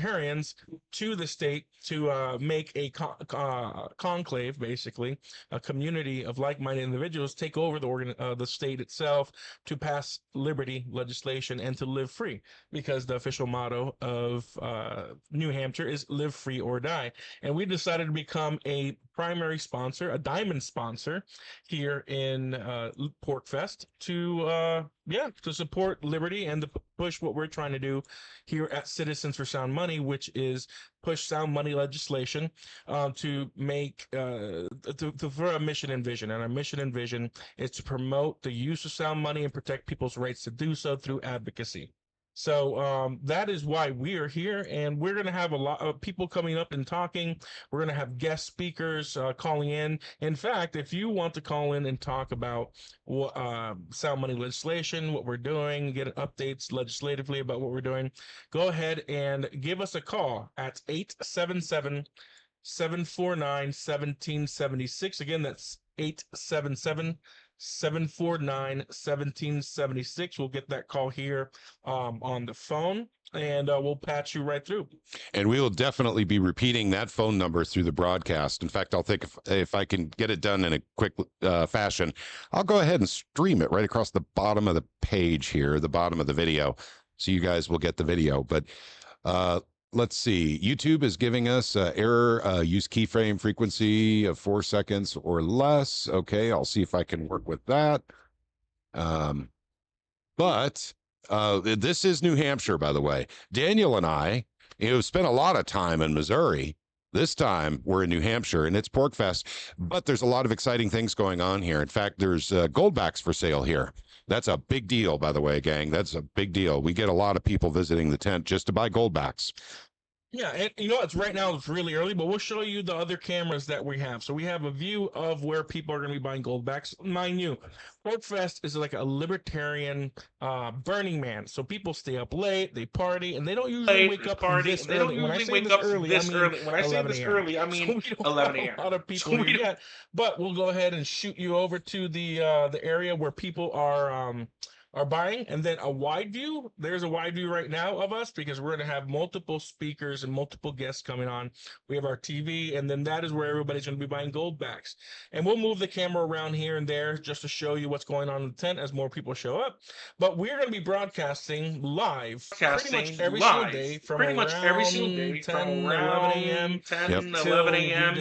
libertarians to the state to make a conclave, basically a community of like-minded individuals, take over the state itself to pass liberty legislation and to live free, because the official motto of New Hampshire is "Live free or die." And we decided to become a primary sponsor, a diamond sponsor here in PorcFest to support liberty and to push what we're trying to do here at Citizens for Sound Money, which is push sound money legislation to make for a mission and vision. And our mission and vision is to promote the use of sound money and protect people's rights to do so through advocacy. So that is why we are here, and we're going to have a lot of people coming up and talking. We're going to have guest speakers calling in. In fact, if you want to call in and talk about sound money legislation, what we're doing, get updates legislatively about what we're doing, go ahead and give us a call at 877-749-1776. Again, that's 877-749-1776. We'll get that call here on the phone, and we'll patch you right through. And we will definitely be repeating that phone number through the broadcast. In fact, I'll think if I can get it done in a quick fashion, I'll go ahead and stream it right across the bottom of the page here, the bottom of the video, so you guys will get the video. But let's see. YouTube is giving us error, use keyframe frequency of 4 seconds or less. Okay, I'll see if I can work with that. But this is New Hampshire, by the way. Daniel and I, spent a lot of time in Missouri. This time we're in New Hampshire, and it's PorcFest, but there's a lot of exciting things going on here. In fact, there's goldbacks for sale here. That's a big deal, by the way, gang. That's a big deal. We get a lot of people visiting the tent just to buy goldbacks. Yeah, and it's right now, it's really early, but we'll show you the other cameras that we have. So we have a view of where people are going to be buying goldbacks. Mind you, PorcFest is like a libertarian Burning Man. So people stay up late, they party, and they don't usually wake up this early. When I say this early, I mean 11 a.m. A lot of people here yet, but we'll go ahead and shoot you over to the area where people are buying, and then a wide view. There's a wide view right now of us, because we're going to have multiple speakers and multiple guests coming on. We have our TV, and then that is where everybody's going to be buying goldbacks. And we'll move the camera around here and there just to show you what's going on in the tent as more people show up. But we're going to be broadcasting live pretty much every single day from around 10, 11 a.m.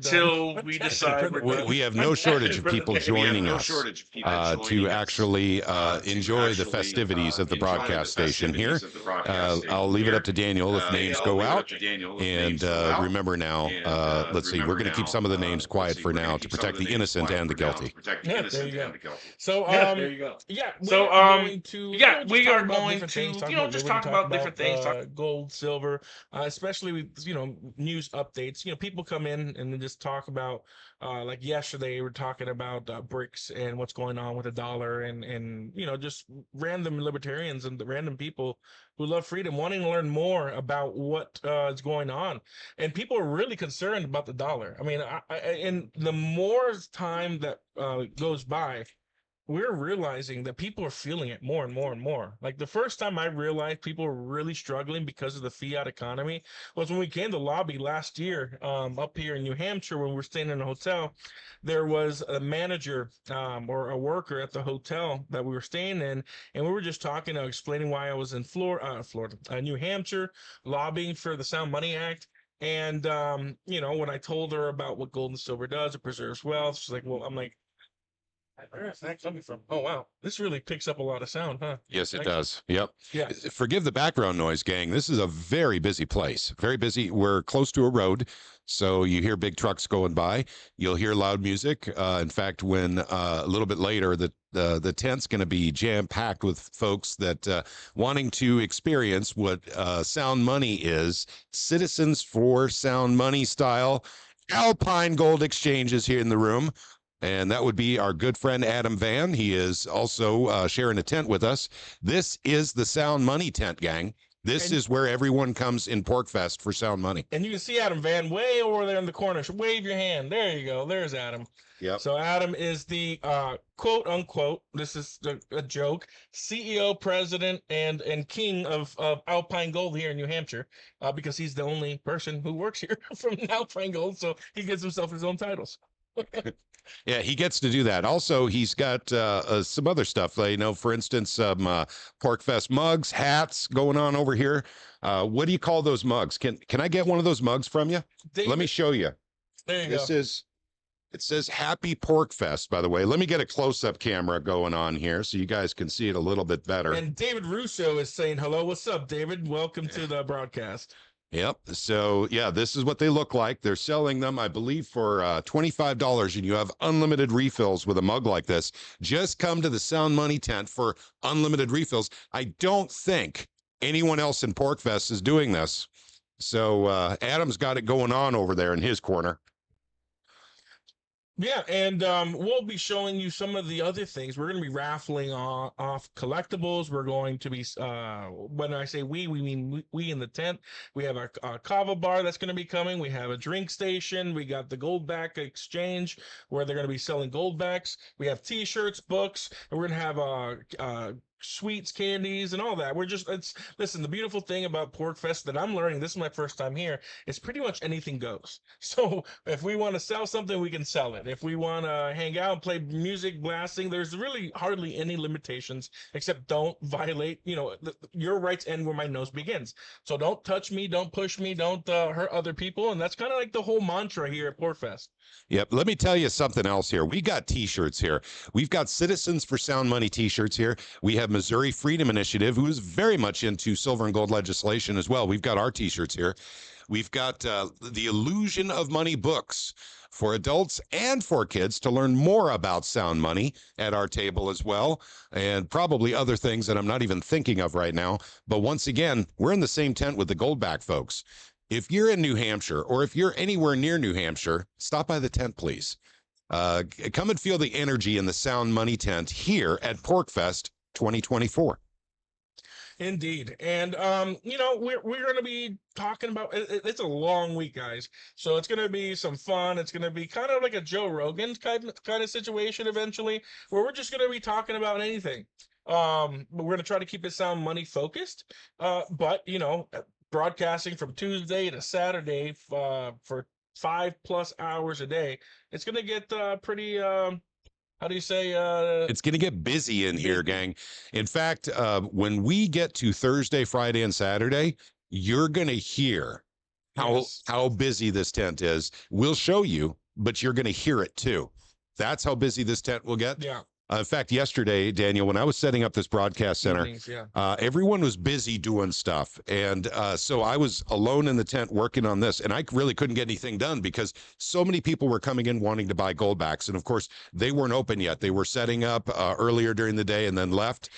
Till we decide we're done. We have no shortage of people joining us to actually enjoy the festivities of the broadcast station here. I'll leave it up to Daniel if names go out. And remember now, let's see, we're going to keep some of the names quiet for now to protect the innocent and the guilty. Yeah, there you go. So, we are going to just talk about different things. Gold, silver, especially with, news updates. People come in and they just talk about, like yesterday, we were talking about BRICS and what's going on with the dollar, and just random libertarians and the random people who love freedom wanting to learn more about what is going on. And people are really concerned about the dollar. I mean, and the more time that goes by, we're realizing that people are feeling it more and more and more. Like the first time I realized people were really struggling because of the fiat economy was when we came to the lobby last year up here in New Hampshire. When we were staying in a hotel, there was a manager or a worker at the hotel that we were staying in, and we were just talking, explaining why I was in New Hampshire, lobbying for the Sound Money Act. And, when I told her about what gold and silver does, it preserves wealth, she's like, well, I'm like, where is that coming from? Oh, wow. This really picks up a lot of sound, huh? Yes, it does. Yep. Yeah. Forgive the background noise, gang. This is a very busy place. Very busy. We're close to a road, so you hear big trucks going by. You'll hear loud music. In fact, when a little bit later, the tent's going to be jam-packed with folks that wanting to experience what Sound Money is, Citizens for Sound Money style. Alpine Gold Exchange is here in the room. And that would be our good friend Adam Van. He is also sharing a tent with us. This is the Sound Money tent, gang. This And is where everyone comes in PorcFest for sound money. and you can see Adam Van way over there in the corner. So wave your hand. There you go. There's Adam. Yep. So Adam is the quote unquote, this is a joke, CEO, president, and king of Alpine Gold here in New Hampshire, because he's the only person who works here from Alpine Gold. So he gives himself his own titles. Yeah, he gets to do that. Also, he's got some other stuff. For instance, some PorcFest mugs, hats going on over here. What do you call those mugs? Can I get one of those mugs from you? David, Let me show you. there you This go. is, it says Happy PorcFest, by the way. Let me get a close-up camera going on here so you guys can see it a little bit better. And David Russo is saying hello. What's up, David? Welcome to the broadcast. Yep. So, yeah, this is what they look like. They're selling them, I believe, for $25, and you have unlimited refills with a mug like this. Just come to the Sound Money tent for unlimited refills. I don't think anyone else in PorcFest is doing this. So, Adam's got it going on over there in his corner. Yeah, and we'll be showing you some of the other things. We're going to be raffling off collectibles. We're going to be, when I say we mean we in the tent. We have our kava bar that's going to be coming. We have a drink station. We got the Goldback Exchange where they're going to be selling Goldbacks. We have T-shirts, books, and we're going to have sweets, candies, and all that. Listen, the beautiful thing about PorcFest that I'm learning, this is my first time here, is pretty much anything goes. So if we want to sell something, we can sell it. If we want to hang out and play music blasting, there's really hardly any limitations, except don't violate, your rights end where my nose begins. So don't touch me, don't push me, don't hurt other people. And that's kind of like the whole mantra here at PorcFest. Yep. Let me tell you something else here. We got T-shirts here. We've got Citizens for Sound Money T-shirts here. We have Missouri Freedom Initiative, who is very much into silver and gold legislation as well. We've got our T-shirts here. We've got the Illusion of Money books for adults and for kids to learn more about sound money at our table as well, and probably other things that I'm not even thinking of right now. But once again, we're in the same tent with the Goldback folks. If you're in New Hampshire, or if you're anywhere near New Hampshire, stop by the tent, please. Come and feel the energy in the Sound Money tent here at PorcFest 2024. Indeed. And we're going to be talking about it's a long week, guys. So it's going to be some fun. It's going to be kind of like a Joe Rogan kind of situation eventually, where we're just going to be talking about anything. But we're going to try to keep it Sound Money focused. But broadcasting from Tuesday to Saturday for 5+ hours a day, it's going to get pretty how do you say it's going to get busy in here, gang. In fact, when we get to Thursday, Friday, and Saturday, you're going to hear how busy this tent is. We'll show you, but you're going to hear it too. That's how busy this tent will get. Yeah. In fact, yesterday, Daniel, when I was setting up this broadcast center, everyone was busy doing stuff. And so I was alone in the tent working on this, and I really couldn't get anything done because so many people were coming in wanting to buy Goldbacks. And of course, they weren't open yet. They were setting up earlier during the day and then left,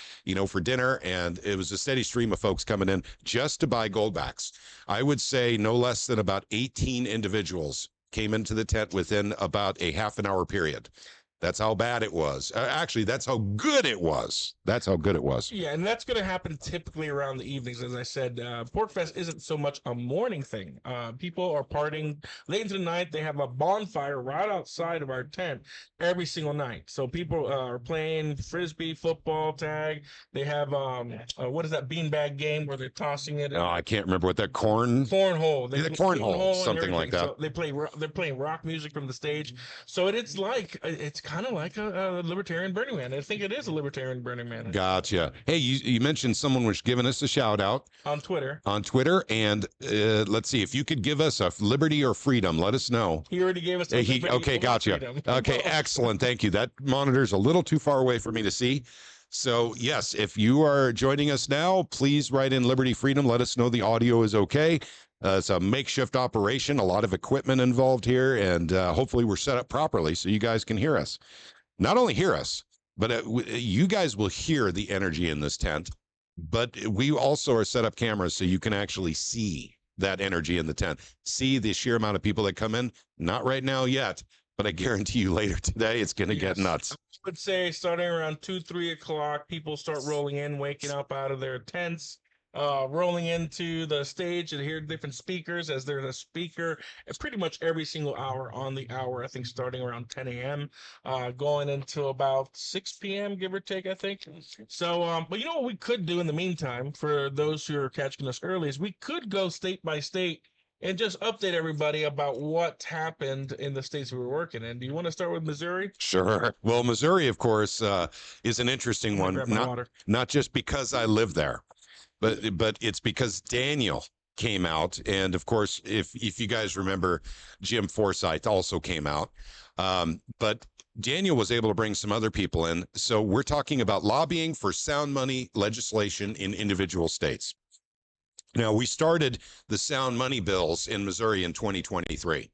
for dinner. And it was a steady stream of folks coming in just to buy Goldbacks. I would say no less than about 18 individuals came into the tent within about a half an hour period. That's how bad it was. Actually, that's how good it was. That's how good it was. Yeah, and that's going to happen typically around the evenings. As I said, PorcFest isn't so much a morning thing. People are partying late into the night. They have a bonfire right outside of our tent every single night. So people are playing frisbee, football, tag. They have, what is that beanbag game where they're tossing it? Oh, I can't remember what that cornhole. The cornhole, something like that. So they're playing rock music from the stage. So it's kind of like a libertarian Burning Man. I think it is a libertarian Burning Man. Gotcha. Hey, you mentioned someone was giving us a shout out on Twitter. And let's see if you could give us a liberty or freedom. Let us know. He already gave us. Okay, gotcha. Freedom. Okay, excellent. Thank you. That monitor's a little too far away for me to see. So yes, if you are joining us now, please write in liberty freedom. Let us know the audio is okay. It's a makeshift operation, a lot of equipment involved here, and hopefully we're set up properly so you guys can hear us. Not only hear us, but you guys will hear the energy in this tent, but we also are set up cameras so you can actually see that energy in the tent. See the sheer amount of people that come in. Not right now yet, but I guarantee you later today, it's going to get nuts. I would say starting around 2-3 o'clock, people start rolling in, waking up out of their tents. rolling into the stage and hear different speakers as there's a speaker pretty much every single hour on the hour. I think starting around 10 a.m. Going into about 6 p.m. give or take. I think. So, but you know what we could do in the meantime for those who are catching us early is we could go state by state and just update everybody about what happened in the states we were working in. Do you want to start with Missouri? Sure. Well, Missouri, of course, is an I'm interesting gonna one. grab my water. Not just because I live there, but it's because Daniel came out, and of course, if you guys remember, Jim Forsyth also came out. But Daniel was able to bring some other people in. So we're talking about lobbying for sound money legislation in individual states. Now, we started the sound money bills in Missouri in 2023.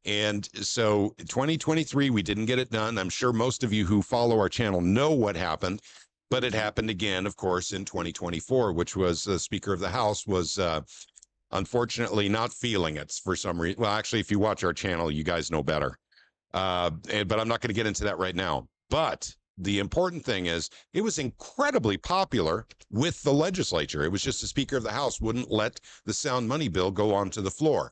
And so 2023, we didn't get it done. I'm sure most of you who follow our channel know what happened, but it happened again, of course, in 2024, which was the Speaker of the House was unfortunately not feeling it for some reason. Well, actually, if you watch our channel, you guys know better. But I'm not going to get into that right now. But the important thing is it was incredibly popular with the legislature. It was just the Speaker of the House wouldn't let the sound money bill go onto the floor.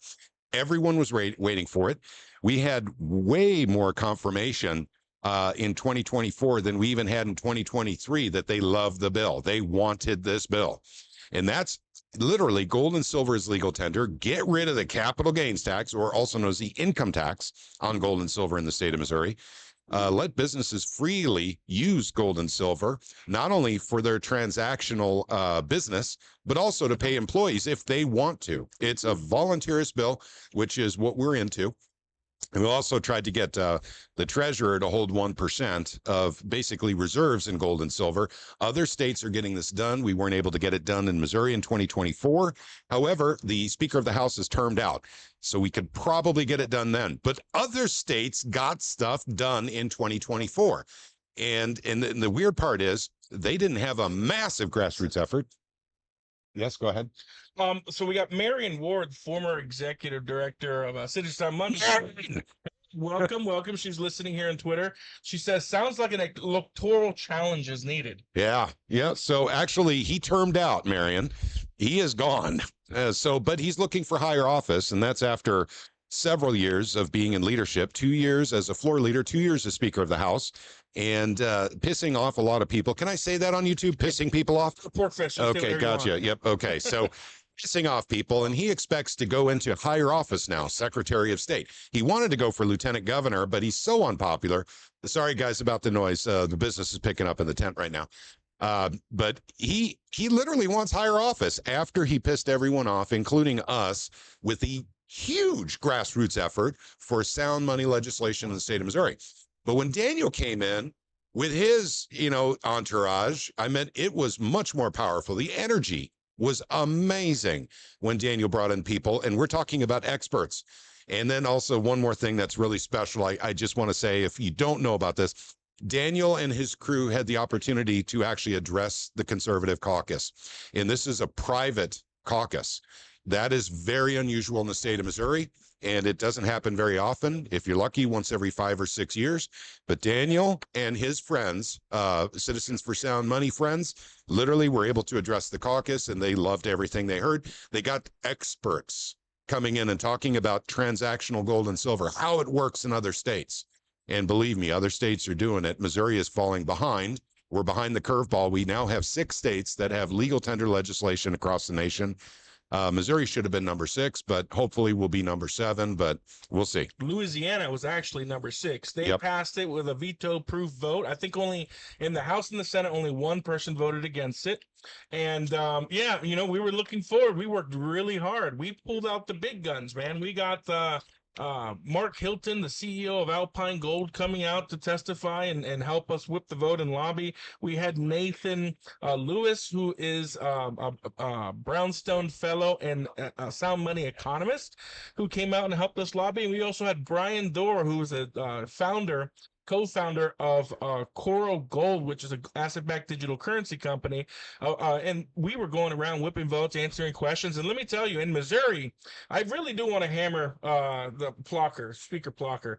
Everyone was waiting for it. We had way more confirmation in 2024 than we even had in 2023 that they loved the bill. They wanted this bill. And that's literally gold and silver is legal tender. Get rid of the capital gains tax, or also known as the income tax on gold and silver in the state of Missouri. Let businesses freely use gold and silver, not only for their transactional business, but also to pay employees if they want to. It's a voluntarist bill, which is what we're into. And we also tried to get the treasurer to hold 1% of basically reserves in gold and silver. Other states are getting this done. We weren't able to get it done in Missouri in 2024. However, the Speaker of the House is termed out, so we could probably get it done then. But other states got stuff done in 2024. And the weird part is they didn't have a massive grassroots effort. Yes, go ahead. So we got Marion Ward, former executive director of Citizen Money. Welcome. She's listening here on Twitter. She says, sounds like an electoral challenge is needed. Yeah. So actually, he termed out, Marion. He is gone. But he's looking for higher office, and that's after several years of being in leadership, 2 years as a floor leader, 2 years as Speaker of the House, and pissing off a lot of people. Can I say that on YouTube? Pissing people off? PorcFest. Okay, gotcha. Yep. Okay. So pissing off people, and he expects to go into higher office now, Secretary of State. He wanted to go for Lieutenant Governor, but he's so unpopular. Sorry, guys, about the noise. The business is picking up in the tent right now. But he literally wants higher office after he pissed everyone off, including us, with the huge grassroots effort for sound money legislation in the state of Missouri. But when Daniel came in with his, entourage, I mean, it was much more powerful. The energy was amazing when Daniel brought in people, and we're talking about experts. And then also one more thing that's really special. I just want to say, if you don't know about this, Daniel and his crew had the opportunity to actually address the conservative caucus. And this is a private caucus. That is very unusual in the state of Missouri, and it doesn't happen very often. If you're lucky, once every 5 or 6 years. But Daniel and his friends, Citizens for Sound Money friends, literally were able to address the caucus, and they loved everything they heard. They got experts coming in and talking about transactional gold and silver, how it works in other states. And believe me, other states are doing it. Missouri is falling behind. We're behind the curveball. We now have 6 states that have legal tender legislation across the nation. Missouri should have been number 6, but hopefully we'll be number 7, but we'll see. Louisiana was actually number 6. They passed it with a veto-proof vote. I think only in the House and the Senate, only one person voted against it. And we were looking forward. We worked really hard. We pulled out the big guns, man. We got Mark Hilton, the CEO of Alpine Gold, coming out to testify and help us whip the vote and lobby. We had Nathan Lewis, who is a Brownstone Fellow and a sound money economist, who came out and helped us lobby. And we also had Brian Dorr, who was a co-founder of Coral Gold, which is an asset-backed digital currency company. And we were going around whipping votes, answering questions. And let me tell you, in Missouri, I really do want to hammer the Speaker Plocker,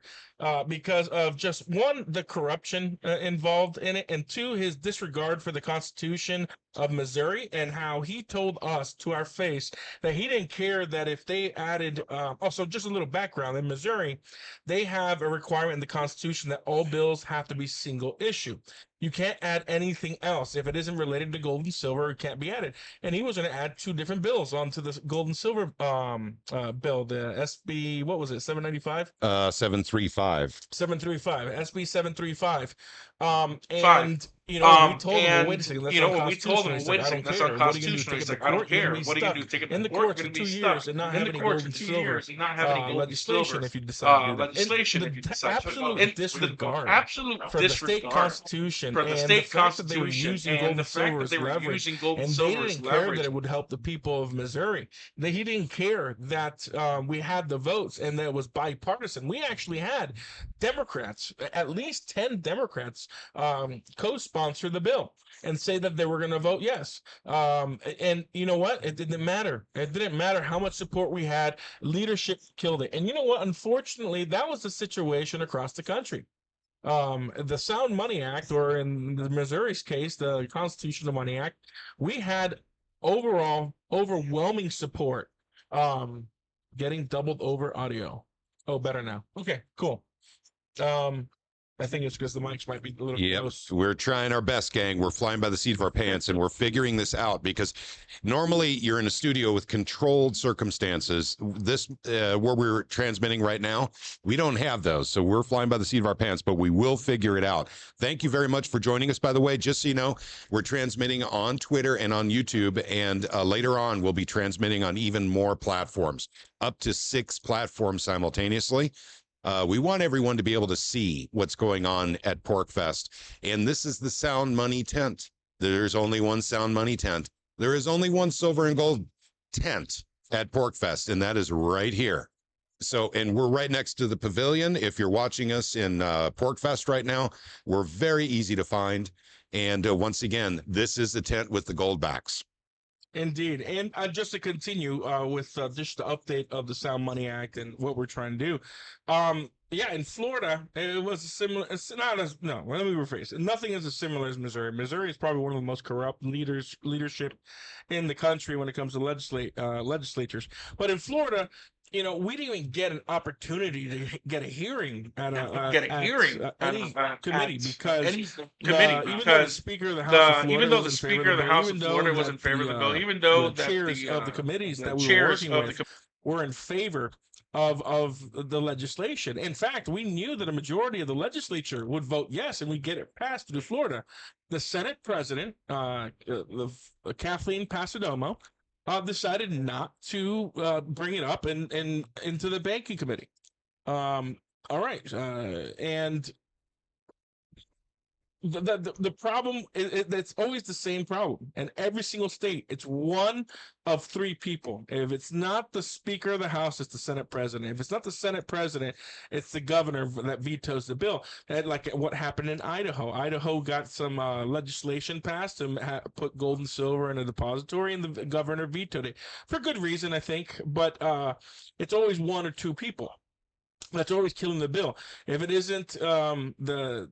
because of just, one, the corruption involved in it, and 2, his disregard for the Constitution of Missouri, and how he told us to our face that he didn't care that if they added. Also, just a little background: in Missouri, they have a requirement in the Constitution that all bills have to be single issue. You can't add anything else if it isn't related to gold and silver. It can't be added. And he was going to add two different bills onto the gold and silver bill. The SB, what was it, 795? 735. 735, SB 735. Five. And we told him, well, wait a And second, that's when we told unconstitutional. him, He's wait like, a I don't second, that's care. What are you going to do? unconstitutional. Take He's it to like, I don't court? You're care. going to be What are you going stuck to do? Take it in to the court? You're courts going for to be 2 stuck years and not in the having any courts gold for and 2 years silver and not having any gold and legislation silver if you decide to do that. And legislation if you the decide to. absolute And the disregard absolute for the state disregard constitution for the and the state fact that they were constitution using and gold the and fact silver that as they were leverage, using gold and and they silver as didn't care that leverage. it would help the people of Missouri. He didn't care that we had the votes and that it was bipartisan. We actually had Democrats, at least 10 Democrats, co-sponsor the bill and say that they were going to vote yes. And you know what? It didn't matter. It didn't matter how much support we had. Leadership killed it. And you know what? Unfortunately, that was the situation across the country. The Sound Money Act, or in the Missouri's case, the Constitutional Money Act, we had overall overwhelming support. Getting doubled over audio. Oh, better now. Okay, cool. I think it's because the mics might be a little close. We're trying our best, gang. We're flying by the seat of our pants, and we're figuring this out because normally you're in a studio with controlled circumstances. This, where we're transmitting right now, we don't have those. So we're flying by the seat of our pants, but we will figure it out. Thank you very much for joining us, by the way. Just so you know, we're transmitting on Twitter and on YouTube, and later on, we'll be transmitting on even more platforms, up to 6 platforms simultaneously. We want everyone to be able to see what's going on at PorcFest. And this is the Sound Money tent. There's only one Sound Money tent. There is only one silver and gold tent at PorcFest, and that is right here. So, and we're right next to the pavilion. If you're watching us in PorcFest right now, we're very easy to find. And once again, this is the tent with the gold backs. Indeed. And just to continue with just the update of the Sound Money Act and what we're trying to do. Yeah, in Florida, it was a similar. It's not as no. Let me rephrase. Nothing is as similar as Missouri. Missouri is probably one of the most corrupt leadership in the country when it comes to legislatures. But in Florida, we didn't even get an opportunity to get a hearing at any committee because even though the Speaker of the House of Florida was in favor of the bill, even though the chairs of the committees that we were working with were in favor of the legislation. In fact, we knew that a majority of the legislature would vote yes, and we'd get it passed through Florida. The Senate President, Kathleen Passidomo, decided not to bring it up and into the banking committee. All right, and the problem it's always the same problem in every single state. It's one of 3 people. If it's not the Speaker of the House, it's the Senate President. If it's not the Senate President, it's the governor that vetoes the bill. And like what happened in Idaho got some legislation passed to put gold and silver in a depository, and the governor vetoed it for good reason, I think. But it's always 1 or 2 people that's always killing the bill. If it isn't the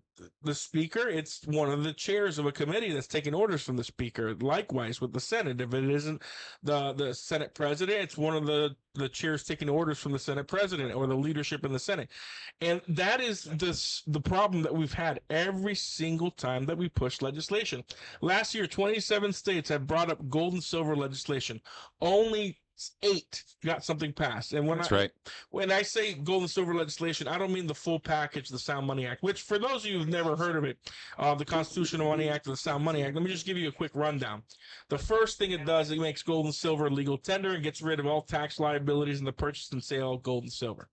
speaker, it's one of the chairs of a committee that's taking orders from the speaker. Likewise with the Senate, if it isn't the Senate president, it's one of the chairs taking orders from the Senate president or the leadership in the Senate. And that is the problem that we've had every single time that we push legislation. Last year, 27 states have brought up gold and silver legislation. Only 8 got something passed. And when I say gold and silver legislation, I don't mean the full package, the Sound Money Act, which for those of you who've never heard of it, the Constitutional Money Act and the Sound Money Act, let me just give you a quick rundown. The first thing it does, it makes gold and silver legal tender and gets rid of all tax liabilities in the purchase and sale of gold and silver.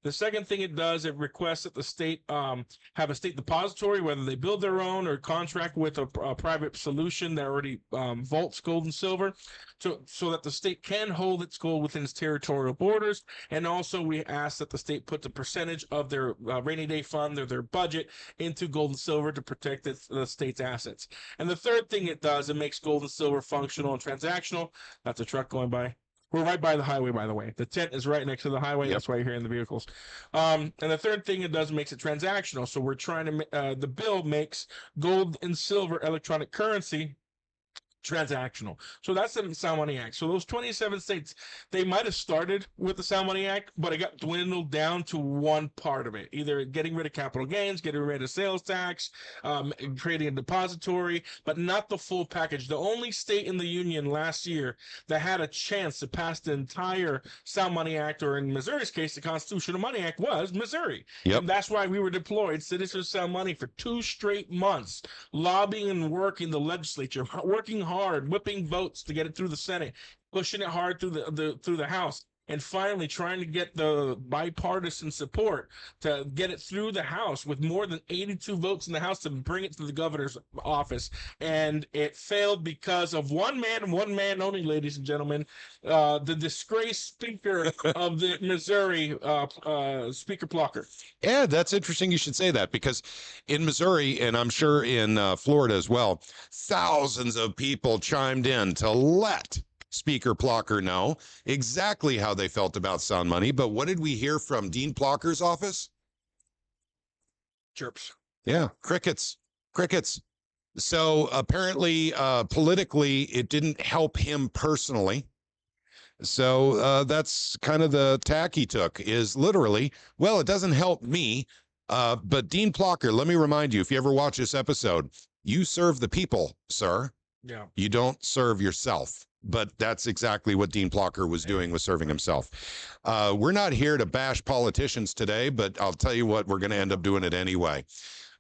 The second thing it does, it requests that the state have a state depository, whether they build their own or contract with a private solution that already vaults gold and silver, so that the state can hold its gold within its territorial borders. And also we ask that the state puts a percentage of their rainy day fund or their budget into gold and silver to protect the state's assets. And the third thing it does, it makes gold and silver functional and transactional. That's a truck going by. We're right by the highway, by the way. The tent is right next to the highway. Yep. That's why you're hearing the vehicles. And the third thing it does makes it transactional. So we're trying to, the bill makes gold and silver electronic currency transactional. So that's the Sound Money Act. So those 27 states, they might have started with the Sound Money Act, but it got dwindled down to one part of it, either getting rid of capital gains, getting rid of sales tax, creating a depository, but not the full package. The only state in the union last year that had a chance to pass the entire Sound Money Act, or in Missouri's case, the Constitutional Money Act, was Missouri. Yep. And that's why we were deployed, Citizens Sound Money, for 2 straight months, lobbying and working the legislature, working hard, whipping votes to get it through the Senate, pushing it hard through the House, and finally trying to get the bipartisan support to get it through the House with more than 82 votes in the House to bring it to the governor's office. And it failed because of one man and one man only, ladies and gentlemen, the disgraced speaker of the Missouri, Speaker Plucker. Yeah, that's interesting you should say that, because in Missouri, and I'm sure in Florida as well, thousands of people chimed in to let Speaker Plocker know exactly how they felt about Sound Money. But what did we hear from Dean Plocker's office? Chirps. Yeah, crickets. So apparently, politically, it didn't help him personally. So that's kind of the tack he took, is literally, well, it doesn't help me. But Dean Plocker, let me remind you, if you ever watch this episode, you serve the people, sir. Yeah. You don't serve yourself. But that's exactly what Dean Plocker was doing, was serving himself. We're not here to bash politicians today, but I'll tell you what, we're going to end up doing it anyway.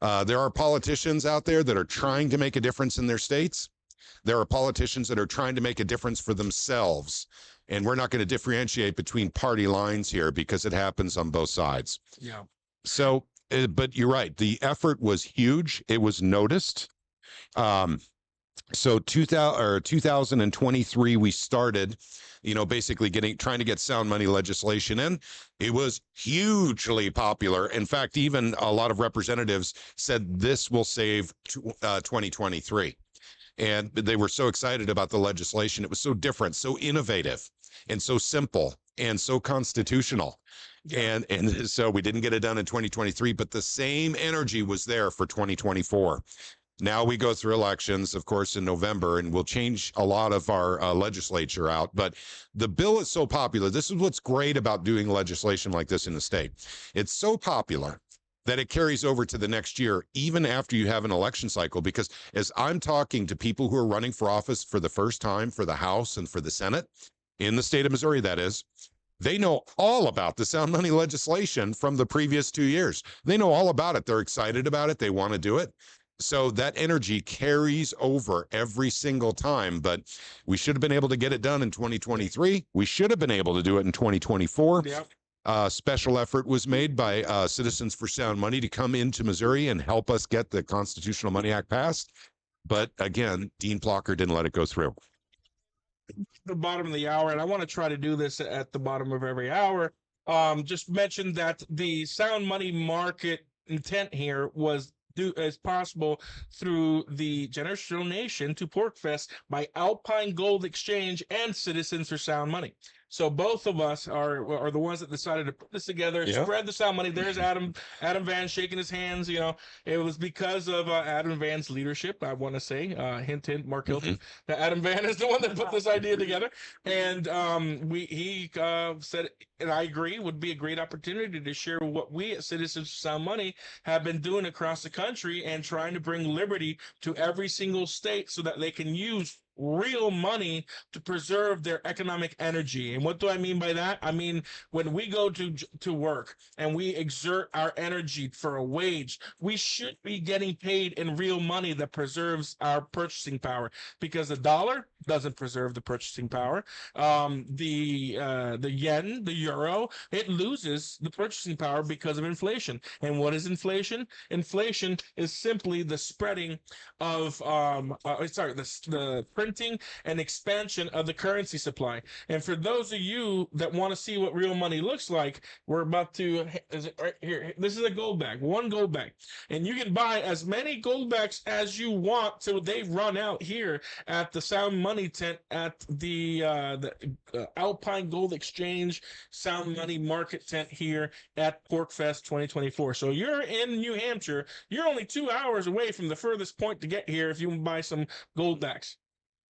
There are politicians out there that are trying to make a difference in their states. There are politicians that are trying to make a difference for themselves. And we're not going to differentiate between party lines here, because it happens on both sides. Yeah. So, but you're right. The effort was huge. It was noticed. So 2023, we started, basically trying to get Sound Money legislation in. It was hugely popular. In fact, even a lot of representatives said this will save 2023. And they were so excited about the legislation. It was so different, so innovative, and so simple, and so constitutional. Yeah. And so we didn't get it done in 2023, but the same energy was there for 2024. Now we go through elections, of course, in November, and we'll change a lot of our legislature out. But the bill is so popular. This is what's great about doing legislation like this in the state. It's so popular that it carries over to the next year, even after you have an election cycle. Because as I'm talking to people who are running for office for the first time, for the House and for the Senate, in the state of Missouri, that is, they know all about the Sound Money legislation from the previous 2 years. They know all about it. They're excited about it. They want to do it. So that energy carries over every single time. But we should have been able to get it done in 2023. We should have been able to do it in 2024. Yeah. Special effort was made by Citizens for Sound Money to come into Missouri and help us get the Constitutional Money Act passed. But again, Dean Plocker didn't let it go through. The bottom of the hour, and I want to try to do this at the bottom of every hour. Just mentioned that the Sound Money market intent here was as possible through the generous donation to PorcFest by Alpine Gold Exchange and Citizens for Sound Money. So both of us are the ones that decided to put this together, yeah. Spread the Sound Money. There's Adam Van shaking his hands. It was because of Adam Van's leadership. I want to say, hint, hint, Mark Hilton. That Adam Van is the one that put this idea together, and he said, and I agree, would be a great opportunity to share what we at Citizens for Sound Money have been doing across the country and trying to bring liberty to every single state so that they can use real money to preserve their economic energy. And what do I mean by that? I mean, when we go to work and we exert our energy for a wage, we should be getting paid in real money that preserves our purchasing power, because the dollar doesn't preserve the purchasing power. The yen, the euro, it loses the purchasing power because of inflation. And what is inflation? Inflation is simply the spreading of the printing and expansion of the currency supply. And for those of you that want to see what real money looks like, we're about to, is it right here? This is a gold bag, one gold bag. And you can buy as many gold bags as you want till they run out here at the Sound Money tent at the Alpine Gold Exchange Sound Money Market tent here at PorcFest 2024. So you're in New Hampshire, you're only 2 hours away from the furthest point to get here if you want to buy some gold bags.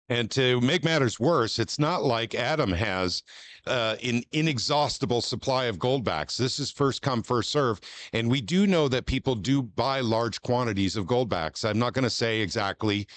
And to make matters worse, it's not like Adam has an inexhaustible supply of goldbacks. This is first come, first serve. And we do know that people do buy large quantities of goldbacks. I'm not going to say exactly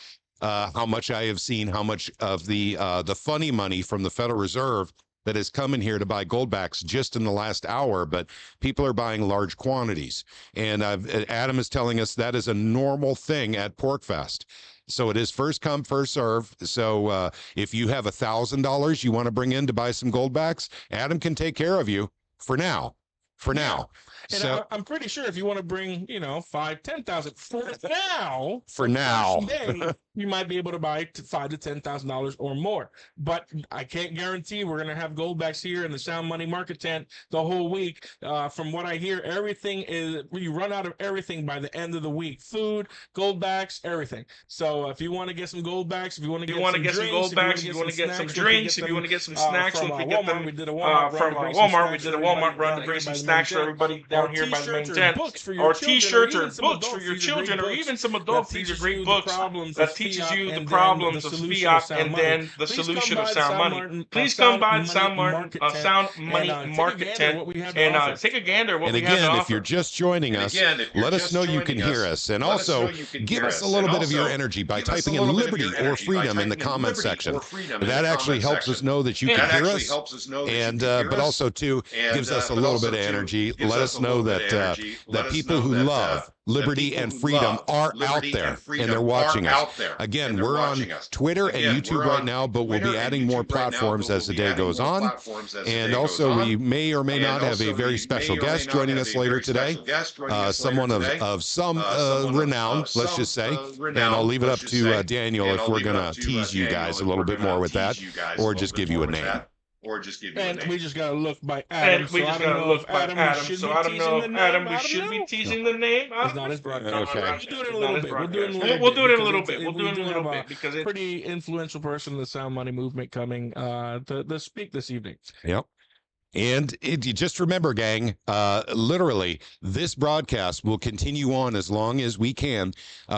how much I have seen, how much of the funny money from the Federal Reserve that has come in here to buy goldbacks just in the last hour, but people are buying large quantities. And Adam is telling us that is a normal thing at PorcFest. So it is first come, first serve. So if you have $1,000 you want to bring in to buy some goldbacks, Adam can take care of you for now. For now. And So I'm pretty sure if you want to bring, 5, 10,000 for now, day, you might be able to buy $5,000 to $10,000 or more. But I can't guarantee we're going to have goldbacks here in the Sound Money Market Tent the whole week. From what I hear, you run out of everything by the end of the week: food, goldbacks, everything. So if you want to get some goldbacks, if you want to get some goldbacks, if you want to get some drinks, if you want to get some snacks, from Walmart, we did a Walmart run to bring some snacks for everybody down here by the main tent, or t-shirts or books for your children, or even some adults. These are great books that teaches you the problems of fiat and then the solution of sound money. Please come by the Sound Money Market Tent and take a gander at what we have to offer. And again, if you're just joining us, let us know you can hear us. And also, give us a little bit of your energy by typing in liberty or freedom in the comment section. That actually helps us know that you can hear us. And but also, too, gives us a little bit of energy. Let us know that people who love liberty and freedom are out there and they're watching us. Again, we're on Twitter and YouTube right now, but we'll be adding more platforms as the day goes on. And also, we may or may not have a very special guest joining us later today, someone of some renown, let's just say. And I'll leave it up to Daniel if we're going to tease you guys a little bit more with that, or just give you a name. And we just gotta look by Adam. So I don't know if Adam, we should be teasing the name. It's not his broadcast. Okay. We'll do it in a little bit. We'll do it in a little bit. Because it's a pretty influential person in the Sound Money movement coming to speak this evening. Yep. And you just remember, gang, literally, this broadcast will continue on as long as we can.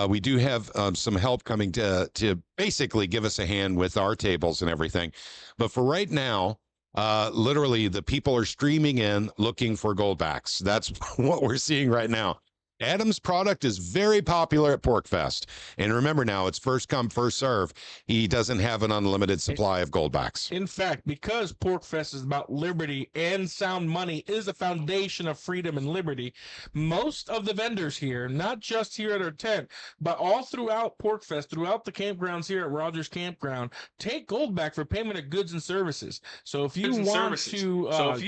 We do have some help coming to basically give us a hand with our tables and everything. But for right now, literally, the people are streaming in looking for goldbacks. That's what we're seeing right now. Adam's product is very popular at PorcFest. And remember now, it's first come, first serve. He doesn't have an unlimited supply of goldbacks. In fact, because PorcFest is about liberty and sound money is the foundation of freedom and liberty, most of the vendors here, not just here at our tent, but all throughout PorcFest, throughout the campgrounds here at Rogers Campground, take goldback for payment of goods and services. So if you want to use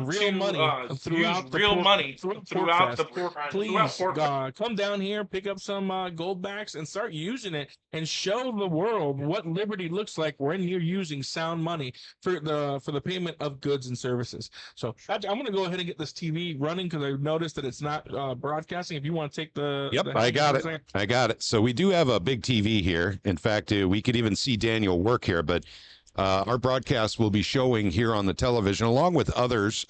real money throughout the PorcFest, please come down here, pick up some goldbacks, and start using it, and show the world what liberty looks like when you're using sound money for the payment of goods and services. So I'm going to go ahead and get this TV running because I noticed that it's not broadcasting. If you want to take I got it. So we do have a big TV here. In fact, we could even see Daniel work here, but our broadcast will be showing here on the television along with others.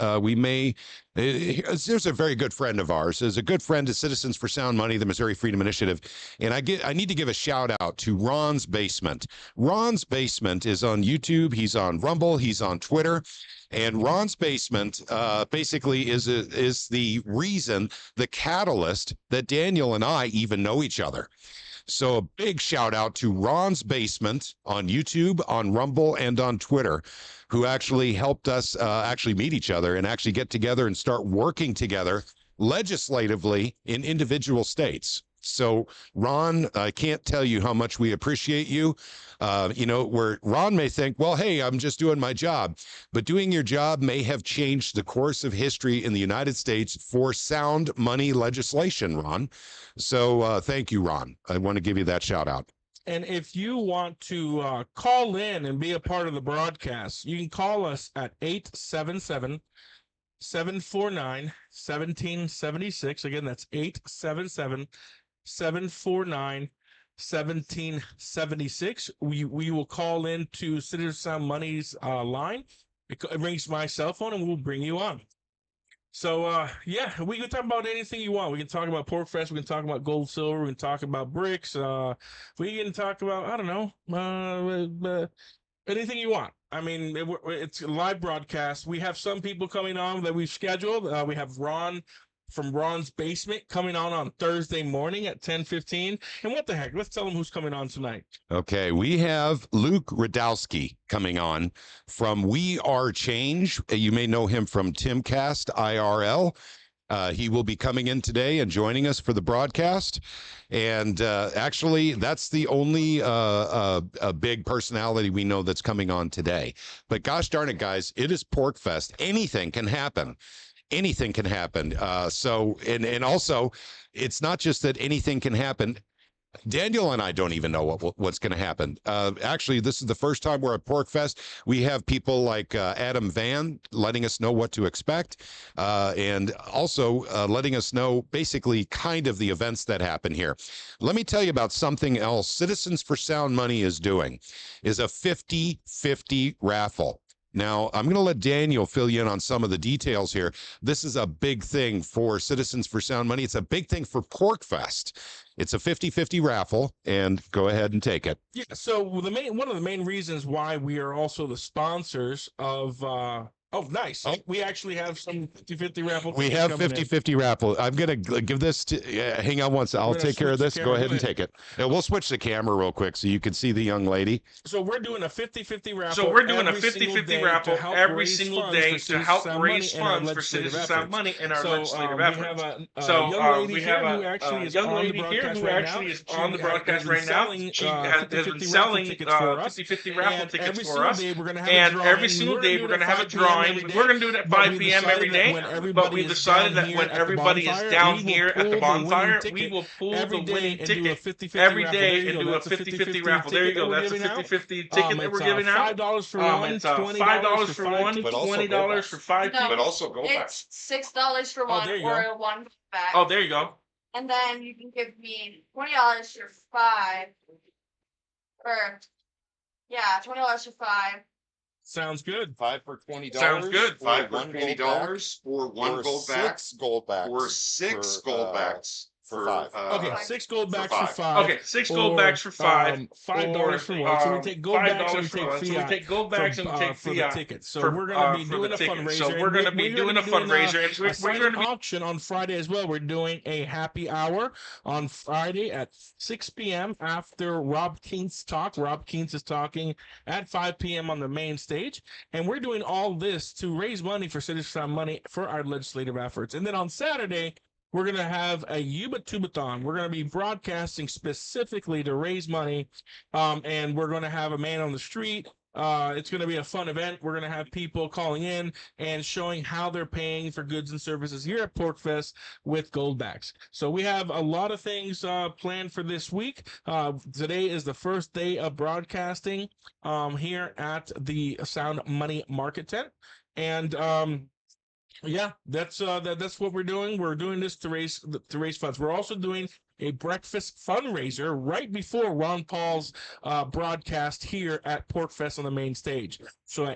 There's a very good friend of ours. There's a good friend to Citizens for Sound Money, the Missouri Freedom Initiative. And I need to give a shout out to Ron's Basement. Ron's Basement is on YouTube. He's on Rumble. He's on Twitter. And Ron's Basement basically is the reason, the catalyst that Daniel and I even know each other. So a big shout out to Ron's Basement on YouTube, on Rumble, and on Twitter, who actually helped us actually meet each other and actually get together and start working together legislatively in individual states. So, Ron, I can't tell you how much we appreciate you. Where Ron may think, well, hey, I'm just doing my job. But doing your job may have changed the course of history in the United States for sound money legislation, Ron. So thank you, Ron. I want to give you that shout out. And if you want to call in and be a part of the broadcast, you can call us at 877 749 1776. Again, that's 877 749 1776. We will call in to Citizen Sound Money's line. It rings my cell phone and we'll bring you on. So yeah, we can talk about anything you want. We can talk about PorcFest. We can talk about gold, silver. We can talk about bricks. We can talk about I don't know, anything you want. I mean, it's a live broadcast. We have some people coming on that we've scheduled. We have Ron from Ron's Basement coming on Thursday morning at 10:15. And what the heck? Let's tell them who's coming on tonight. Okay, we have Luke Radowski coming on from We Are Change. You may know him from Timcast IRL. He will be coming in today and joining us for the broadcast. And actually, that's the only a big personality we know that's coming on today. But gosh darn it, guys, it is PorcFest. Anything can happen. Anything can happen. And also, it's not just that anything can happen. Daniel and I don't even know what's going to happen. Actually, this is the first time we're at PorcFest. We have people like Adam Van letting us know what to expect, and also letting us know basically kind of the events that happen here. Let me tell you about something else Citizens for Sound Money is doing, is a 50-50 raffle. Now, I'm going to let Daniel fill you in on some of the details here. This is a big thing for Citizens for Sound Money. It's a big thing for PorcFest. It's a 50-50 raffle, and go ahead and take it. Yeah, so one of the main reasons why we are also the sponsors of nice. Oh. We actually have some 50-50 raffle. We have 50-50 raffle. I'm going to give this to, hang on once. I'll take care of this. Go ahead and take it. And we'll switch the camera real quick so you can see the young lady. So we're doing a 50-50 raffle. So we're doing a 50-50 raffle every single day to help raise funds for Citizens Sound Money in our legislative efforts. So we have a young lady here who actually is on the broadcast right now. She has been selling 50-50 raffle tickets for us. And every single day we're going to have a drawing. We're going to do it at 5 p.m. every day, but we decided that when everybody is down here at the bonfire, we will pull the winning ticket every day and do a 50-50 raffle. There you go. That's a 50-50 ticket that we're giving out. $5 for one, it's $5 for one, $20 for five people. No, But also go back. It's $6 for one there you or go. one back. Oh, there you go. And then you can give me $20 for five. Or $20 for five. Sounds good. 5 for $20. Sounds good. 5 for $20 or one gold back, 6 gold backs. or six gold backs for five. Okay, 6 gold backs for five. five. Okay, 6 gold backs for five. $5 for one. So we take gold backs and we $5 for take one. fiat. So we take gold backs and we take for the fiat tickets. So for- we're going to be for doing the a tickets. fundraiser. So we're going to be doing a fundraiser. And a we're silent going to be auction on Friday as well. We're doing a happy hour on Friday at 6 p.m. after Rob Keen's talk. Rob Keen's is talking at 5 p.m. on the main stage. And we're doing all this to raise money for Citizens Sound Money for our legislative efforts. And then on Saturday, we're going to have a Yuba-Tubathon. We're going to be broadcasting specifically to raise money, and we're going to have a man on the street. It's going to be a fun event. We're going to have people calling in and showing how they're paying for goods and services here at PorcFest with Goldbacks. So we have a lot of things planned for this week. Today is the first day of broadcasting here at the Sound Money Market Tent. And yeah, that's what we're doing. We're doing this to raise funds. We're also doing a breakfast fundraiser right before Ron Paul's broadcast here at PorcFest on the main stage. So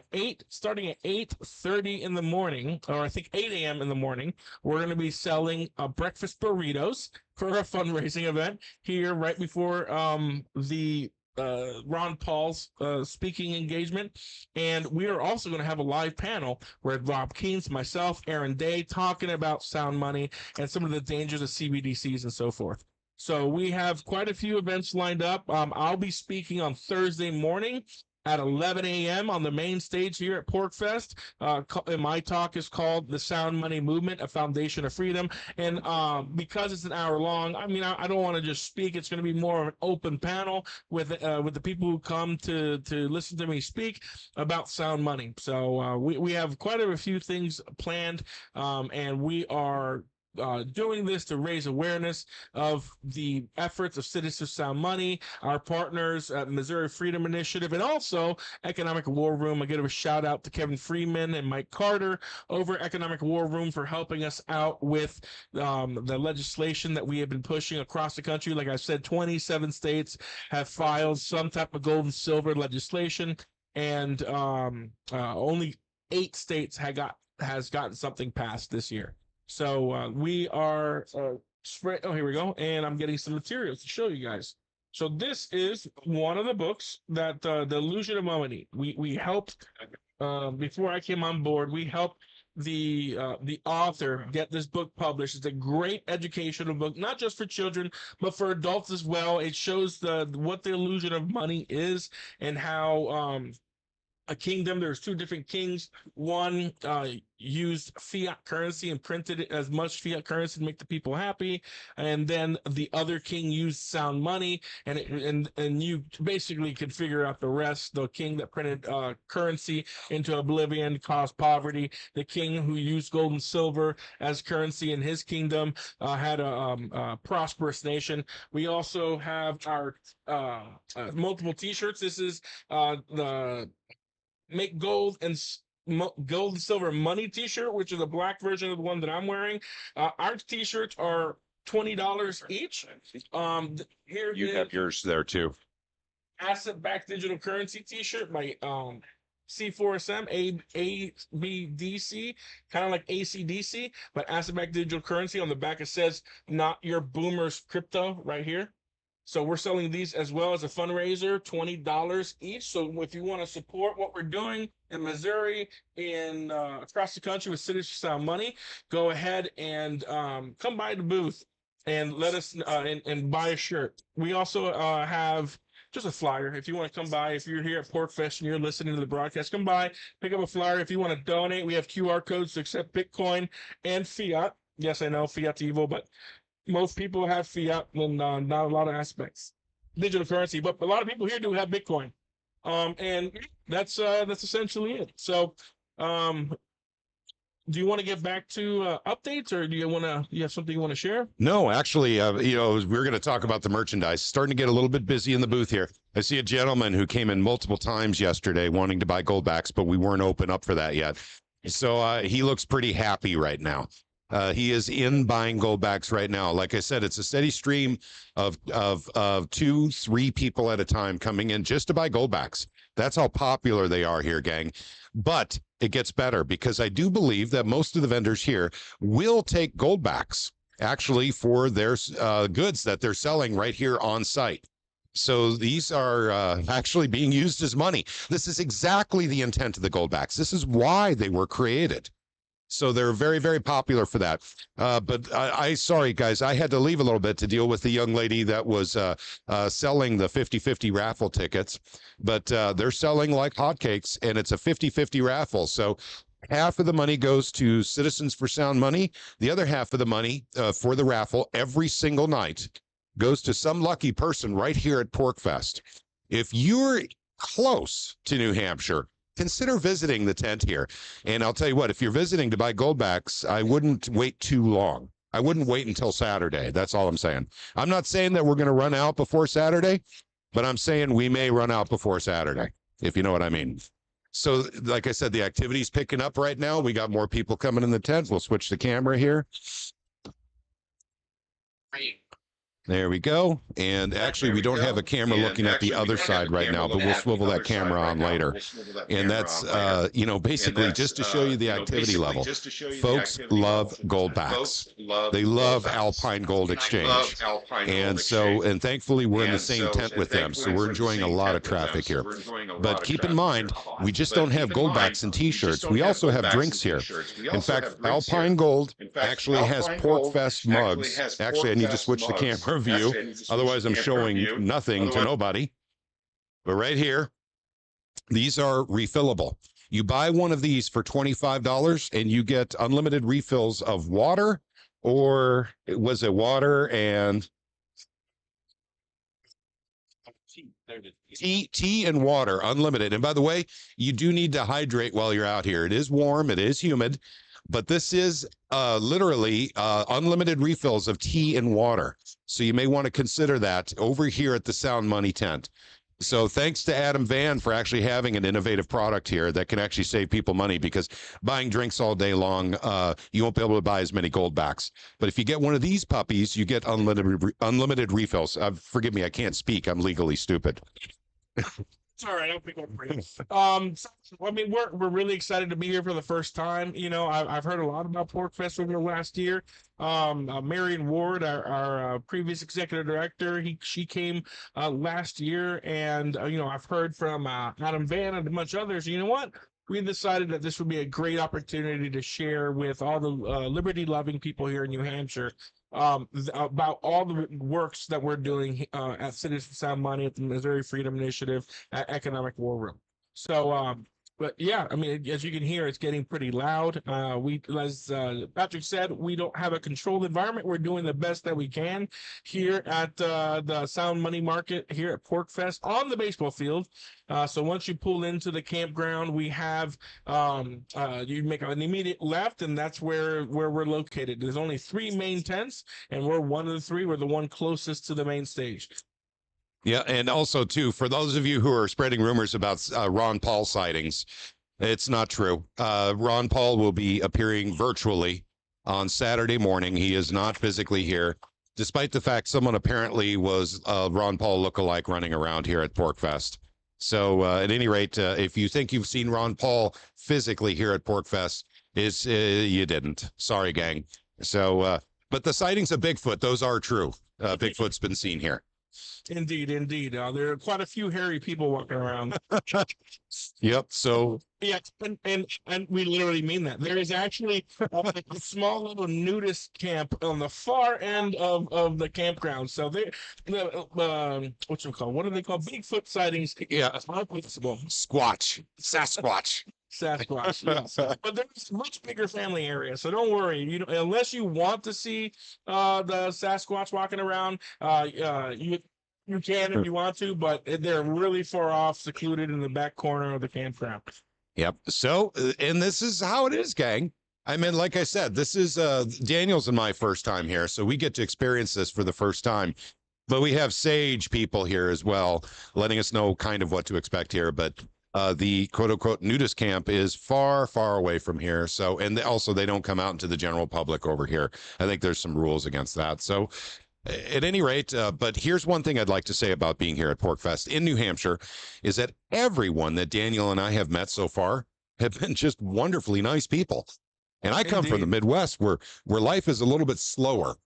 starting at 8:30 in the morning, or I think 8 a.m. in the morning, we're going to be selling breakfast burritos for a fundraising event here right before the Ron Paul's speaking engagement. And we are also going to have a live panel where Rob Keen's, myself, Aaron Day talking about sound money and some of the dangers of CBDCs and so forth. So we have quite a few events lined up. I'll be speaking on Thursday morning at 11 a.m. on the main stage here at PorcFest. My talk is called The Sound Money Movement, a Foundation of Freedom. And because it's an hour long, I mean, I don't want to just speak. It's going to be more of an open panel with the people who come to listen to me speak about sound money. So we have quite a few things planned, and we are doing this to raise awareness of the efforts of Citizens Sound Money, our partners at Missouri Freedom Initiative, and also Economic War Room. I give a shout out to Kevin Freeman and Mike Carter over Economic War Room for helping us out with the legislation that we have been pushing across the country. Like I said, 27 states have filed some type of gold and silver legislation, and only 8 states has gotten something passed this year. So we are spread. Oh, here we go. And I'm getting some materials to show you guys. So this is one of the books that the Illusion of Money. We helped before I came on board. We helped the author get this book published. It's a great educational book, not just for children but for adults as well. It shows what the illusion of money is and how a kingdom, there's two different kings. One used fiat currency and printed as much fiat currency to make the people happy, and then the other king used sound money, and you basically could figure out the rest. The king that printed currency into oblivion caused poverty. The king who used gold and silver as currency in his kingdom had a prosperous nation. We also have our multiple T-shirts. This is the Make Gold and Silver Money T-shirt, which is a black version of the one that I'm wearing. Our T-shirts are $20 each. Here you have yours there too. Asset-backed digital currency T-shirt by C4SM, ABDC, kind of like ACDC, but asset-backed digital currency. On the back it says "Not Your Boomers Crypto" right here. So we're selling these as well as a fundraiser, $20 each. So if you want to support what we're doing in Missouri, in across the country with Citizens for Sound Money, go ahead and come by the booth and let us and buy a shirt. We also have just a flyer. If you want to come by, if you're here at PorcFest and you're listening to the broadcast, come by, pick up a flyer. If you want to donate, we have QR codes to accept Bitcoin and fiat. Yes, I know fiat's evil, but most people have fiat and not a lot of aspects digital currency, but a lot of people here do have Bitcoin, and that's essentially it. So do you want to get back to updates, or do you have something you want to share? No, actually, we're going to talk about the merchandise. Starting to get a little bit busy in the booth here. I see a gentleman who came in multiple times yesterday wanting to buy Goldbacks, but we weren't open up for that yet. So he looks pretty happy right now. He is in buying Goldbacks right now. Like I said, it's a steady stream of 2-3 people at a time coming in just to buy Goldbacks. That's how popular they are here, gang. But it gets better because I do believe that most of the vendors here will take Goldbacks actually for their goods that they're selling right here on site. So these are actually being used as money. This is exactly the intent of the Goldbacks. This is why they were created. So they're very, very popular for that. But sorry, guys, I had to leave a little bit to deal with the young lady that was selling the 50-50 raffle tickets. But they're selling like hotcakes, and it's a 50-50 raffle. So half of the money goes to Citizens for Sound Money. The other half of the money for the raffle every single night goes to some lucky person right here at PorcFest. If you're close to New Hampshire, consider visiting the tent here. And I'll tell you what, if you're visiting to buy Goldbacks, I wouldn't wait too long. I wouldn't wait until Saturday. That's all I'm saying. I'm not saying that we're going to run out before Saturday, but I'm saying we may run out before Saturday, if you know what I mean. So, like I said, the activity's picking up right now. We got more people coming in the tent. We'll switch the camera here. There we go. And actually, we don't have a camera looking at the other side right now, but we'll swivel that camera on later. And that's, basically just to show you the activity level. Folks love Goldbacks. They love Alpine Gold Exchange. And so, and thankfully, we're in the same tent with them. So we're enjoying a lot of traffic here. But keep in mind, we just don't have Goldbacks and T-shirts. We also have drinks here. In fact, Alpine Gold actually has PorcFest mugs. Actually, I need to switch the camera view, otherwise I'm showing nothing to nobody. But right here, these are refillable. You buy one of these for $25 and you get unlimited refills of water, or was it water and tea and water, unlimited. And by the way, you do need to hydrate while you're out here. It is warm, it is humid, but this is literally unlimited refills of tea and water. So you may want to consider that over here at the Sound Money tent. So thanks to Adam Van for actually having an innovative product here that can actually save people money, because buying drinks all day long, you won't be able to buy as many Goldbacks. But if you get one of these puppies, you get unlimited refills. Forgive me, I can't speak. I'm legally stupid. It's all right. I'll pick up for you. I mean, we're really excited to be here for the first time. You know, I've heard a lot about PorcFest over the last year. Marion Ward, our previous executive director, she came last year, and you know, I've heard from Adam Van and a bunch of others. You know what? We decided that this would be a great opportunity to share with all the liberty-loving people here in New Hampshire about all the works that we're doing at Citizen Sound Money, at the Missouri Freedom Initiative, at Economic War Room. So, but yeah, I mean, as you can hear, it's getting pretty loud. As Patrick said, we don't have a controlled environment. We're doing the best that we can here at the Sound Money Market here at PorcFest on the baseball field. So once you pull into the campground, we have you make an immediate left, and that's where we're located. There's only 3 main tents, and we're one of the 3. We're the one closest to the main stage. Yeah, and also, too, for those of you who are spreading rumors about Ron Paul sightings, it's not true. Ron Paul will be appearing virtually on Saturday morning. He is not physically here, despite the fact someone apparently was Ron Paul lookalike running around here at PorcFest. So at any rate, if you think you've seen Ron Paul physically here at PorcFest, you didn't. Sorry, gang. So, but the sightings of Bigfoot, those are true. Bigfoot's been seen here. Indeed. There are quite a few hairy people walking around. Yep. So yeah, and we literally mean that. There is actually a small little nudist camp on the far end of the campground. So they, what do they call Bigfoot sightings? Yeah, Sasquatch. Sasquatch. Yes. But there's a much bigger family area, so don't worry. You know, unless you want to see the Sasquatch walking around, you can if you want to, but they're really far off, secluded in the back corner of the campground. Yep. So, and this is how it is, gang. I mean, like I said, this is Daniel's and my first time here, so we get to experience this for the first time. But we have sage people here as well, letting us know kind of what to expect here. But the quote-unquote nudist camp is far, far away from here. So, and also they don't come out into the general public over here. I think there's some rules against that. So at any rate, but here's one thing I'd like to say about being here at PorcFest in New Hampshire is that everyone that Daniel and I have met so far have been just wonderfully nice people. And I come from the Midwest where life is a little bit slower.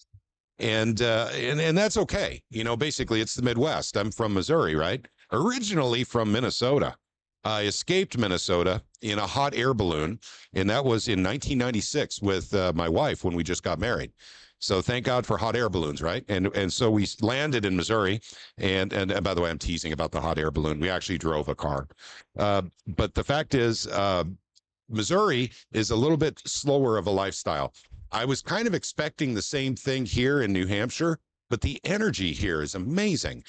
And that's okay. You know, basically it's the Midwest. I'm from Missouri, right? Originally from Minnesota. I escaped Minnesota in a hot air balloon, and that was in 1996 with my wife when we just got married. So thank God for hot air balloons, right? And so we landed in Missouri, and by the way, I'm teasing about the hot air balloon. We actually drove a car. But the fact is, Missouri is a little bit slower of a lifestyle. I was kind of expecting the same thing here in New Hampshire, but the energy here is amazing.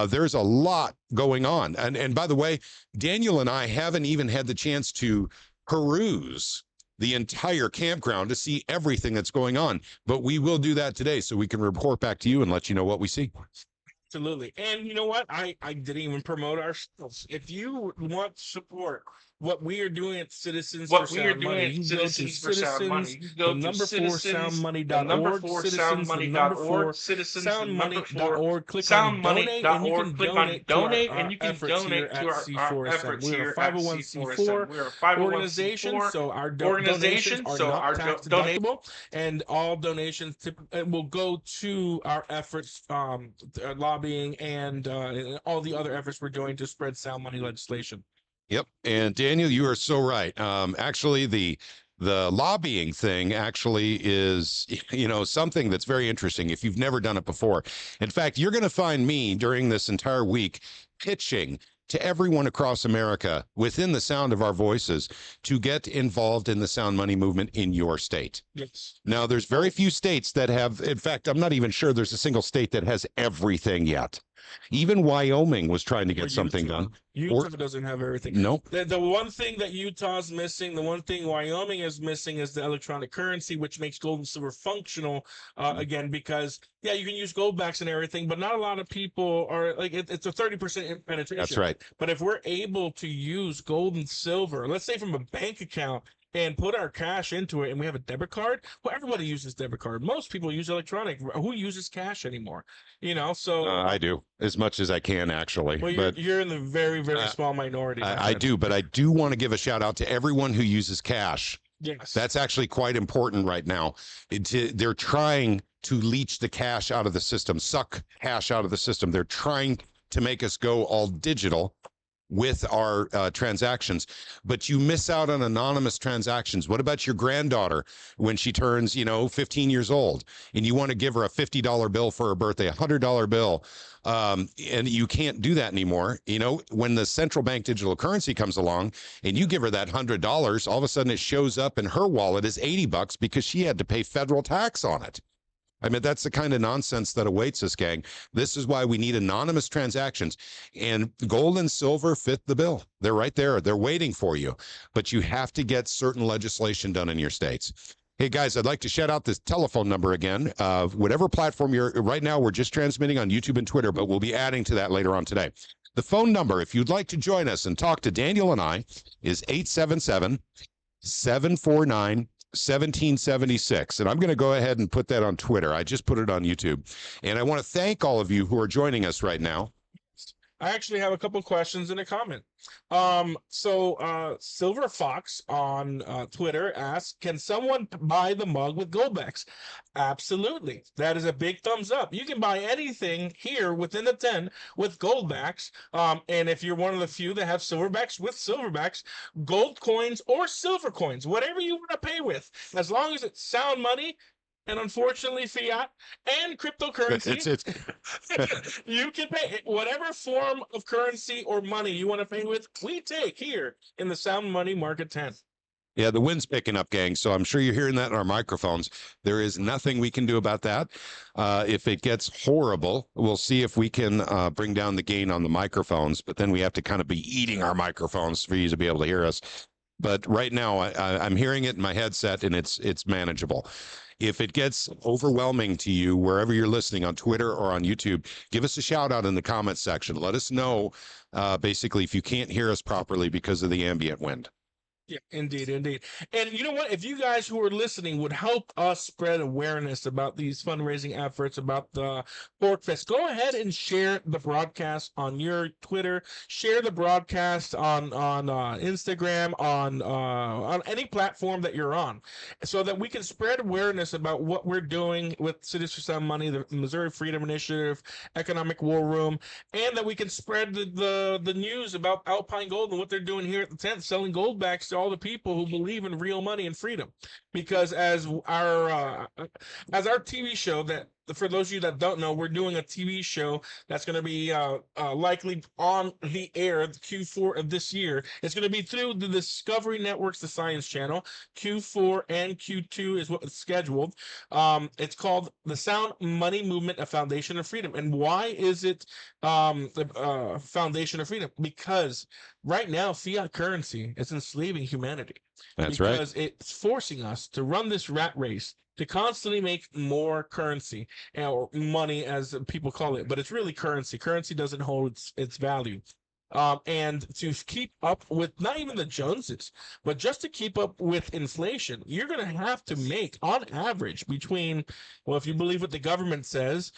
There's a lot going on. And by the way, Daniel and I haven't even had the chance to peruse the entire campground to see everything that's going on. But we will do that today so we can report back to you and let you know what we see. Absolutely. And you know what? I didn't even promote ourselves. If you want support what we are doing at Citizens for Sound Money, you go to Citizens, the number 4 soundmoney.org, Citizens, soundmoney.org, click on donate, and you can donate to our efforts here at C4SM. We're a 501c4 organization, so our donations are not tax deductible, and all donations will go to our efforts, lobbying, and all the other efforts we're doing to spread sound money legislation. Yep. And Daniel, you are so right. Actually, the lobbying thing actually is, you know, something that's very interesting if you've never done it before. In fact, you're going to find me during this entire week pitching to everyone across America within the sound of our voices to get involved in the sound money movement in your state. Yes. Now, there's very few states that have, in fact, I'm not even sure there's a single state that has everything yet. Even Wyoming was trying to get something done. Utah doesn't have everything. Nope. The one thing that Utah's missing, the one thing Wyoming is missing is the electronic currency, which makes gold and silver functional again, because, yeah, you can use gold backs and everything, but not a lot of people are, like, it's a 30% penetration. That's right. But if we're able to use gold and silver, let's say from a bank account, and put our cash into it, and we have a debit card. Well, everybody uses debit card. Most people use electronic. Who uses cash anymore? So I do as much as I can, actually. Well, but you're in the very, very small minority. I do, but I do want to give a shout out to everyone who uses cash. Yes, that's actually quite important right now. They're trying to leach the cash out of the system, suck cash out of the system. They're trying to make us go all digital with our transactions, but you miss out on anonymous transactions. What about your granddaughter when she turns 15 years old, and you want to give her a $50 bill for her birthday, $100 bill, and you can't do that anymore? When the central bank digital currency comes along and you give her that $100, all of a sudden it shows up in her wallet as $80 because she had to pay federal tax on it. I mean, that's the kind of nonsense that awaits us, gang. This is why we need anonymous transactions. And gold and silver fit the bill. They're right there. They're waiting for you. But you have to get certain legislation done in your states. Hey, guys, I'd like to shout out this telephone number again. Whatever platform you're right now, we're just transmitting on YouTube and Twitter, but we'll be adding to that later on today. The phone number, if you'd like to join us and talk to Daniel and I, is 877-749 1776. And I'm going to go ahead and put that on Twitter. I just put it on YouTube. And I want to thank all of you who are joining us right now. I actually have a couple questions and a comment. Silver Fox on Twitter asks, can someone buy the mug with goldbacks? Absolutely. That is a big thumbs up. You can buy anything here within the 10 with goldbacks. And if you're one of the few that have silverbacks with silverbacks, gold coins or silver coins, whatever you want to pay with, as long as it's sound money, and unfortunately fiat and cryptocurrency, you can pay whatever form of currency or money you want to pay with. We take here in the Sound Money Market 10. Yeah, the wind's picking up, gang. So I'm sure you're hearing that in our microphones. There is nothing we can do about that. If it gets horrible, we'll see if we can bring down the gain on the microphones. But then we have to kind of be eating our microphones for you to be able to hear us. But right now, I'm hearing it in my headset, and it's manageable. If it gets overwhelming to you, wherever you're listening, on Twitter or on YouTube, give us a shout out in the comments section. Let us know, basically, if you can't hear us properly because of the ambient wind. Yeah, indeed, indeed. And you know what? If you guys who are listening would help us spread awareness about these fundraising efforts, about the PorcFest, go ahead and share the broadcast on your Twitter. Share the broadcast on Instagram, on any platform that you're on, so that we can spread awareness about what we're doing with Cities for Sound Money, the Missouri Freedom Initiative, Economic War Room, and that we can spread the news about Alpine Gold and what they're doing here at the tent, selling goldbacks to all the people who believe in real money and freedom. Because as our TV show, that for those of you that don't know, we're doing a TV show that's going to be likely on the air Q4 of this year. It's going to be through the Discovery Network's The Science Channel. Q4 and Q2 is what is scheduled. It's called The Sound Money Movement, a Foundation of Freedom. And why is it the Foundation of Freedom? Because right now, fiat currency is enslaving humanity. That's right. Because it's forcing us to run this rat race to constantly make more currency, or money as people call it, but it's really currency. Currency doesn't hold its value. And to keep up with not even the Joneses, but just to keep up with inflation, you're going to have to make, on average, between, well, if you believe what the government says,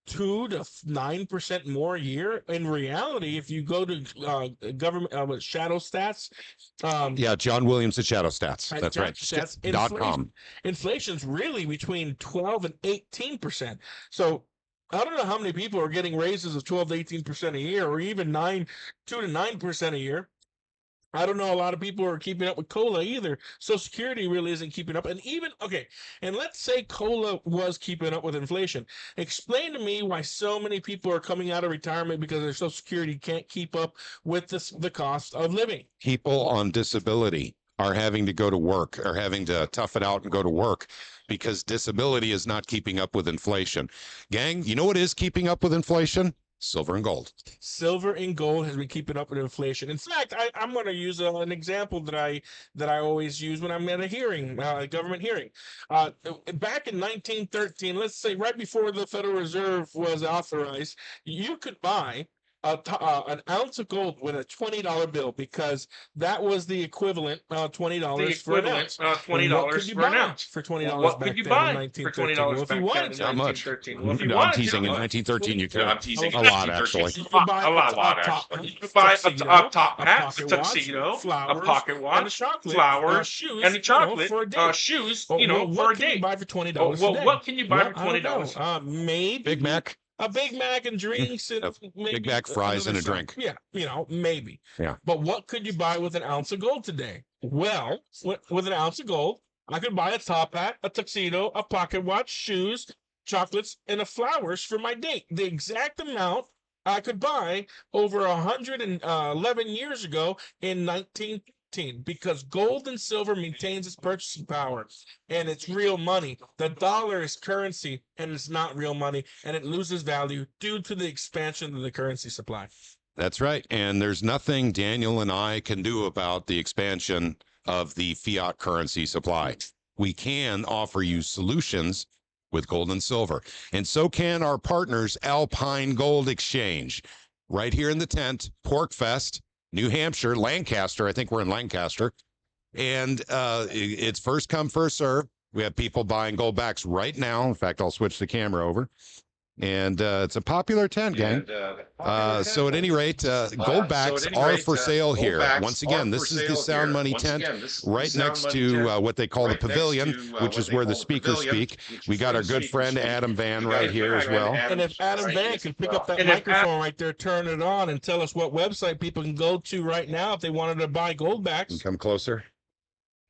2 to 9% more a year. In reality, if you go to government Shadow Stats, yeah, John Williams at Shadow Stats. That's right. Stats. Inflation's really between 12 and 18%. So I don't know how many people are getting raises of 12 to 18% a year, or even 2 to 9% a year. I don't know a lot of people are keeping up with COLA either. Social Security really isn't keeping up. And and let's say COLA was keeping up with inflation. Explain to me why so many people are coming out of retirement because their Social Security can't keep up with the cost of living. People on disability are having to go to work, or having to tough it out and go to work because disability is not keeping up with inflation. Gang, you know what is keeping up with inflation? Silver and gold. Silver and gold has been keeping up with inflation. In fact, I'm going to use an example that I always use when I'm at a hearing, a government hearing. Back in 1913, let's say right before the Federal Reserve was authorized, you could buy an ounce of gold with a $20 bill, because that was the equivalent $20 for an ounce. $20 for an ounce. For $20 what back could you then in buy 1913? for $20 Well, if back you wanted then to, in 1913? Well, if you I'm wanted teasing. to, In 1913, you could. I'm teasing. A lot, actually. You could buy a lot, actually. You could buy Tuxedo, a top a hat, pocket a watch, tuxedo, flowers, a pocket and a watch, chocolate, flowers, shoes, and a chocolate, for a date. shoes, Well, for a what can you date. buy for $20 Well, today? what can you buy for I don't $20? know. Maybe Big Mac. a Big Mac and drinks and maybe Big Mac, fries, and a something. drink. Yeah, maybe. Yeah. But what could you buy with an ounce of gold today? Well, with an ounce of gold, I could buy a top hat, a tuxedo, a pocket watch, shoes, chocolates, and a flowers for my date. The exact amount I could buy over 111 years ago in 1915, because gold and silver maintains its purchasing power, and it's real money. The dollar is currency, and it's not real money, and it loses value due to the expansion of the currency supply. That's right. And there's nothing Daniel and I can do about the expansion of the fiat currency supply. We can offer you solutions with gold and silver. And so can our partners, Alpine Gold Exchange, right here in the tent, PorcFest, New Hampshire, Lancaster. I think we're in Lancaster. And it's first come, first serve. We have people buying gold backs right now. In fact, I'll switch the camera over. And it's a popular tent, gang. So at any rate, gold backs are for sale here. Once again, this is the Sound Money tent right next to what they call the pavilion, which is where the speakers speak. We got our good friend Adam Van right here as well. And if Adam Van could pick up that microphone right there, turn it on, and tell us what website people can go to right now if they wanted to buy gold backs. Come closer.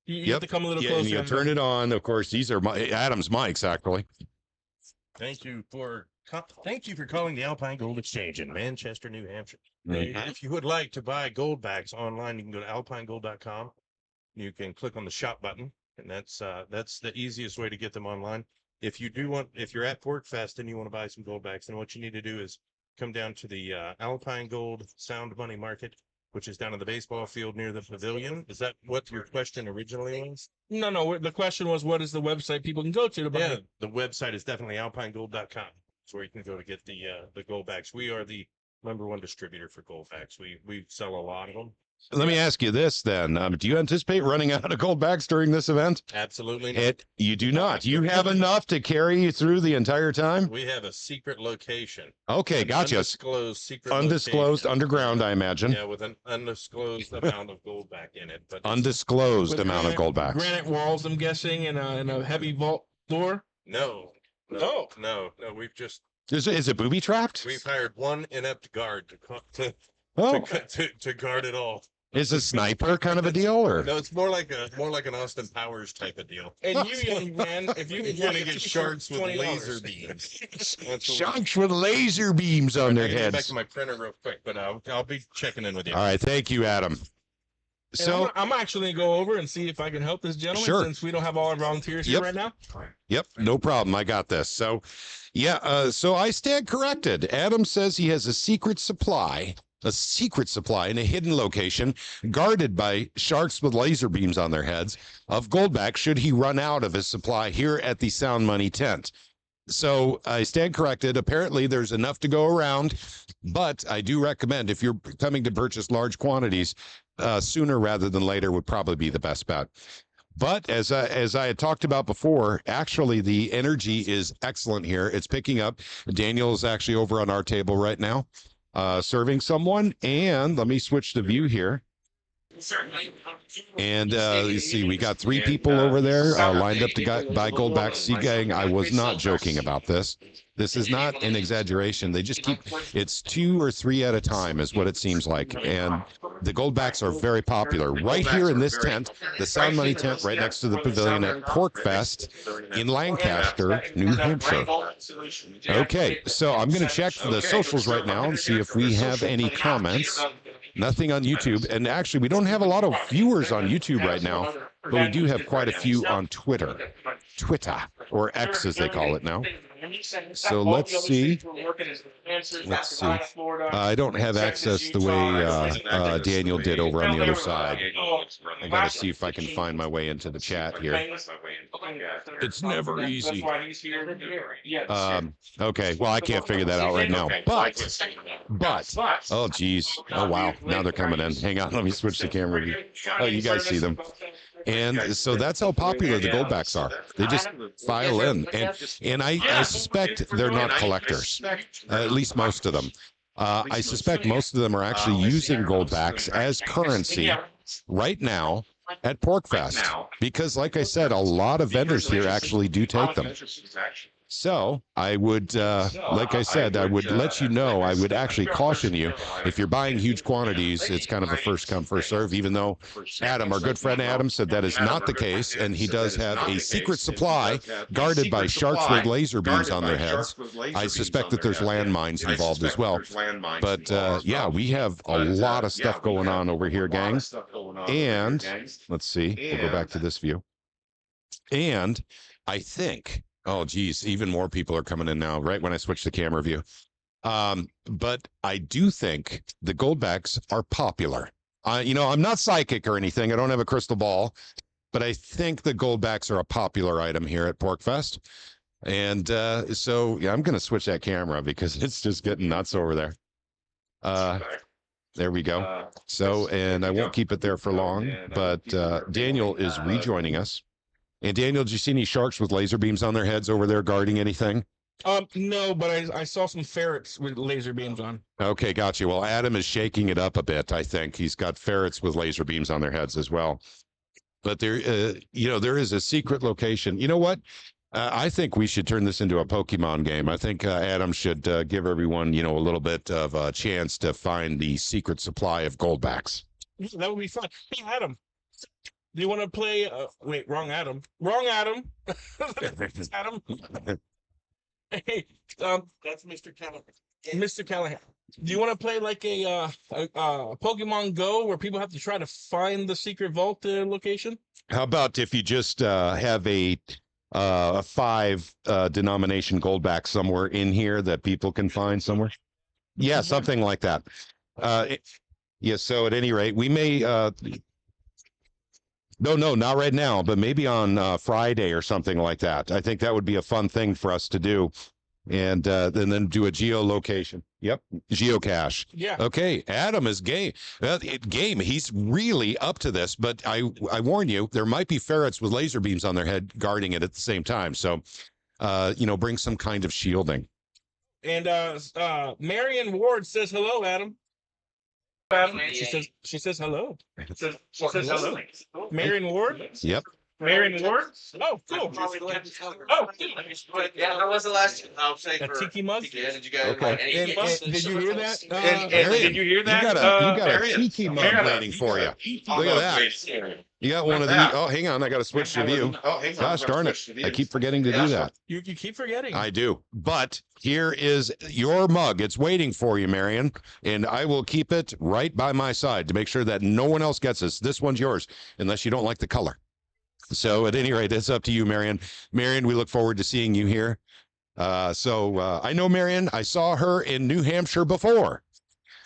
You have to come a little closer. And you turn it on. Of course, these are Adam's mics, actually. Thank you for calling the Alpine Gold Exchange in Manchester, New Hampshire. If you would like to buy gold backs online, you can go to alpinegold.com. You can click on the shop button, and that's the easiest way to get them online. If you're at PorcFest and you want to buy some gold backs, then what you need to do is come down to the Alpine Gold Sound Money Market, which is down in the baseball field near the pavilion. Is that what your question originally was? No. The question was, what is the website people can go to buy? Yeah, the website is definitely alpinegold.com. That's where you can go to get the gold backs. We are the #1 distributor for gold backs. We sell a lot of them. Let me ask you this then. Do you anticipate running out of gold backs during this event? Absolutely not. You do not. You have enough to carry you through the entire time? We have a secret location. Okay, gotcha. Undisclosed secret Undisclosed, location. underground, I imagine. Yeah, with an undisclosed amount of gold back in it. But undisclosed amount of gold backs. Granite walls, I'm guessing, and a heavy vault door? No. We've just... Is it booby trapped? We've hired one inept guard to guard it all. Is a sniper kind of a deal, or no? It's more like an Austin Powers type of deal. And you, young man, if you're gonna get sharks with laser beams, sharks with laser beams on their heads. Back to my printer real quick, but I'll be checking in with you. All right, thank you, Adam. So I'm actually gonna go over and see if I can help this gentleman, since we don't have all our volunteers here right now. Yep, no problem. I got this. So, yeah. So I stand corrected. Adam says he has a secret supply in a hidden location, guarded by sharks with laser beams on their heads, of goldback should he run out of his supply here at the Sound Money tent. So I stand corrected. Apparently there's enough to go around, but I do recommend, if you're coming to purchase large quantities, sooner rather than later would probably be the best bet. But as I had talked about before, actually the energy is excellent here. It's picking up. Daniel is actually over on our table right now, serving someone. And let me switch the view here. And you see, we got 3 people over there lined up to buy goldback. See, gang, I was not joking about this. This is not an exaggeration. They just it's 2 or 3 at a time is what it seems like. And the goldbacks are very popular. Right here in this tent, the Sound Money tent right next to the pavilion at PorcFest in Lancaster, New Hampshire. Okay, so I'm going to check the socials right now and see if we have any comments. Nothing on YouTube. And actually, we don't have a lot of viewers on YouTube right now, but we do have quite a few on Twitter, or X as they call it now. So let's see. Let's see. I don't have access the way Daniel did over on the other side. I got to see if I can find my way into the chat here. It's never easy. Okay, well, I can't figure that out right now. But, oh, geez. Oh, wow. Now they're coming in. Hang on. Let me switch the camera view. Oh, you guys see them. And so that's how popular the Goldbacks are. They just file in. And I suspect they're not collectors, at least most of them. I suspect most of them are actually using Goldbacks as currency right now at PorcFest. Because, like I said, a lot of vendors here actually do take them. So I would, like I said, I would let you know, I would actually caution you, if you're buying huge quantities, it's kind of a first come, first serve, even though Adam, our good friend Adam, said that is not the case, and he does have a secret supply guarded by sharks with laser beams on their heads. I suspect that there's landmines involved as well. But yeah, we have a lot of stuff going on over here, gang. And let's see, we'll go back to this view. And I think, oh, geez, even more people are coming in now, right when I switch the camera view. But I do think the Goldbacks are popular. You know, I'm not psychic or anything. I don't have a crystal ball, but I think the Goldbacks are a popular item here at PorcFest. And so, yeah, I'm going to switch that camera because it's just getting nuts over there. There we go. So, and I won't keep it there for long, but Daniel is rejoining us. And Daniel, did you see any sharks with laser beams on their heads over there guarding anything? No, but I saw some ferrets with laser beams on. Okay, got you. Well, Adam is shaking it up a bit, I think. He's got ferrets with laser beams on their heads as well. But there, you know, there is a secret location. You know what? I think we should turn this into a Pokemon game. I think Adam should give everyone, you know, a little bit of a chance to find the secret supply of Goldbacks. That would be fun. Hey, Adam. Do you want to play? Wait, wrong Adam. Wrong Adam. Adam. Hey, that's Mr. Callahan. Mr. Callahan. Do you want to play like a Pokemon Go where people have to try to find the secret vault location? How about if you just have a 5 denomination Goldback somewhere in here that people can find somewhere? Yeah, something like that. Yeah. So at any rate, we may. No, not right now, but maybe on Friday or something like that. I think that would be a fun thing for us to do. And then do a geolocation. Yep, geocache. Yeah. Okay, Adam is game. He's really up to this, but I warn you, there might be ferrets with laser beams on their head guarding it at the same time. So, you know, bring some kind of shielding. And Marion Ward says hello, Adam. She says hello. She says hello. Marion Ward? Yep. Marion Ward? Oh, cool. Oh, yeah, how was the last a tiki mug? Did you guys okay. Did you hear that? Did you hear that? You got a tiki mug waiting for you. Look at that. You got one of these. Oh, hang on. I got to switch the view. Gosh darn it. I keep forgetting to do that. You keep forgetting. I do. But here is your mug. It's waiting for you, Marion. And I will keep it right by my side to make sure that no one else gets this. This one's yours, unless you don't like the color. So at any rate, it's up to you, Marion. Marion, we look forward to seeing you here. I know Marion. I saw her in New Hampshire before.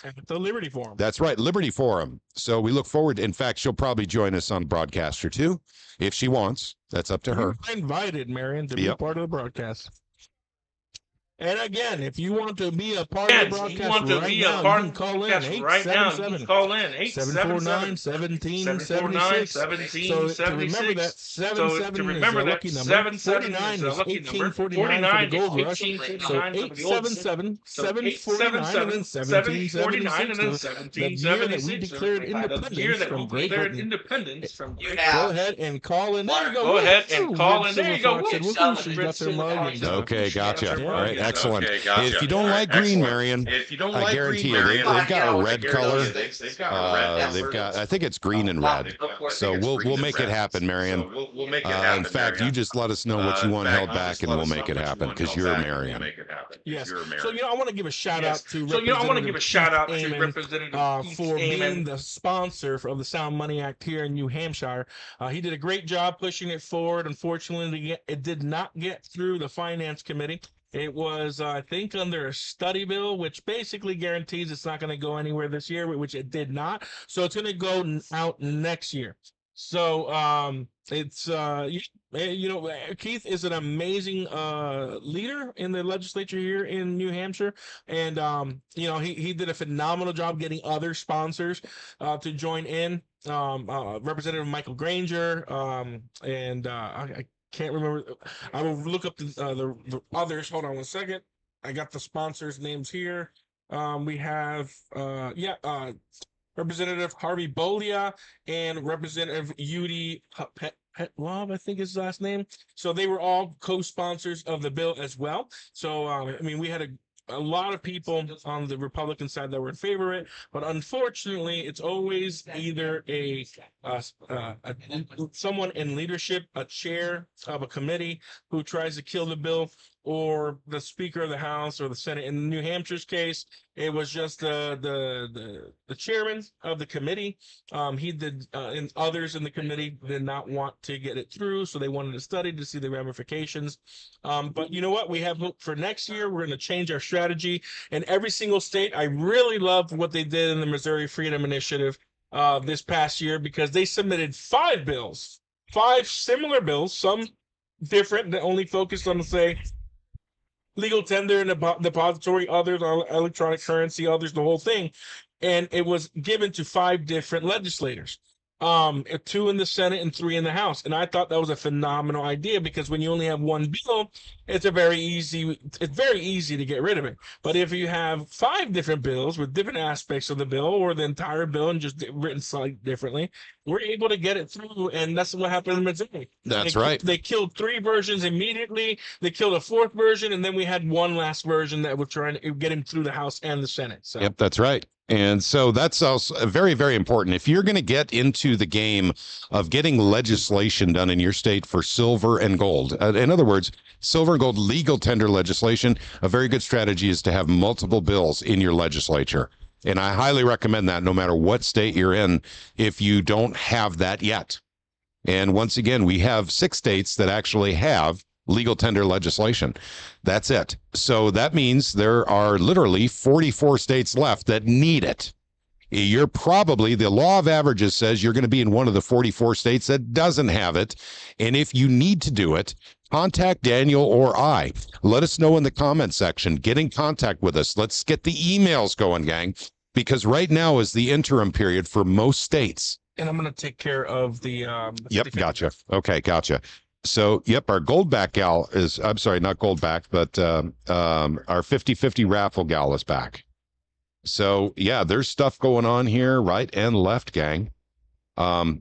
At the Liberty Forum. That's right, Liberty Forum. So we look forward. In fact, she'll probably join us on Broadcaster too, if she wants. That's up to her. I invited Marion to be a part of the broadcast. And again, if you want to be a part of the broadcast right now, you can call in 877-749-1776. So to remember that 77 is a lucky number. 49 is 1849 for the gold rush. So 877-749 and then 1776. The year that we declared independence from Great Britain. Go ahead and call in. There you go. Go ahead and call in. There you go. Okay, gotcha. All right. Excellent. Okay, gotcha. If you don't like green, Marion, I guarantee you, they've got a red color. They've got, I think it's green and red. So we'll make it happen, Marion. In fact, you just let us know what you want held back, and we'll make it happen because you're Marion. Yes. So I want to give a shout out to Representative for being the sponsor of the Sound Money Act here in New Hampshire. He did a great job pushing it forward. Unfortunately, it did not get through the Finance Committee. It was, I think, under a study bill, which basically guarantees it's not going to go anywhere this year, which it did not. So it's going to go out next year. So it's Keith is an amazing leader in the legislature here in New Hampshire, and he did a phenomenal job getting other sponsors to join in. Representative Michael Granger, and I can't remember. I will look up the others. Hold on one second. I got the sponsors' names here. We have Representative Harvey Bolia and Representative Udi Petlov, I think is his last name. So they were all co-sponsors of the bill as well. So we had a lot of people on the Republican side that were in favor of it, but unfortunately, it's always either someone in leadership, a chair of a committee who tries to kill the bill, or the Speaker of the House or the Senate. In New Hampshire's case, it was just the chairman of the committee. He did, and others in the committee did not want to get it through, so they wanted to study to see the ramifications. But you know what? We have hope for next year. We're going to change our strategy in every single state. I really loved what they did in the Missouri Freedom Initiative this past year, because they submitted 5 bills, 5 similar bills, some different that only focused on, say, legal tender and depository, others on electronic currency, others the whole thing, and it was given to 5 different legislators, 2 in the Senate and 3 in the House. And I thought that was a phenomenal idea, because when you only have one bill, it's very easy to get rid of it. But if you have 5 different bills with different aspects of the bill, or the entire bill and just written slightly differently, we're able to get it through. And that's what happened in Missouri. That's right. They killed 3 versions immediately. They killed a 4th version, and then we had one last version that was trying to get him through the House and the Senate. So. Yep, that's right. And so that's also very, very important. If you're going to get into the game of getting legislation done in your state for silver and gold, in other words, silver and gold legal tender legislation, a very good strategy is to have multiple bills in your legislature. And I highly recommend that, no matter what state you're in, if you don't have that yet. And once again, we have 6 states that actually have legal tender legislation. That's it. So that means there are literally 44 states left that need it. You're probably, the law of averages says you're going to be in one of the 44 states that doesn't have it. And if you need to do it, contact Daniel or I. Let us know in the comment section. Get in contact with us. Let's get the emails going, gang, because right now is the interim period for most states. And I'm going to take care of the yep, gotcha. Okay, gotcha. So, yep, our Goldback gal is, I'm sorry, not Goldback, but our 50-50 raffle gal is back. So, yeah, there's stuff going on here, right and left, gang.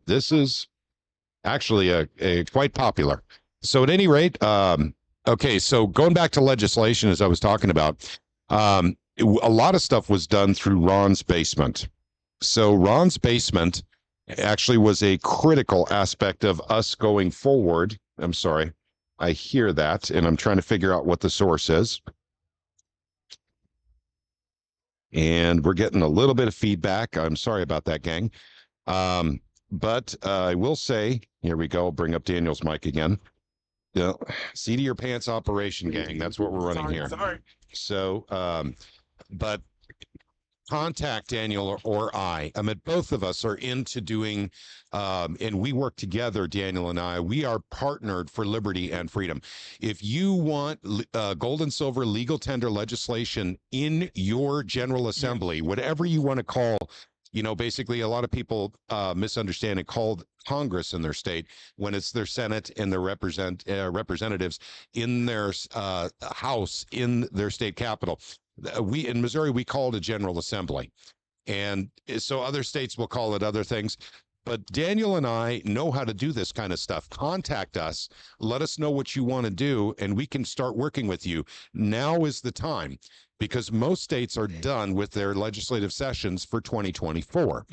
This is actually a quite popular. So, at any rate, okay, so going back to legislation, as I was talking about, a lot of stuff was done through Ron's basement. So, Ron's basement actually was a critical aspect of us going forward. I'm sorry, I hear that, and I'm trying to figure out what the source is. And we're getting a little bit of feedback. I'm sorry about that, gang. But I will say, here we go, bring up Daniel's mic again. Seat of your pants operation, gang. That's what we're running here. Sorry. So, but contact Daniel or I. I mean, both of us are into doing, and we work together, Daniel and I. We are partnered for liberty and freedom. If you want gold and silver legal tender legislation in your General Assembly, whatever you want to call, basically a lot of people misunderstand and call Congress in their state when it's their Senate and their representatives in their House in their state capital. We in Missouri, we call it a General Assembly. And so other states will call it other things. But Daniel and I know how to do this kind of stuff. Contact us. Let us know what you want to do, and we can start working with you. Now is the time, because most states are done with their legislative sessions for 2024.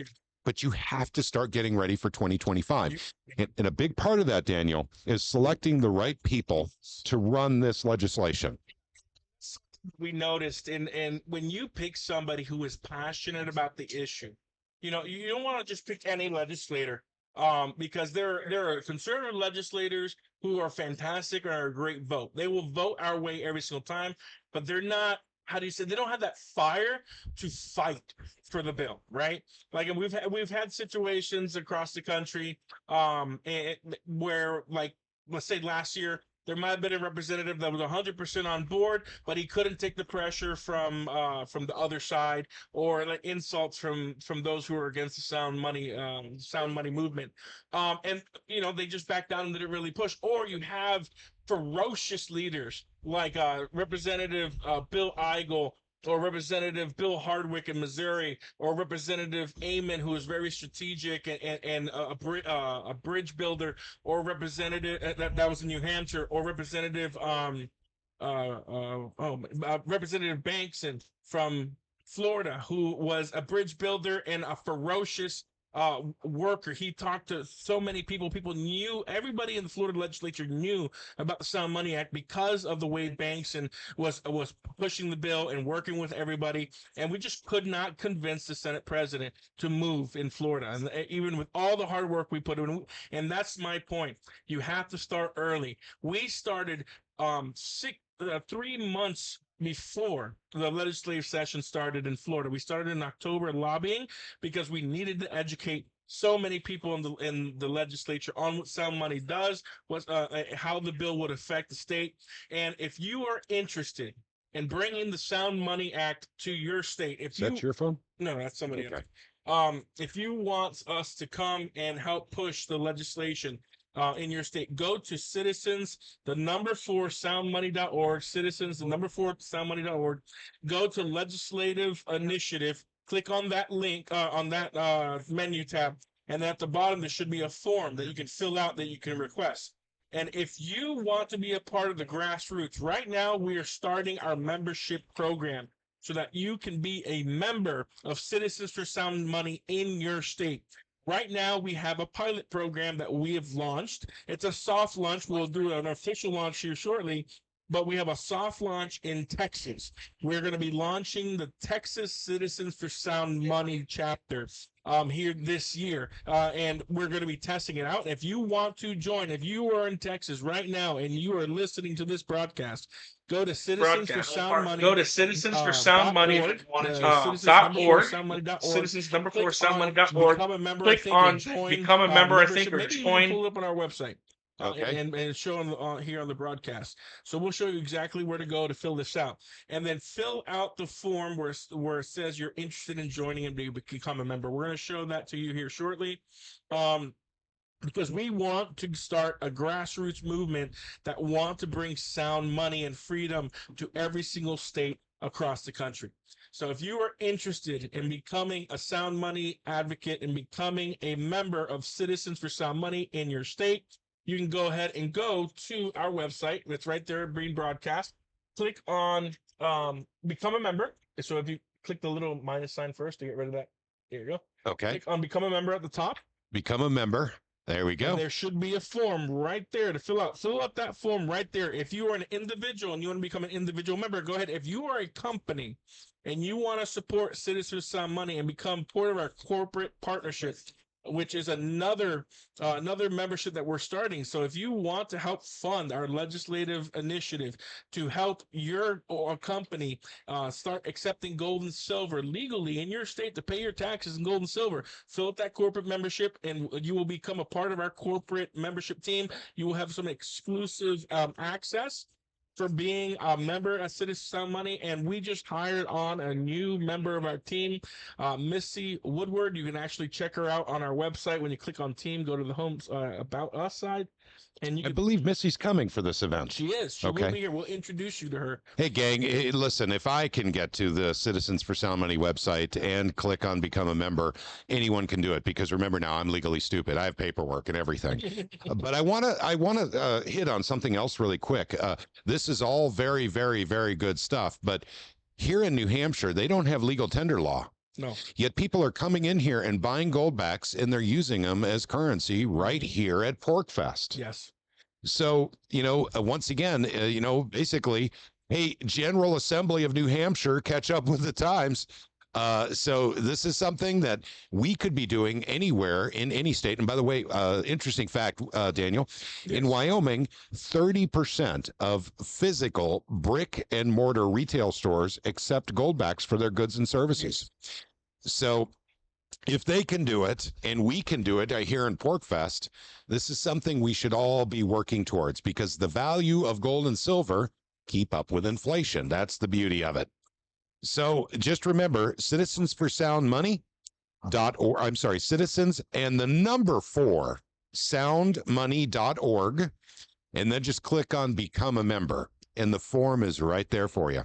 But you have to start getting ready for 2025. And a big part of that, Daniel, is selecting the right people to run this legislation. We noticed, and when you pick somebody who is passionate about the issue, you don't want to just pick any legislator, because there are conservative legislators who are fantastic and are a great vote. They will vote our way every single time, but they're not, how do you say, they don't have that fire to fight for the bill, right? Like, and we've had situations across the country where, like, let's say last year there might have been a representative that was 100% on board, but he couldn't take the pressure from the other side, or like insults from those who are against the sound money movement, and they just backed down and didn't really push. Or you have ferocious leaders like Representative Bill Eigel, or Representative Bill Hardwick in Missouri, or Representative Amon, who is very strategic and a bridge builder, or Representative that was in New Hampshire, or Representative Representative Bankson from Florida, who was a bridge builder and a ferocious worker. He talked to so many people. People knew, everybody in the Florida legislature knew about the Sound Money Act because of the way Bankson was pushing the bill and working with everybody. And we just could not convince the Senate president to move in Florida. And even with all the hard work we put in, and that's my point. You have to start early. We started 3 months before the legislative session started in Florida. We started in October lobbying because we needed to educate so many people in the legislature on what sound money does, how the bill would affect the state. And if you are interested in bringing the Sound Money Act to your state, is that your phone? No, that's somebody else. If you want us to come and help push the legislation in your state, go to citizens4soundmoney.org, citizens4soundmoney.org, go to legislative initiative, click on that link on that menu tab, and at the bottom there should be a form that you can fill out that you can request. And if you want to be a part of the grassroots, right now we are starting our membership program so that you can be a member of Citizens for Sound Money in your state. Right now, we have a pilot program that we have launched. It's a soft launch. We'll do an official launch here shortly, but we have a soft launch in Texas. We're going to be launching the Texas Citizens for Sound Money chapter here this year, and we're going to be testing it out. If you want to join, if you are in Texas right now and you are listening to this broadcast, go to Citizens for Sound Money. Go to Citizens for Sound Money Citizens number 4 soundmoney.org. Become a member. Click on become a member, I think, or maybe join. Pull it up on our website. Okay. And show them here on the broadcast. So we'll show you exactly where to go to fill this out, and then fill out the form where it says you're interested in joining and become a member. We're going to show that to you here shortly. Because we want to start a grassroots movement that want to bring sound money and freedom to every single state across the country. So if you are interested in becoming a sound money advocate and becoming a member of Citizens for Sound Money in your state, you can go ahead and go to our website. That's right there, Green Broadcast. Click on become a member. So if you click the little minus sign first to get rid of that, there you go. Okay. Click on become a member at the top. Become a member. There we go. And there should be a form right there to fill out. Fill out that form right there. If you are an individual and you want to become an individual member, go ahead. If you are a company and you want to support Citizens Sound Money and become part of our corporate partnership, which is another membership that we're starting. So if you want to help fund our legislative initiative to help your company start accepting gold and silver legally in your state to pay your taxes in gold and silver, fill out that corporate membership and you will become a part of our corporate membership team. You will have some exclusive access for being a member at Citizens Sound Money. And we just hired on a new member of our team, Missy Woodward. You can actually check her out on our website. When you click on team, go to the home about us side. And you I believe Missy's coming for this event. She is. She will be here. We'll introduce you to her. Hey, gang, listen, if I can get to the Citizens for Sound Money website and click on become a member, anyone can do it, because remember now, I'm legally stupid. I have paperwork and everything. But I want to hit on something else really quick. This is all very, very, very good stuff. But here in New Hampshire, they don't have legal tender law. No. Yet people are coming in here and buying goldbacks, and they're using them as currency right here at PorcFest. Yes. So, once again, basically, hey, General Assembly of New Hampshire, catch up with the times. So this is something that we could be doing anywhere in any state. And by the way, interesting fact, Daniel, in Wyoming, 30% of physical brick and mortar retail stores accept Goldbacks for their goods and services. So if they can do it and we can do it here in PorcFest, this is something we should all be working towards, because the value of gold and silver keep up with inflation. That's the beauty of it. So just remember, Citizens for Sound Money.org. I'm sorry, Citizens and the number 4 soundmoney.org, and then just click on Become a Member, and the form is right there for you.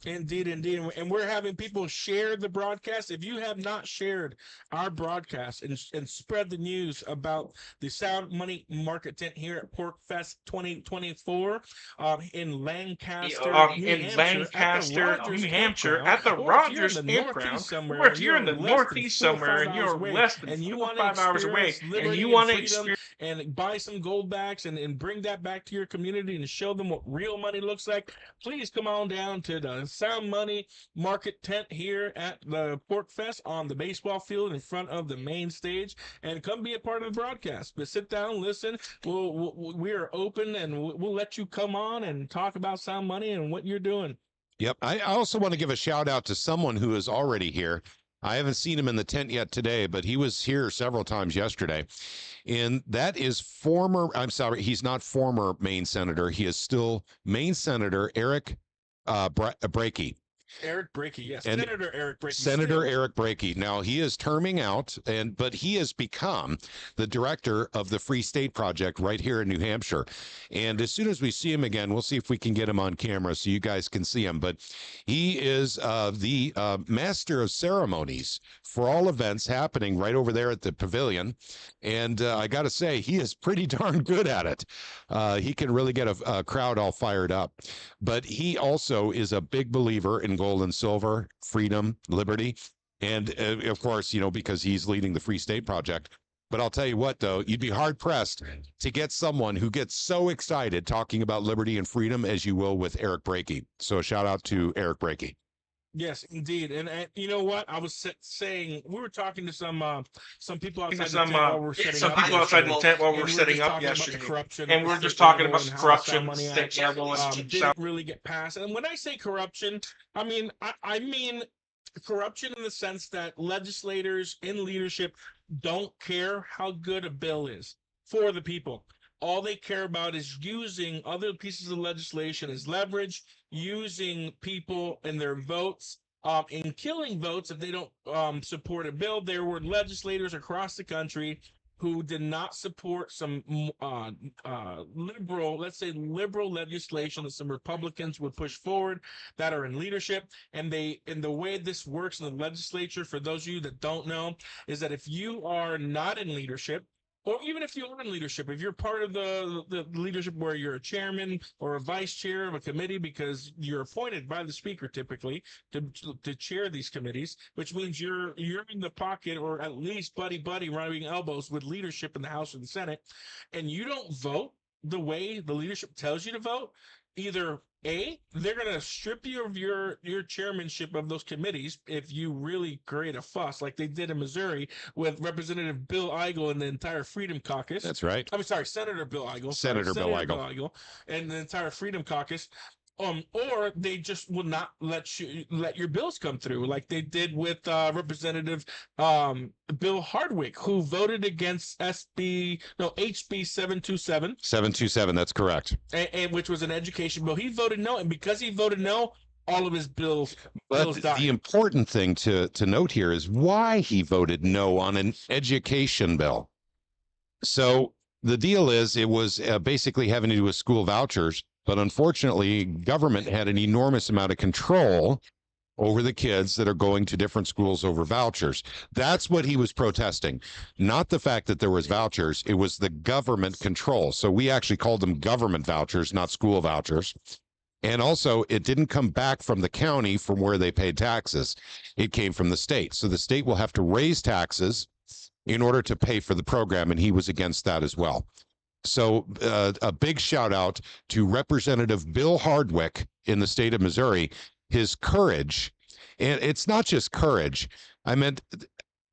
Indeed, indeed. And we're having people share the broadcast. If you have not shared our broadcast and spread the news about the Sound Money Market Tent here at PorcFest 2024 in Lancaster, New Hampshire, at the Rogers Campground, or if you're in the Northeast somewhere and you're less than 5 hours away, and you want to experience and buy some Goldbacks and bring that back to your community and show them what real money looks like, please come on down to the Sound Money Market Tent here at the PorcFest on the baseball field in front of the main stage, and come be a part of the broadcast. But sit down, listen. We are open, and we'll let you come on and talk about Sound Money and what you're doing. Yep. I also want to give a shout out to someone who is already here. I haven't seen him in the tent yet today, but he was here several times yesterday. And that is he's not former Maine Senator. He is still Maine Senator Eric Brakey. Eric Brakey, yes. Senator Eric Brakey. Senator Eric Brakey. Now, he is terming out, but he has become the director of the Free State Project right here in New Hampshire. And as soon as we see him again, we'll see if we can get him on camera so you guys can see him. But he is the master of ceremonies for all events happening right over there at the pavilion. And I got to say, he is pretty darn good at it. He can really get a crowd all fired up. But he also is a big believer in gold and silver, freedom, liberty, and of course, because he's leading the Free State Project. But I'll tell you what, though, you'd be hard pressed to get someone who gets so excited talking about liberty and freedom as you will with Eric Brakey. So a shout out to Eric Brakey. Yes, indeed. And you know what? I was saying, we were talking to some people outside the tent while we're setting up yesterday. And we're just talking about corruption. Didn't really get passed. And when I say corruption, I mean corruption in the sense that legislators in leadership don't care how good a bill is for the people. All they care about is using other pieces of legislation as leverage, using people and their votes, in killing votes if they don't support a bill. There were legislators across the country who did not support some liberal legislation that some Republicans would push forward that are in leadership. And the way this works in the legislature, for those of you that don't know, is that if you are not in leadership, or even if you are in leadership, if you're part of the leadership where you're a chairman or a vice chair of a committee, because you're appointed by the speaker typically to chair these committees, which means you're in the pocket, or at least buddy rubbing elbows with leadership in the House or the Senate, and you don't vote the way the leadership tells you to vote, either A, they're going to strip you of your chairmanship of those committees if you really create a fuss, like they did in Missouri with Representative Bill Eigel and the entire Freedom Caucus. That's right. I'm sorry, Senator Bill Eigel. Senator Bill Eigel and the entire Freedom Caucus. Or they just will not let your bills come through, like they did with Representative Bill Hardwick, who voted against HB 727. 727, that's correct. And which was an education bill. He voted no, and because he voted no, all of his bills died. The important thing to note here is why he voted no on an education bill. So the deal is, it was basically having to do with school vouchers. But unfortunately, government had an enormous amount of control over the kids that are going to different schools over vouchers. That's what he was protesting, not the fact that there was vouchers. It was the government control. So we actually called them government vouchers, not school vouchers. And also, it didn't come back from the county from where they paid taxes. It came from the state. So the state will have to raise taxes in order to pay for the program, and he was against that as well. So a big shout out to Representative Bill Hardwick in the state of Missouri. His courage And it's not just courage. I meant,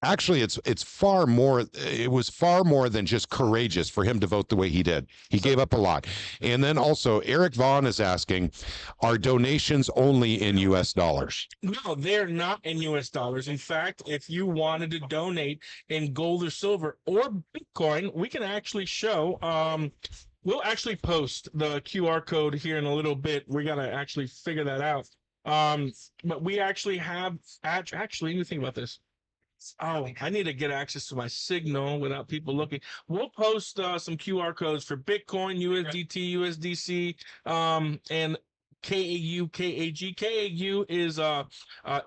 actually, it's far more. It was far more than just courageous for him to vote the way he did. He gave up a lot. And then also, Eric Vaughn is asking, are donations only in U.S. dollars? No, they're not in U.S. dollars. In fact, if you wanted to donate in gold or silver or Bitcoin, we can actually show. We'll actually post the QR code here in a little bit. We gotta actually figure that out. But we actually have. Actually, let me think about this. Oh, I need to get access to my signal without people looking. We'll post some QR codes for Bitcoin, USDT, USDC, and KAU, KAG. KAU is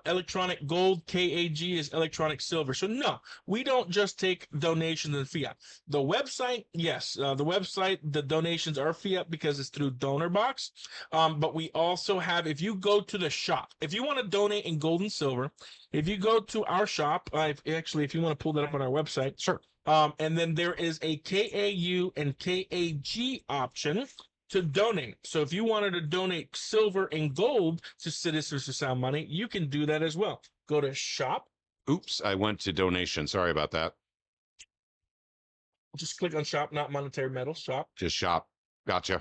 electronic gold. KAG is electronic silver. So no, we don't just take donations in fiat. The website, yes, the website, the donations are fiat because it's through DonorBox. But we also have, if you go to the shop, if you want to donate in gold and silver, if you go to our shop, if you want to pull that up on our website, sure. And then there is a KAU and KAG option to donate. So if you wanted to donate silver and gold to Citizens for Sound Money, you can do that as well. Go to shop. Oops, I went to donation. Sorry about that. Just click on shop, not monetary metals. Shop. Just shop. Gotcha.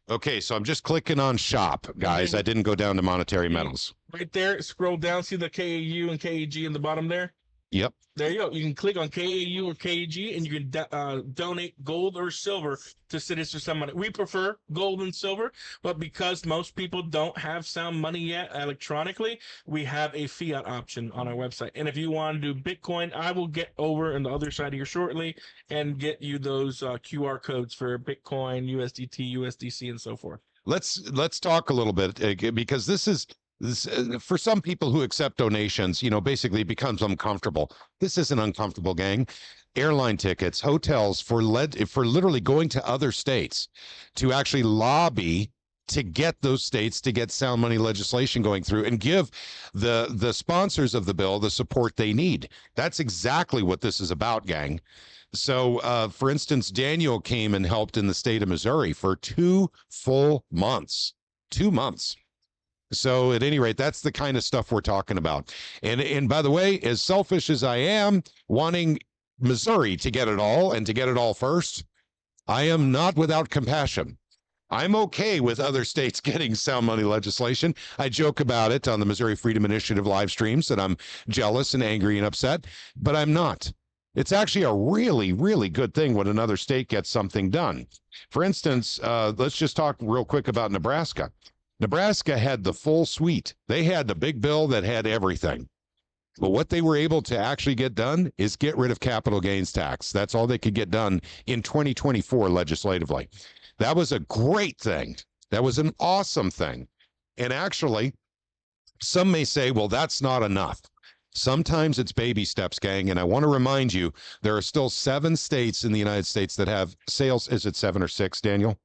Okay, so I'm just clicking on shop, guys. I didn't go down to monetary metals. Right there, scroll down, see the KAU and KAG in the bottom there? Yep. There you go. You can click on KAU or KAG, and you can donate gold or silver to Citizens for Sound Money. We prefer gold and silver, but because most people don't have sound money yet electronically, we have a fiat option on our website. And if you want to do Bitcoin, I will get over on the other side here shortly and get you those QR codes for Bitcoin, USDT, USDC, and so forth. Let's talk a little bit, because this is for some people who accept donations, basically becomes uncomfortable. This isn't uncomfortable, gang. Airline tickets, hotels, for literally going to other states to actually lobby to get those states to get sound money legislation going through and give the sponsors of the bill the support they need. That's exactly what this is about, gang. So, for instance, Daniel came and helped in the state of Missouri for 2 full months. 2 months. So at any rate, that's the kind of stuff we're talking about. And by the way, as selfish as I am, wanting Missouri to get it all and to get it all first, I am not without compassion. I'm okay with other states getting sound money legislation. I joke about it on the Missouri Freedom Initiative live streams that I'm jealous and angry and upset, but I'm not. It's actually a really, really good thing when another state gets something done. For instance, let's just talk real quick about Nebraska. Nebraska had the full suite. They had the big bill that had everything. But what they were able to actually get done is get rid of capital gains tax. That's all they could get done in 2024 legislatively. That was a great thing. That was an awesome thing. And actually, some may say, well, that's not enough. Sometimes it's baby steps, gang. And I want to remind you, there are still 7 states in the United States that have sales. Is it 7 or 6, Daniel?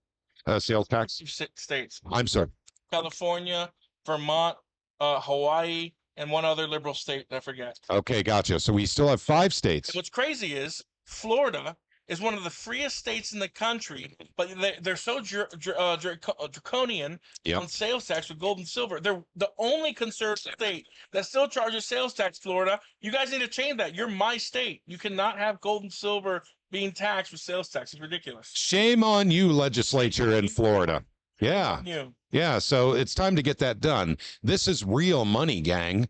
Sales tax? 6 states. I'm sorry. California, Vermont, Hawaii, and one other liberal state that I forget. Okay, gotcha. So we still have 5 states. And what's crazy is Florida is one of the freest states in the country, but they're so draconian on sales tax with gold and silver. They're the only conservative state that still charges sales tax. Florida, you guys need to change that. You're my state. You cannot have gold and silver being taxed with sales tax. It's ridiculous. Shame on you, legislature in Florida. Yeah. Yeah. So it's time to get that done. This is real money, gang.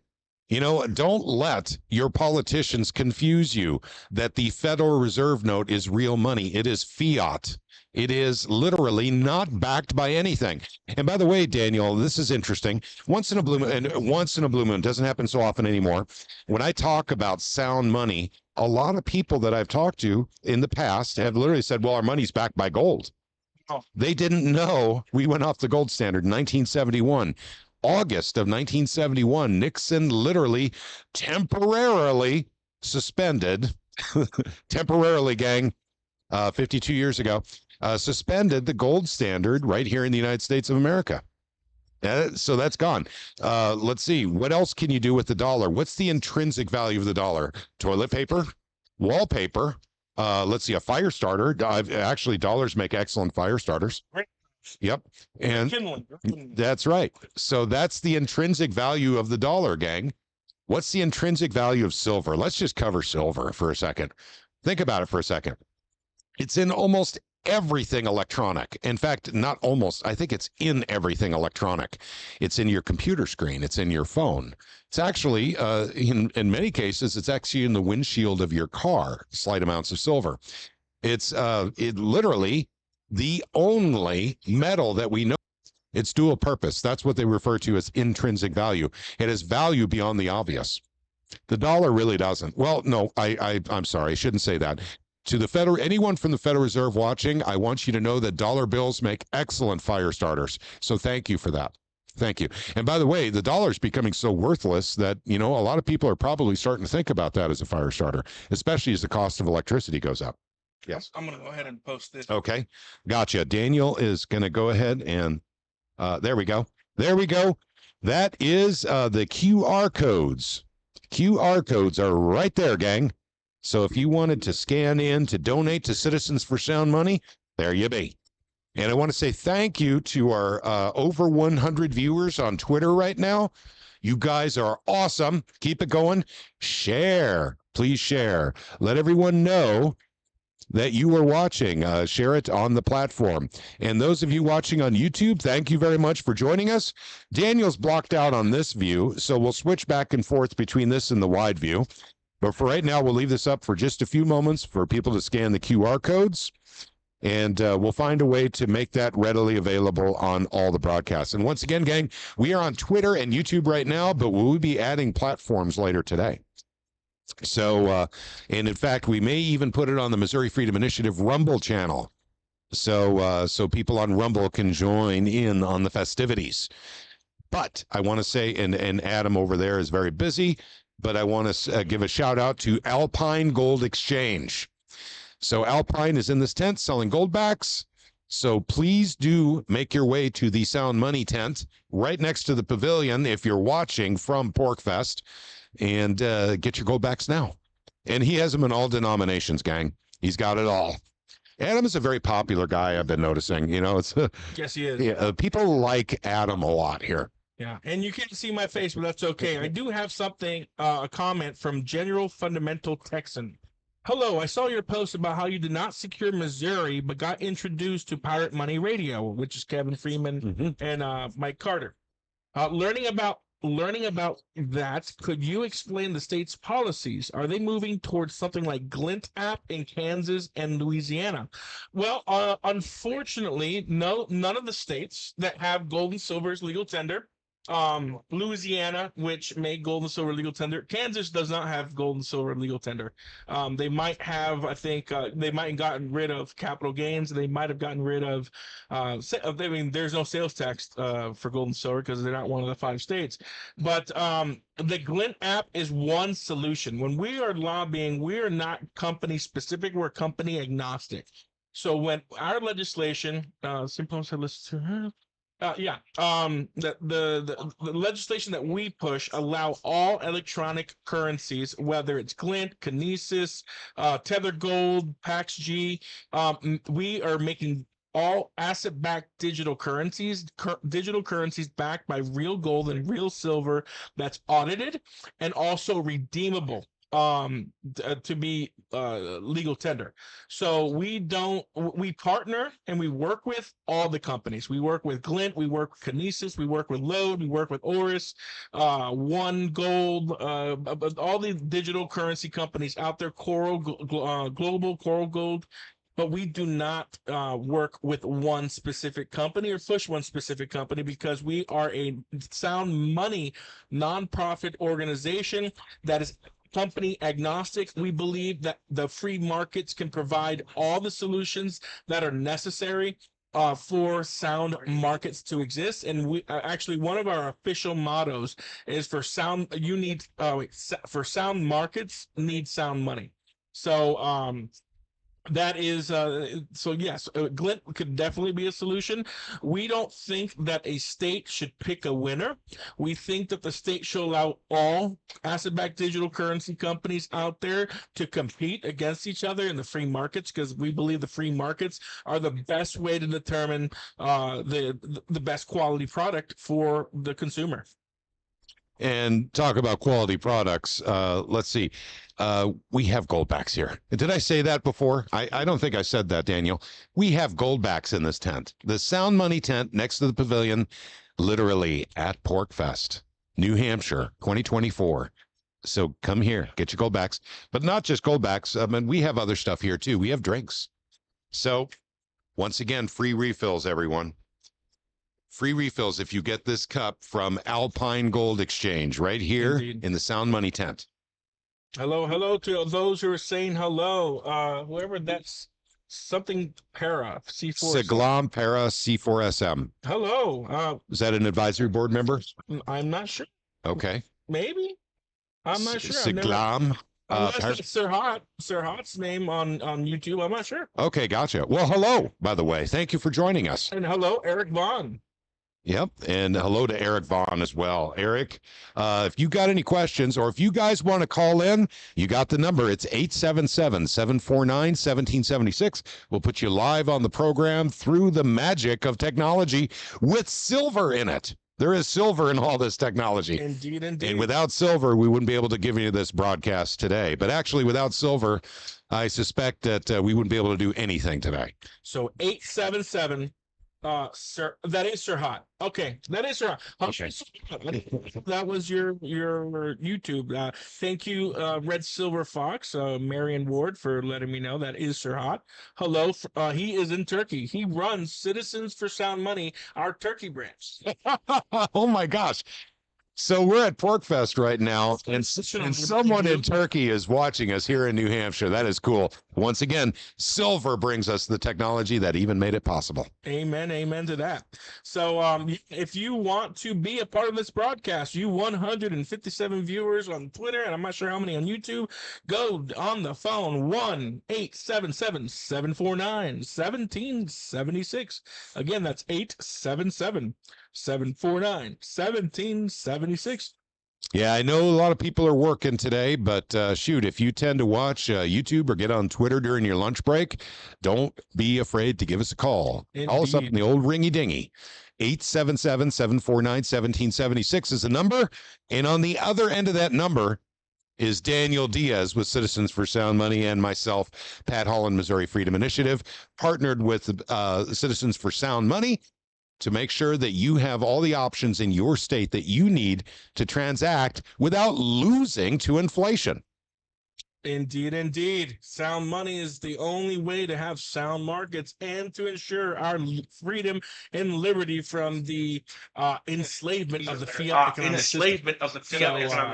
Don't let your politicians confuse you that the Federal Reserve note is real money. It is fiat. It is literally not backed by anything. And by the way, Daniel, this is interesting. Once in a blue moon, doesn't happen so often anymore. When I talk about sound money, a lot of people that I've talked to in the past have literally said, well, our money's backed by gold. They didn't know we went off the gold standard in 1971. August of 1971, Nixon literally temporarily suspended, temporarily, gang, 52 years ago, suspended the gold standard right here in the United States of America. So that's gone. Let's see. What else can you do with the dollar? What's the intrinsic value of the dollar? Toilet paper, wallpaper. Let's see, a fire starter. Actually, dollars make excellent fire starters. Yep. And Kindling. that's right. So that's the intrinsic value of the dollar, gang. What's the intrinsic value of silver? Let's just cover silver for a second. Think about it for a second. It's in almost everything electronic. In fact, not almost, I think it's in everything electronic. It's in your computer screen, it's in your phone. It's actually, in many cases, it's actually in the windshield of your car, slight amounts of silver. It's literally the only metal that we know. It's dual purpose. That's what they refer to as intrinsic value. It has value beyond the obvious. The dollar really doesn't. Well, no, I'm sorry. I shouldn't say that. To the anyone from the Federal Reserve watching, I want you to know that dollar bills make excellent fire starters. So thank you for that. Thank you. And by the way, the dollar is becoming so worthless that, a lot of people are probably starting to think about that as a fire starter, especially as the cost of electricity goes up. Yes. I'm going to go ahead and post this. Okay. Gotcha. Daniel is going to go ahead and there we go. There we go. That is the QR codes. QR codes are right there, gang. So if you wanted to scan in to donate to Citizens for Sound Money, there you be. And I want to say thank you to our over 100 viewers on Twitter right now. You guys are awesome. Keep it going. Share. Please share. Let everyone know that you are watching. Share it on the platform. And those of you watching on YouTube, thank you very much for joining us. Daniel's blocked out on this view, so we'll switch back and forth between this and the wide view. But for right now, we'll leave this up for just a few moments for people to scan the QR codes. And we'll find a way to make that readily available on all the broadcasts. And once again, gang, we are on Twitter and YouTube right now, but we'll be adding platforms later today. So, and in fact, we may even put it on the Missouri Freedom Initiative Rumble channel. So, so people on Rumble can join in on the festivities. But I want to say, and Adam over there is very busy, but I want to give a shout out to Alpine Gold Exchange. So Alpine is in this tent selling gold backs. So please do make your way to the Sound Money tent right next to the pavilion if you're watching from PorcFest. And get your gold backs now. And he has them in all denominations, gang. He's got it all. Adam is a very popular guy, I've been noticing. It's yes, he is. Yeah, people like Adam a lot here. Yeah, and you can't see my face, but that's okay. I do have something, a comment from General Fundamental Texan. Hello, I saw your post about how you did not secure Missouri, but got introduced to Pirate Money Radio, which is Kevin Freeman and Mike Carter. Learning about that, could you explain the state's policies? Are they moving towards something like Glint app in Kansas and Louisiana? Well, unfortunately, no, none of the states that have gold and silver as legal tender. Louisiana, which made gold and silver legal tender. Kansas does not have gold and silver legal tender. They might have, I think, they might have gotten rid of capital gains. They might have gotten rid of, there's no sales tax for gold and silver because they're not one of the 5 states. But the Glint app is one solution. When we are lobbying, we are not company specific. We're company agnostic. So when our legislation, the legislation that we push allow all electronic currencies, whether it's Glint, Kinesis, Tether Gold, Pax G. We are making all asset-backed digital currencies backed by real gold and real silver that's audited and also redeemable to be legal tender. So we partner and we work with all the companies. We work with Glint, we work with Kinesis, we work with Load, we work with Oris, One Gold, all the digital currency companies out there, Coral Global, Coral Gold. But we do not work with one specific company or push one specific company because we are a sound money nonprofit organization that is company agnostic. We believe that the free markets can provide all the solutions that are necessary for sound markets to exist. And we actually, one of our official mottos is for sound markets need sound money. So That is, so yes, glint could definitely be a solution. We don't think that a state should pick a winner. We think that the state should allow all asset-backed digital currency companies out there to compete against each other in the free markets, because we believe the free markets are the best way to determine the best quality product for the consumer. And talk about quality products. Let's see. We have goldbacks here. Did I say that before? I don't think I said that, Daniel. We have goldbacks in this tent. The Sound Money tent next to the pavilion, literally at PorcFest, New Hampshire, 2024. So come here, get your goldbacks. But not just goldbacks. I mean, we have other stuff here too. We have drinks. So once again, free refills, everyone. Free refills if you get this cup from Alpine Gold Exchange right here in the Sound Money tent. Hello to those who are saying hello. Whoever that's something para C4. Siglam Para C4SM. Hello. Is that an advisory board member? I'm not sure. Okay. Maybe. I'm not sure. Siglam. Unless Sir Hot's name on YouTube. I'm not sure. Okay, gotcha. Well, hello, by the way. Thank you for joining us. And hello, Eric Vaughn. Yep. And hello to Eric Vaughn as well. Eric, if you got any questions or if you guys want to call in, you got the number. It's 877-749-1776. We'll put you live on the program through the magic of technology with silver in it. There is silver in all this technology. Indeed. And without silver, we wouldn't be able to give you this broadcast today. But actually, without silver, I suspect that we wouldn't be able to do anything today. So 877. Sir, that is Sir Hot. Okay, that is Sir Hot. Okay. That was your YouTube. Thank you, Red Silver Fox, Marion Ward, for letting me know that is Sir Hot. Hello, he is in Turkey. He runs Citizens for Sound Money, our Turkey branch. Oh my gosh. So we're at PorcFest right now, and someone in Turkey is watching us here in New Hampshire. That is cool. Once again, silver brings us the technology that even made it possible. Amen to that. So if you want to be a part of this broadcast, you 157 viewers on Twitter, and I'm not sure how many on YouTube, go on the phone, 1-877-749-1776. Again, that's 877-749-1776. Yeah, I know a lot of people are working today, but shoot, if you tend to watch YouTube or get on Twitter during your lunch break, don't be afraid to give us a call. Indeed. Call us up in the old ringy dingy. 877-749-1776 is the number. And on the other end of that number is Daniel Diaz with Citizens for Sound Money and myself, Pat Holland, Missouri Freedom Initiative, partnered with Citizens for Sound Money to make sure that you have all the options in your state that you need to transact without losing to inflation. Indeed. Sound money is the only way to have sound markets and to ensure our freedom and liberty from the enslavement of the fiat economic system.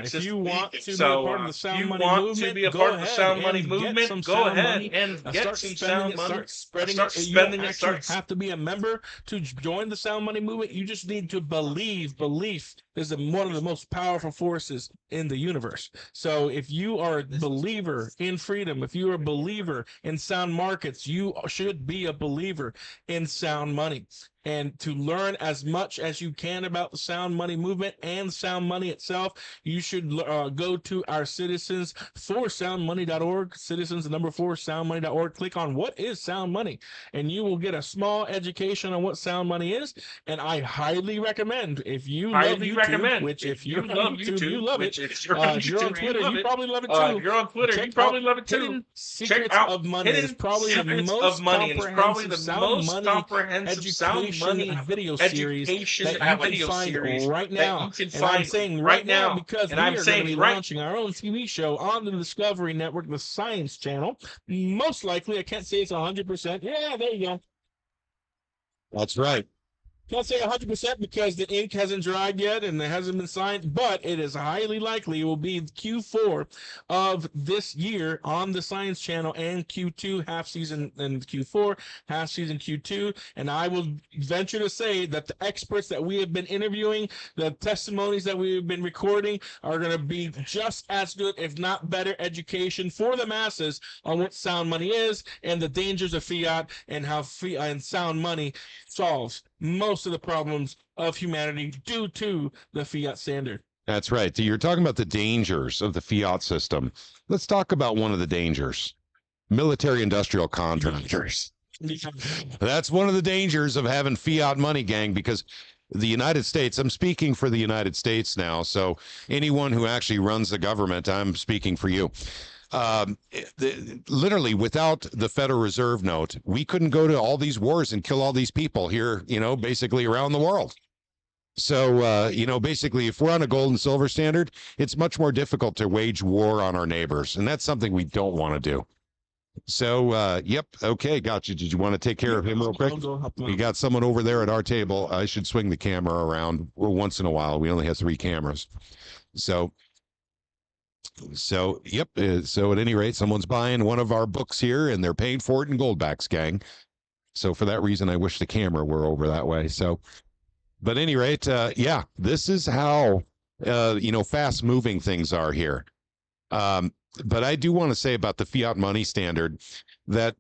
If you want to be a part of the sound money movement, go ahead and get some sound money. Start spreading it. You don't actually have to be a member to join the sound money movement. You just need to believe. Belief is one of the most powerful forces in the universe. So if you are a believer in freedom, if you're a believer in sound markets, you should be a believer in sound money. And to learn as much as you can about the sound money movement and sound money itself, you should go to our Citizens for Soundmoney.org, Citizens, the number 4, Soundmoney.org. Click on what is sound money, and you will get a small education on what sound money is. And I highly recommend, if you love YouTube, which if you love YouTube, you love it. If you're on Twitter, you probably love it too. If you're on Twitter, you probably love it too. Check out Secrets of Money. It's probably the most comprehensive sound money video series that you can find right now. And I'm saying right now because we are going to be launching our own TV show on the Discovery Network, the Science Channel. Most likely, I can't say it's 100%. Yeah, there you go. That's right. Can't say 100% because the ink hasn't dried yet and it hasn't been signed, but it is highly likely it will be Q4 of this year on the Science Channel, and Q2 half season and Q4 half season Q2. And I will venture to say that the experts that we have been interviewing, the testimonies that we've been recording, are going to be just as good, if not better, education for the masses on what sound money is and the dangers of fiat and how and sound money solves most of the problems of humanity due to the fiat standard. That's right. You're talking about the dangers of the fiat system. Let's talk about one of the dangers: military industrial contractors. That's one of the dangers of having fiat money, gang, because the United States, I'm speaking for the United States now, so anyone who actually runs the government, I'm speaking for you. Literally, without the Federal Reserve note, we couldn't go to all these wars and kill all these people here, basically around the world. So, basically, if we're on a gold and silver standard, it's much more difficult to wage war on our neighbors. And that's something we don't want to do. So, yep. Okay. Got you. Did you want to take care of him real quick? We got someone over there at our table. I should swing the camera around once in a while. We only have 3 cameras. So, yep. So at any rate, someone's buying one of our books here and they're paying for it in Goldbacks, gang. So for that reason, I wish the camera were over that way. So, but at any rate, yeah, this is how, fast moving things are here. But I do want to say about the fiat money standard that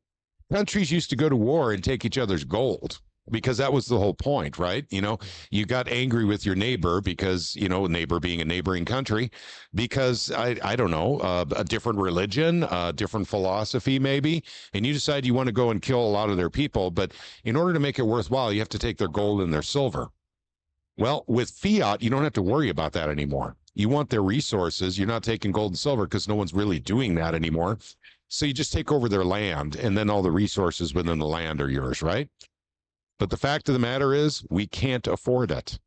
countries used to go to war and take each other's gold, because that was the whole point, right? You got angry with your neighbor because, neighbor being a neighboring country, because I don't know, a different religion, a different philosophy maybe, and you decide you want to go and kill a lot of their people. But in order to make it worthwhile, you have to take their gold and their silver. Well, with fiat, you don't have to worry about that anymore. You want their resources. You're not taking gold and silver because no one's really doing that anymore. So you just take over their land, and then all the resources within the land are yours, right? But the fact of the matter is, we can't afford it.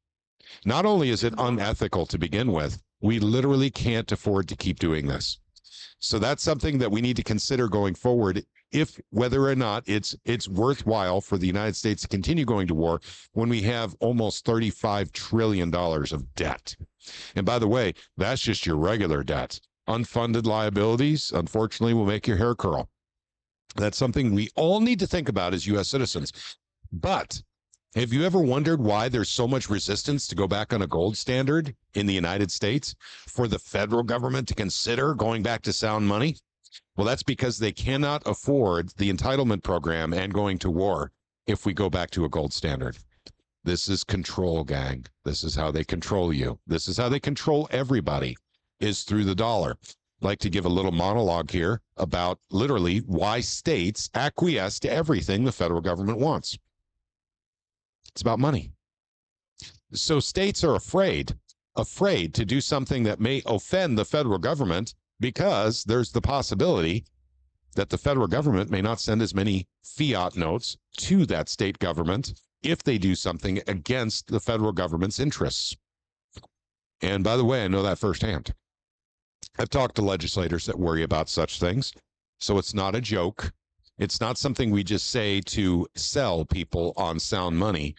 Not only is it unethical to begin with, we literally can't afford to keep doing this. So that's something that we need to consider going forward, if whether or not it's worthwhile for the United States to continue going to war when we have almost $35 trillion of debt. And by the way, that's just your regular debt. Unfunded liabilities, unfortunately, will make your hair curl. That's something we all need to think about as U.S. citizens. But have you ever wondered why there's so much resistance to go back on a gold standard in the United States for the federal government to consider going back to sound money? Well, that's because they cannot afford the entitlement program and going to war if we go back to a gold standard. This is control, gang. This is how they control you. This is how they control everybody, is through the dollar. I'd like to give a little monologue here about literally why states acquiesce to everything the federal government wants. It's about money. So states are afraid to do something that may offend the federal government, because there's the possibility that the federal government may not send as many fiat notes to that state government if they do something against the federal government's interests. And by the way, I know that firsthand. I've talked to legislators that worry about such things. So it's not a joke. It's not something we just say to sell people on sound money.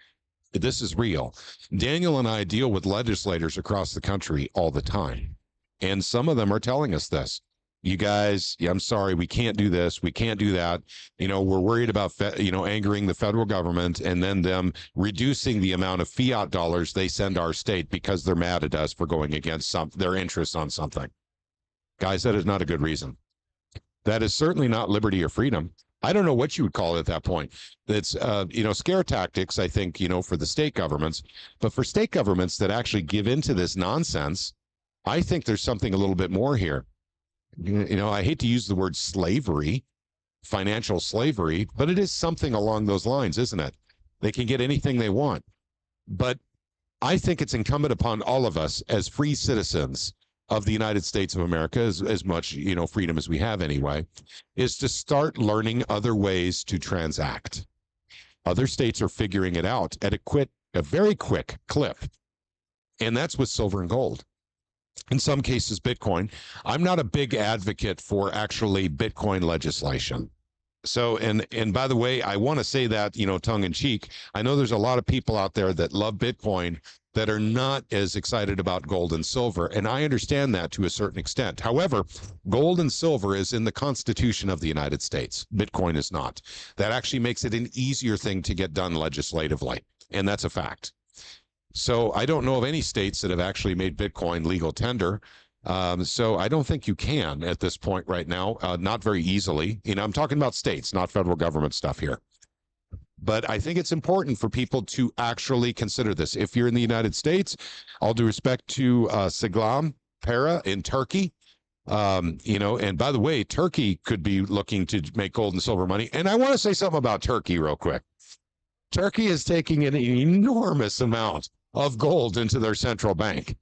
This is real. Daniel and I deal with legislators across the country all the time. And some of them are telling us this. You guys, I'm sorry, we can't do this. We can't do that. We're worried about, angering the federal government and then them reducing the amount of fiat dollars they send our state because they're mad at us for going against their interests on something. Guys, that is not a good reason. That is certainly not liberty or freedom. I don't know what you would call it at that point. It's, scare tactics, I think, for the state governments. But for state governments that actually give into this nonsense, I think there's something a little bit more here. I hate to use the word slavery, financial slavery, but it is something along those lines, isn't it? They can get anything they want. But I think it's incumbent upon all of us as free citizens of the United States of America, as much, freedom as we have anyway, is to start learning other ways to transact. Other states are figuring it out at a very quick clip. And that's with silver and gold. In some cases, Bitcoin. I'm not a big advocate for actually Bitcoin legislation. So, and by the way, I want to say that, tongue in cheek, I know there's a lot of people out there that love Bitcoin that are not as excited about gold and silver. And I understand that to a certain extent. However, gold and silver is in the Constitution of the United States. Bitcoin is not. That actually makes it an easier thing to get done legislatively. And that's a fact. So I don't know of any states that have actually made Bitcoin legal tender. So I don't think you can at this point right now, not very easily. I'm talking about states, not federal government stuff here. But I think it's important for people to actually consider this. If you're in the United States, all due respect to Siglam Para in Turkey, and by the way, Turkey could be looking to make gold and silver money. And I want to say something about Turkey real quick. Turkey is taking an enormous amount of gold into their central bank.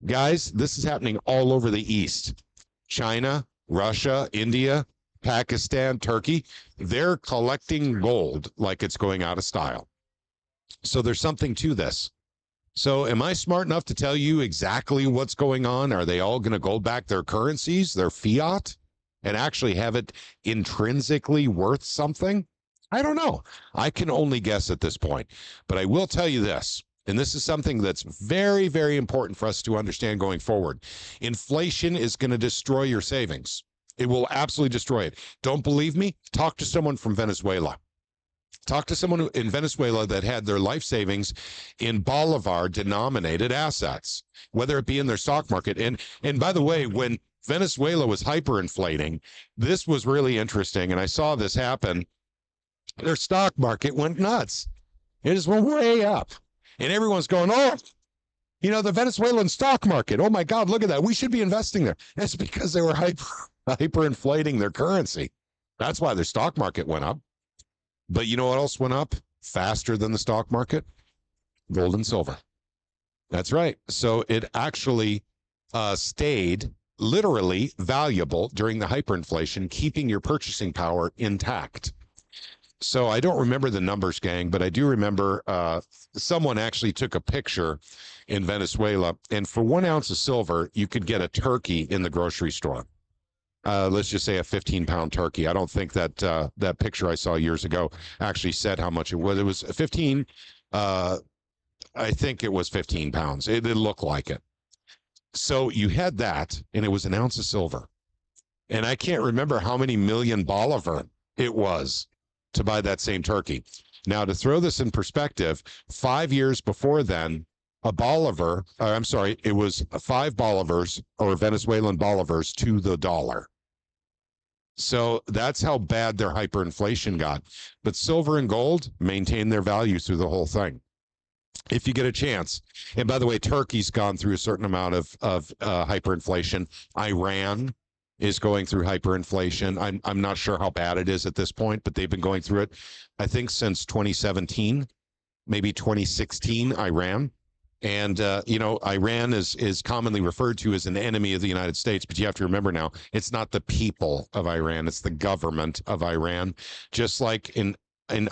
Guys, this is happening all over the East. China, Russia, India, Pakistan, Turkey, they're collecting gold like it's going out of style. So there's something to this. So am I smart enough to tell you exactly what's going on? Are they all going to gold back their currencies, their fiat, and actually have it intrinsically worth something? I don't know. I can only guess at this point. But I will tell you this. And this is something that's very, very important for us to understand going forward. Inflation is going to destroy your savings. It will absolutely destroy it. Don't believe me? Talk to someone from Venezuela. Talk to someone in Venezuela that had their life savings in Bolivar-denominated assets, whether it be in their stock market. And by the way, when Venezuela was hyperinflating, this was really interesting, and I saw this happen. Their stock market went nuts. It just went way up. And everyone's going, oh, the Venezuelan stock market. Oh, my God, look at that. We should be investing there. That's because they were hyperinflating their currency. That's why their stock market went up. But you know what else went up faster than the stock market? Gold and silver. That's right. So it actually stayed literally valuable during the hyperinflation, keeping your purchasing power intact. So I don't remember the numbers, gang, but I do remember someone actually took a picture in Venezuela, and for 1 ounce of silver, you could get a turkey in the grocery store. Let's just say a 15-pound turkey. I don't think that that picture I saw years ago actually said how much it was. It was 15. I think it was 15 pounds. It looked like it. So you had that, and it was 1 ounce of silver. And I can't remember how many million bolivar it was to buy that same turkey. Now, to throw this in perspective, 5 years before then, a bolivar, it was 5 bolivars or Venezuelan bolivars to the dollar. So that's how bad their hyperinflation got. But silver and gold maintain their value through the whole thing. If you get a chance, and by the way, Turkey's gone through a certain amount of hyperinflation. Iran is going through hyperinflation. I'm not sure how bad it is at this point, but they've been going through it, I think, since 2017, maybe 2016, Iran. And, Iran is commonly referred to as an enemy of the United States, but you have to remember now, it's not the people of Iran, it's the government of Iran. Just like in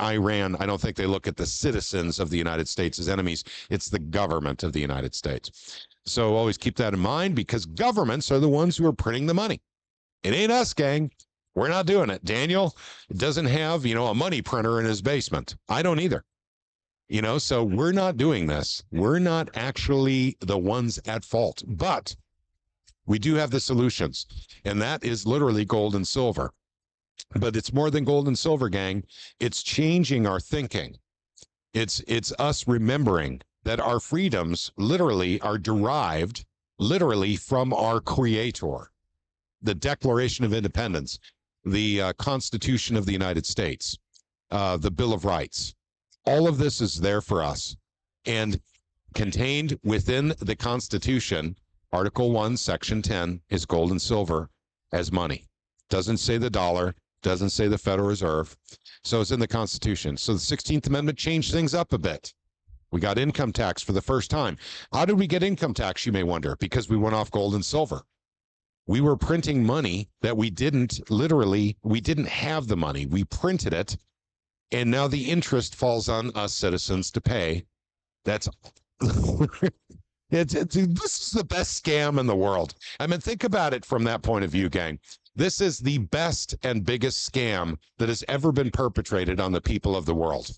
Iran, I don't think they look at the citizens of the United States as enemies. It's the government of the United States. So always keep that in mind, because governments are the ones who are printing the money. It ain't us, gang. We're not doing it. Daniel doesn't have, a money printer in his basement. I don't either. So we're not doing this. We're not actually the ones at fault, but we do have the solutions, and that is literally gold and silver. But it's more than gold and silver, gang. It's changing our thinking. It's us remembering that our freedoms literally are derived literally from our creator. The Declaration of Independence, the Constitution of the United States, the Bill of Rights. All of this is there for us. And contained within the Constitution, Article 1, Section 10, is gold and silver as money. Doesn't say the dollar, doesn't say the Federal Reserve. So it's in the Constitution. So the 16th Amendment changed things up a bit. We got income tax for the first time. How did we get income tax, you may wonder? Because we went off gold and silver. We were printing money that we didn't have the money. We printed it, and now the interest falls on us citizens to pay. That's this is the best scam in the world. I mean, think about it from that point of view, gang. This is the best and biggest scam that has ever been perpetrated on the people of the world.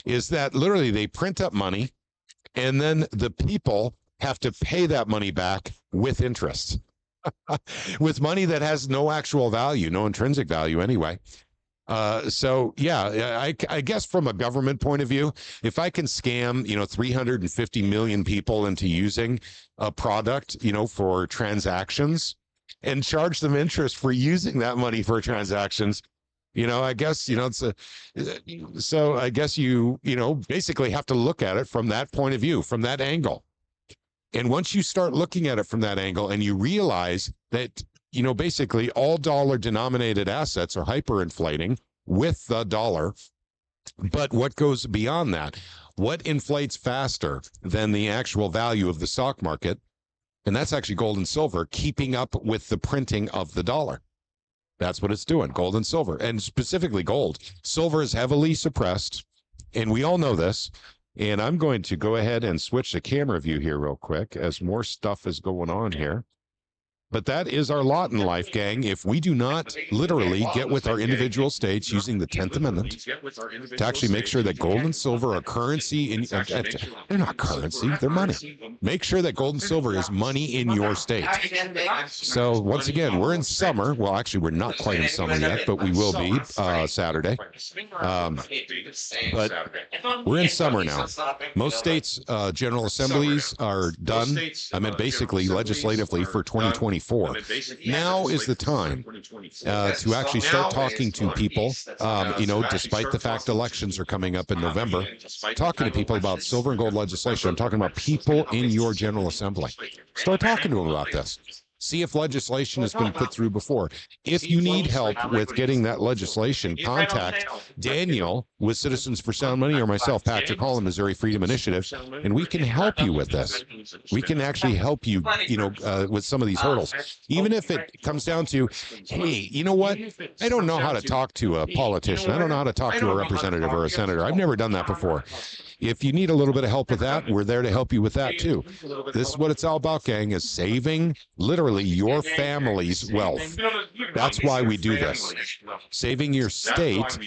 Is that literally they print up money and then the people have to pay that money back with interest, with money that has no actual value, no intrinsic value anyway. So yeah, I guess from a government point of view, if I can scam, 350 million people into using a product, for transactions and charge them interest for using that money for transactions, I guess, so I guess you basically have to look at it from that point of view, from that angle. And once you start looking at it from that angle and you realize that, basically all dollar denominated assets are hyperinflating with the dollar. But what goes beyond that? What inflates faster than the actual value of the stock market? And that's actually gold and silver keeping up with the printing of the dollar. That's what it's doing, gold and silver, and specifically gold. Silver is heavily suppressed, and we all know this. And I'm going to go ahead and switch the camera view here real quick as more stuff is going on here. But that is our lot in life, gang. If we do not literally get with our individual states using the 10th Amendment to actually make sure that gold and silver are currency, they're not currency, they're money. Make sure that gold and silver is money in your state. So once again, we're in summer. Well, actually, we're not quite in summer yet, but we will be Saturday. But we're in summer now. Most states' general assemblies are done. I mean, basically, legislatively for 2024. Now is the time to actually start talking to people, despite the fact elections are coming up in November, talking to people about silver and gold legislation. I'm talking about people in your General Assembly. Start talking to them about this. See if legislation has been put through before. If you need help with getting that legislation, contact Daniel with Citizens for Sound Money or myself, Patrick Hall, Missouri Freedom Initiative, and we can help you with this. We can actually help you, with some of these hurdles. Even if it comes down to, hey, you know what? I don't know how to talk to a politician. I don't know how to talk to a representative or a senator. I've never done that before. If you need a little bit of help with that, we're there to help you with that too. This is what it's all about, gang, is saving literally your family's wealth. That's why we do this. Saving your state,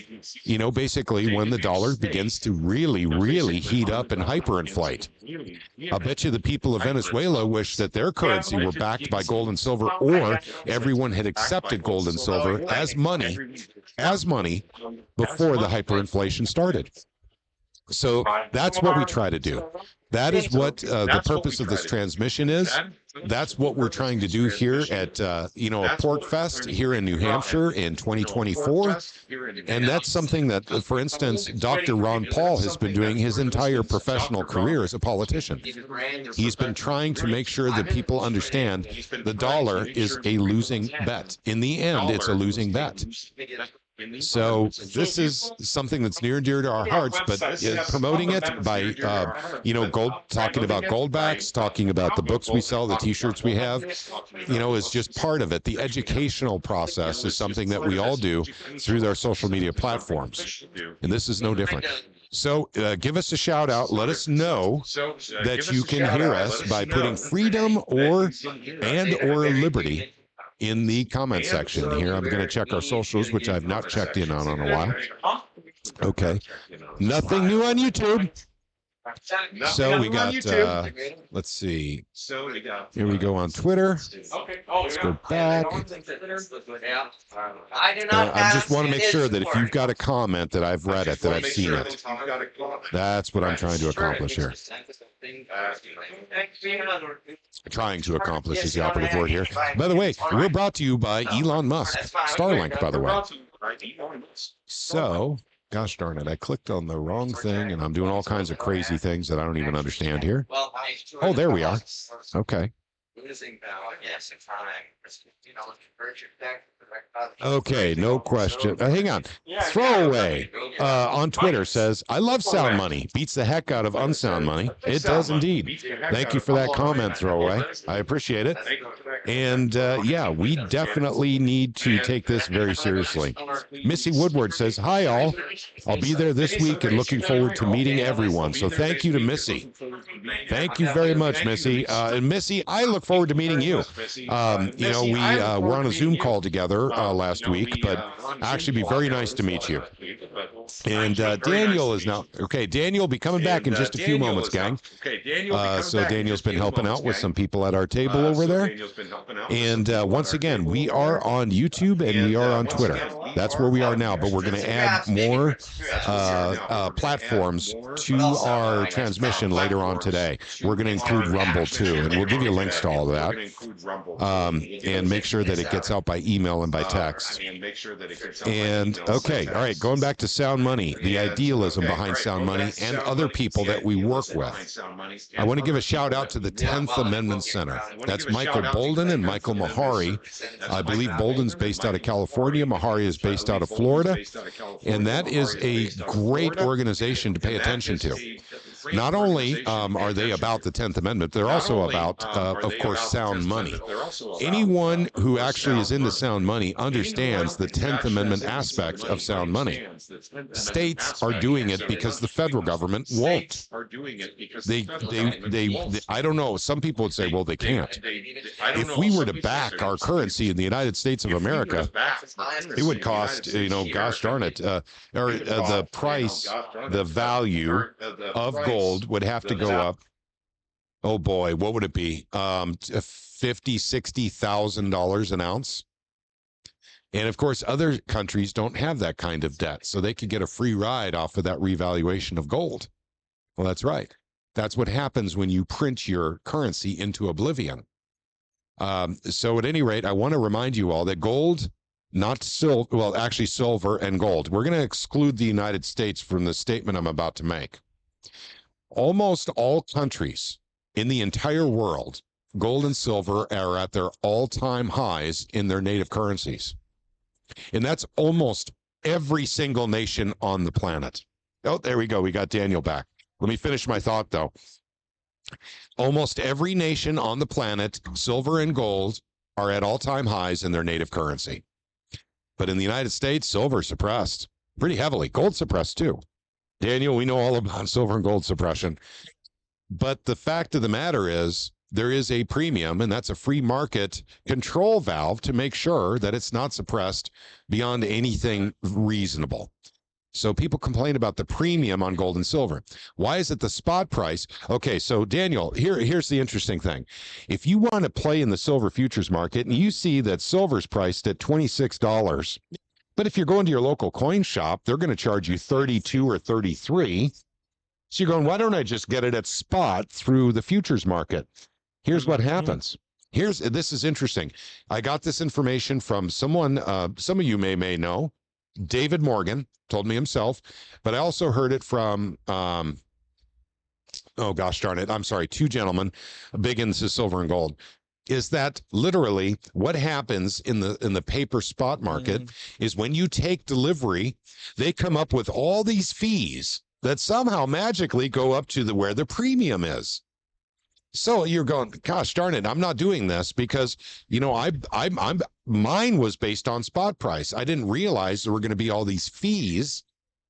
basically when the dollar begins to really, really heat up and hyperinflate. I bet you the people of Venezuela wish that their currency were backed by gold and silver, or everyone had accepted gold and silver as money before the hyperinflation started. So that's what we try to do. That is what the purpose of this transmission is. That's what we're trying to do here at, PorcFest here in New Hampshire in 2024. And that's something that, for instance, Dr. Ron Paul has been doing his entire professional career as a politician. He's been trying to make sure that people understand the dollar is a losing bet. In the end, it's a losing bet. So this is something that's near and dear to our hearts, but promoting it by, talking about Goldbacks, talking about the books we sell, the T-shirts we have, is just part of it. The educational process is something that we all do through our social media platforms, and this is no different. So give us a shout out. Let us know that you can hear us by putting freedom or liberty in the comment section here. I'm going to check our socials, which I've not checked in on a while. Okay. Nothing new on YouTube. So we got, let's see. Here we go on Twitter. Let's go back. I just want to make sure that if you've got a comment that I've read it, that I've seen it. That's what I'm trying to accomplish here. Trying to accomplish is the operative word here. By the way, we're brought to you by Elon Musk. Starlink, by the way. So, gosh darn it, I clicked on the wrong thing, and I'm doing all kinds of crazy things that I don't even understand here. Oh, there we are. Okay. Okay, no question. Hang on. Throwaway on Twitter says, I love sound money. Beats the heck out of unsound money. It does indeed. Thank you for that comment, Throwaway. I appreciate it. And yeah, we definitely need to take this very seriously. Missy Woodward says, hi all. I'll be there this week and looking forward to meeting everyone. So thank you to Missy. Thank you very much, Missy. And Missy, I look forward to meeting you. We were on a Zoom call together last week, but actually be very nice to meet you. And Daniel is now, okay, Daniel will be coming back in just a few moments, gang. So Daniel's been helping out with some people at our table over there. And once again, we are on YouTube and we are on Twitter. That's where we are now, but we're going to add more platforms to our transmission later on today. We're going to include Rumble too, and we'll give you links to all of that. And make sure that it gets out by email and by text. And okay, all right, going back to Sound Money, the idealism behind Sound Money and other people that we work with. I want to give a shout out to the 10th Amendment Center. That's Michael Bolden and Michael Mahari. I believe Bolden's based out of California. Mahari is based out of Florida. And that is a great organization to pay attention to. Not only are they about the 10th Amendment, they're also about, of course, sound money. Anyone who actually is into sound money understands the 10th Amendment aspect of sound money. States are doing it because the federal government won't. They I don't know. Some people would say, well, they can't. If we were to back our currency in the United States of America, it would cost, gosh darn it, or the price, the value of gold would have to go up. Oh boy, what would it be? $50,000-$60,000 an ounce. And of course, other countries don't have that kind of debt, so they could get a free ride off of that revaluation of gold. Well, that's right. That's what happens when you print your currency into oblivion. So at any rate, I want to remind you all that gold, not silver, well, actually silver and gold. We're going to exclude the United States from the statement I'm about to make. Almost all countries in the entire world, gold and silver are at their all-time highs in their native currencies. And that's almost every single nation on the planet. Oh, there we go. We got Daniel back. Let me finish my thought, though. Almost every nation on the planet, silver and gold, are at all-time highs in their native currency. But in the United States, silver suppressed pretty heavily. Gold suppressed, too. Daniel, we know all about silver and gold suppression. But the fact of the matter is, there is a premium, and that's a free market control valve to make sure that it's not suppressed beyond anything reasonable. So people complain about the premium on gold and silver. Why is it the spot price? Okay, so Daniel, here's the interesting thing. If you want to play in the silver futures market and you see that silver's priced at $26, but if you're going to your local coin shop, they're going to charge you 32 or 33. So you're going, why don't I just get it at spot through the futures market? Here's what happens. This is interesting. I got this information from someone, some of you may know, David Morgan told me himself, but I also heard it from, oh gosh darn it, I'm sorry, two gentlemen, big into silver and gold. Is that literally what happens in the paper spot market is when you take delivery, they come up with all these fees that somehow magically go up to where the premium is. So you're going, gosh darn it, I'm not doing this because, mine was based on spot price. I didn't realize there were going to be all these fees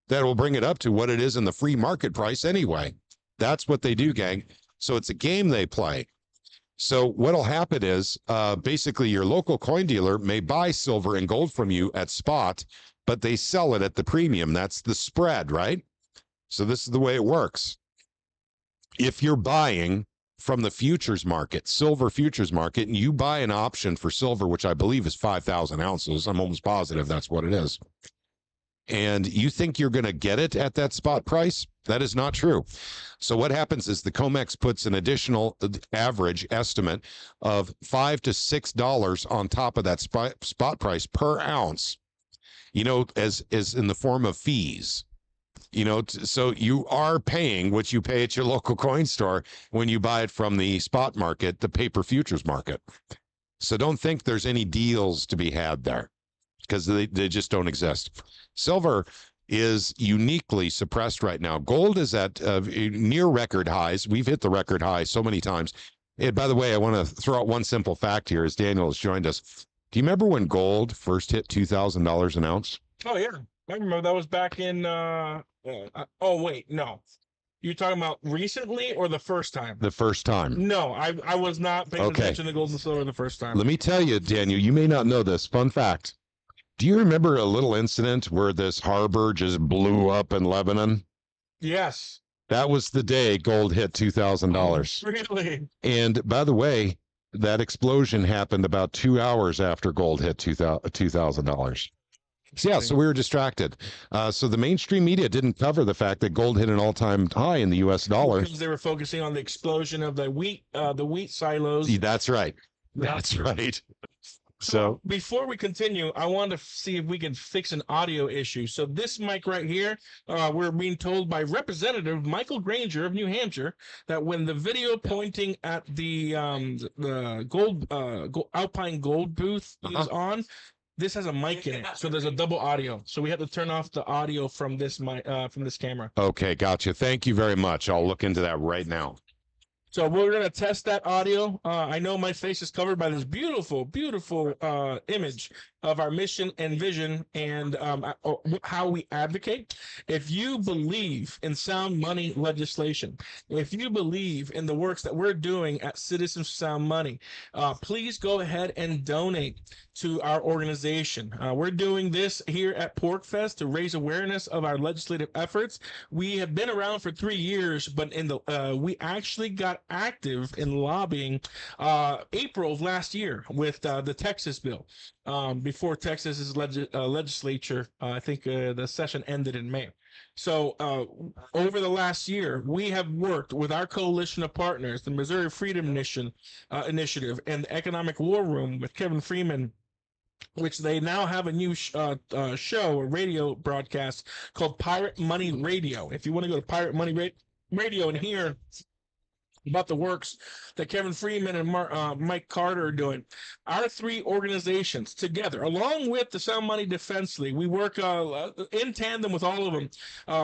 that will bring it up to what it is in the free market price anyway. That's what they do, gang. So it's a game they play. So what'll happen is basically your local coin dealer may buy silver and gold from you at spot, but they sell it at the premium. That's the spread, right? So this is the way it works. If you're buying from the futures market, silver futures market, and you buy an option for silver, which I believe is 5,000 ounces, I'm almost positive that's what it is, and you think you're going to get it at that spot price, that is not true. So what happens is the COMEX puts an additional average estimate of $5 to $6 on top of that spot price per ounce, as in the form of fees. So you are paying what you pay at your local coin store when you buy it from the spot market, the paper futures market. So don't think there's any deals to be had there because they just don't exist. Silver is uniquely suppressed right now. Gold is at near record highs. We've hit the record high so many times. And by the way, I want to throw out one simple fact here as Daniel has joined us. Do you remember when gold first hit $2,000 an ounce? Oh, yeah. I remember that was back in, oh, wait, no. You talking about recently or the first time? The first time. No, I was not paying attention to gold and silver the first time. Let me tell you, Daniel, you may not know this. Fun fact. Do you remember a little incident where this harbor just blew up in Lebanon? Yes. That was the day gold hit $2,000. Really? And by the way, that explosion happened about 2 hours after gold hit $2,000. Yeah, so we were distracted. So the mainstream media didn't cover the fact that gold hit an all-time high in the U.S. dollar. Because they were focusing on the explosion of the wheat silos. That's right. That's right. So before we continue, I want to see if we can fix an audio issue. So this mic right here, we're being told by Representative Michael Granger of New Hampshire that when the video pointing at the Alpine Gold booth is on, this has a mic in it, so there's a double audio. So we have to turn off the audio from this mic, from this camera. Okay, gotcha. Thank you very much. I'll look into that right now. So we're going to test that audio. I know my face is covered by this beautiful, beautiful image of our mission and vision and how we advocate. If you believe in sound money legislation, if you believe in the works that we're doing at Citizens for Sound Money, please go ahead and donate to our organization. We're doing this here at PorcFest to raise awareness of our legislative efforts. We have been around for 3 years, but we actually got active in lobbying April of last year with the Texas bill. Before Texas's legislature, I think the session ended in May. So over the last year, we have worked with our coalition of partners, the Missouri Freedom Initiative and the Economic War Room with Kevin Freeman, which they now have a new show, a radio broadcast called Pirate Money Radio. If you want to go to Pirate Money Radio and hear about the works that Kevin Freeman and Mike Carter are doing. Our 3 organizations together, along with the Sound Money Defense League, we work in tandem with all of them,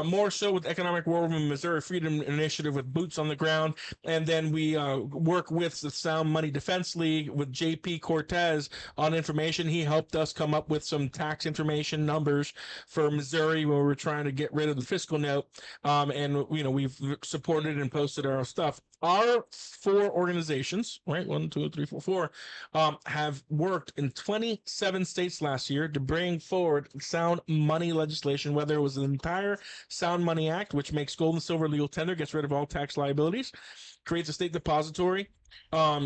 more so with Economic War Room, Missouri Freedom Initiative with boots on the ground, and then we work with the Sound Money Defense League with JP Cortez on information. He helped us come up with some tax information numbers for Missouri when we were trying to get rid of the fiscal note, and we've supported and posted our stuff. Our 4 organizations, right, 1, 2, 3, 4, 4, have worked in 27 states last year to bring forward sound money legislation, whether it was the entire Sound Money Act, which makes gold and silver legal tender, gets rid of all tax liabilities, creates a state depository,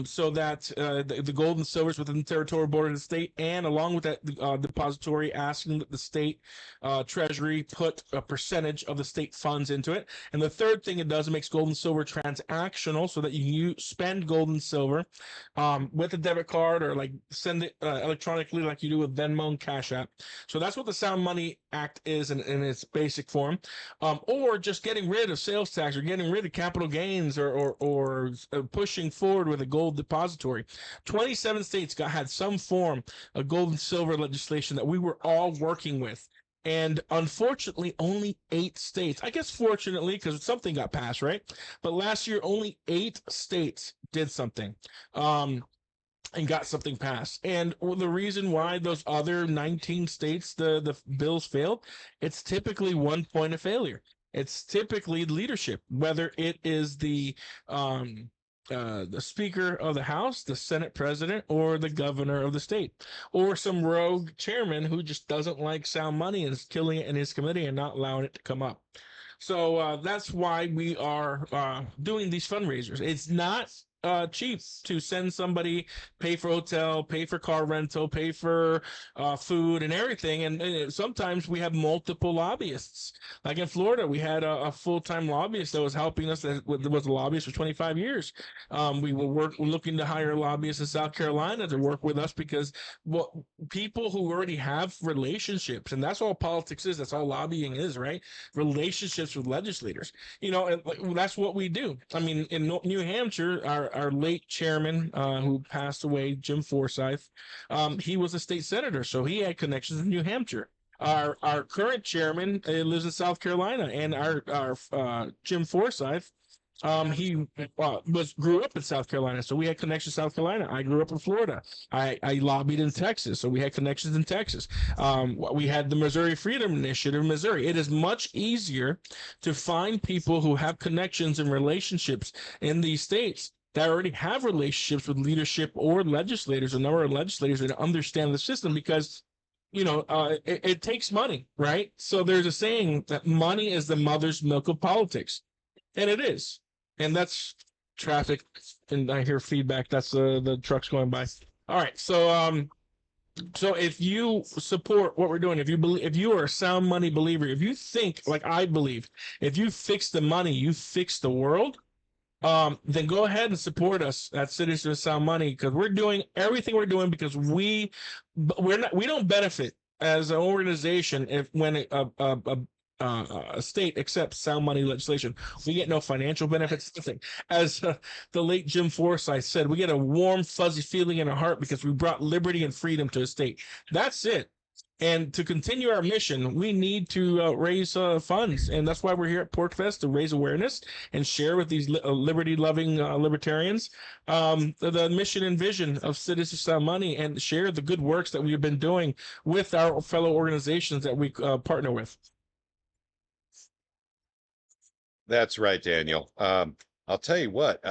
so that the gold and silver is within the territorial border of the state, and along with that depository, asking that the state treasury put a percentage of the state funds into it. And the third thing it does, it makes gold and silver transactional, so that you spend gold and silver with a debit card, or like send it electronically like you do with Venmo and Cash App. So that's what the Sound Money Act is in its basic form. Or just getting rid of sales tax, or getting rid of capital gains, or pushing forward with a gold depository. 27 states had some form of gold and silver legislation that we were all working with. And unfortunately, only 8 states, I guess fortunately, because something got passed, right? But last year, only 8 states did something. And got something passed. And the reason why those other 19 states, the bills failed, it's typically one point of failure. It's typically leadership, whether it is the Speaker of the House, the Senate President, or the governor of the state, or some rogue chairman who just doesn't like sound money and is killing it in his committee and not allowing it to come up. So that's why we are doing these fundraisers. It's not cheap to send somebody, pay for hotel, pay for car rental, pay for food and everything. And sometimes we have multiple lobbyists. Like in Florida, we had a full-time lobbyist that was helping us, that was a lobbyist for 25 years. We were looking to hire lobbyists in South Carolina to work with us, because people who already have relationships, and that's all politics is, that's all lobbying is, right? Relationships with legislators. And that's what we do. I mean, in New Hampshire, our late chairman, who passed away, Jim Forsyth, he was a state senator, so he had connections in New Hampshire. Our current chairman lives in South Carolina, and our Jim Forsyth He grew up in South Carolina, so we had connections in South Carolina. I grew up in Florida. I lobbied in Texas, so we had connections in Texas. We had the Missouri Freedom Initiative in Missouri. It is much easier to find people who have connections and relationships in these states that already have relationships with leadership or legislators, a number of legislators that understand the system, because it takes money, right? So there's a saying that money is the mother's milk of politics, and it is. And that's traffic, and I hear feedback. That's the trucks going by. All right, so if you support what we're doing, if you are a sound money believer, if you think like I believe, if you fix the money, you fix the world. Then go ahead and support us at Citizens of Sound Money, because we're doing everything we're doing because we don't benefit as an organization when a state accepts sound money legislation. We get no financial benefits, nothing. As the late Jim Forsyth said, we get a warm, fuzzy feeling in our heart because we brought liberty and freedom to a state. That's it. And to continue our mission, we need to raise funds. And that's why we're here at PorcFest, to raise awareness and share with these liberty-loving libertarians the mission and vision of Citizens of Sound Money, and share the good works that we've been doing with our fellow organizations that we partner with. That's right, Daniel. I'll tell you what,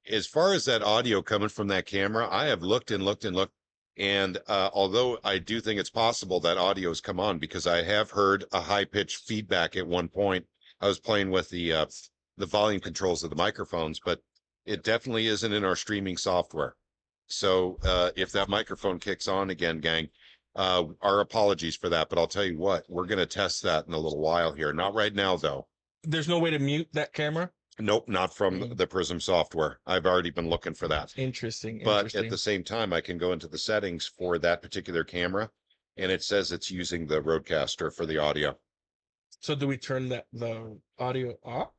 as far as that audio coming from that camera, I have looked and looked and looked. And although I do think it's possible that audio has come on, because I have heard a high-pitched feedback at one point. I was playing with the volume controls of the microphones, but it definitely isn't in our streaming software. So if that microphone kicks on again, gang, our apologies for that. But I'll tell you what, we're going to test that in a little while here. Not right now, though. There's no way to mute that camera? Nope, not from the Prism software. I've already been looking for that. Interesting. But at the same time, I can go into the settings for that particular camera, and it says it's using the Rodecaster for the audio. So do we turn the audio off?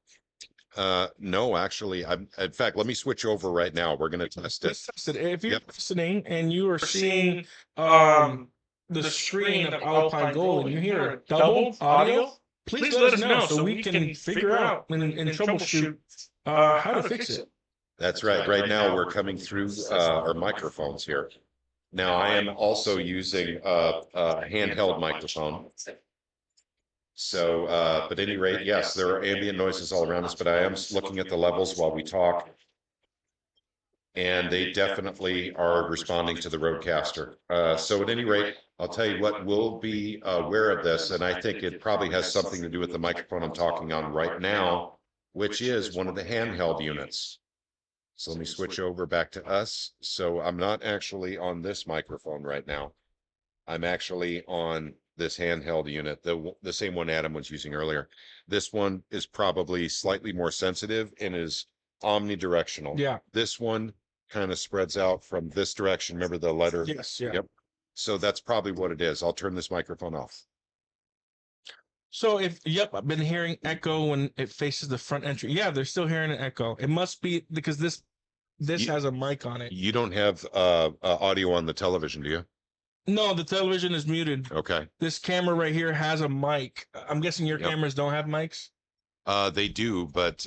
No, actually, in fact, let me switch over right now. We're going to test it. Let's test it. If you're listening and you are seeing the screen of Alpine Gold and you hear a double audio, please let us know so we can figure out and troubleshoot how to fix it. That's right. Right now, we're coming through our microphones here. Now, I am also using a handheld microphone. So, but at any rate, yes, there are ambient noises all around us, but I am looking at the levels while we talk. And they definitely are responding to the Rodecaster. So at any rate, I'll tell you what, we'll be aware of this, and I think it probably has something to do with the microphone I'm talking on right now, which is one of the handheld units. So let me switch over back to us. So I'm not actually on this microphone right now. I'm actually on this handheld unit, the same one Adam was using earlier. This one is probably slightly more sensitive and is omnidirectional. Yeah. This one kind of spreads out from this direction. Remember the letter? Yes. Yeah. Yep. So that's probably what it is. I'll turn this microphone off. So I've been hearing echo when it faces the front entry. Yeah, they're still hearing an echo. It must be because this has a mic on it. You don't have audio on the television, do you? No, the television is muted. Okay. This camera right here has a mic. I'm guessing your cameras don't have mics? They do, but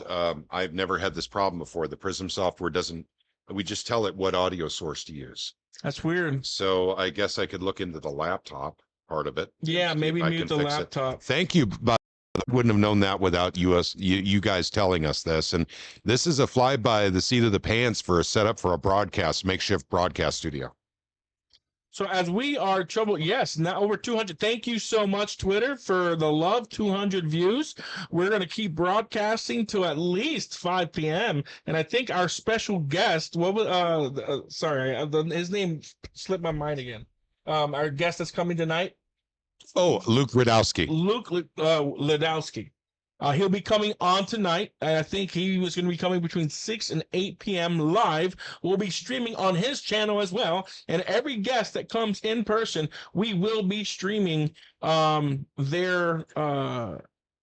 I've never had this problem before. The Prism software doesn't, we just tell it what audio source to use. That's weird. So I guess I could look into the laptop part of it. Yeah, maybe mute the laptop. Thank you. But I wouldn't have known that without you guys telling us this. And this is a fly by the seat of the pants for a setup for a makeshift broadcast studio. So as we are yes, now over 200. Thank you so much, Twitter, for the love. 200 views. We're going to keep broadcasting to at least 5 p.m. And I think our special guest, his name slipped my mind again. Our guest that's coming tonight. Oh, Luke Radowski. Luke Ladowski. He'll be coming on tonight. I think he was going to be coming between 6 and 8 p.m. live. We'll be streaming on his channel as well. And every guest that comes in person, we will be streaming their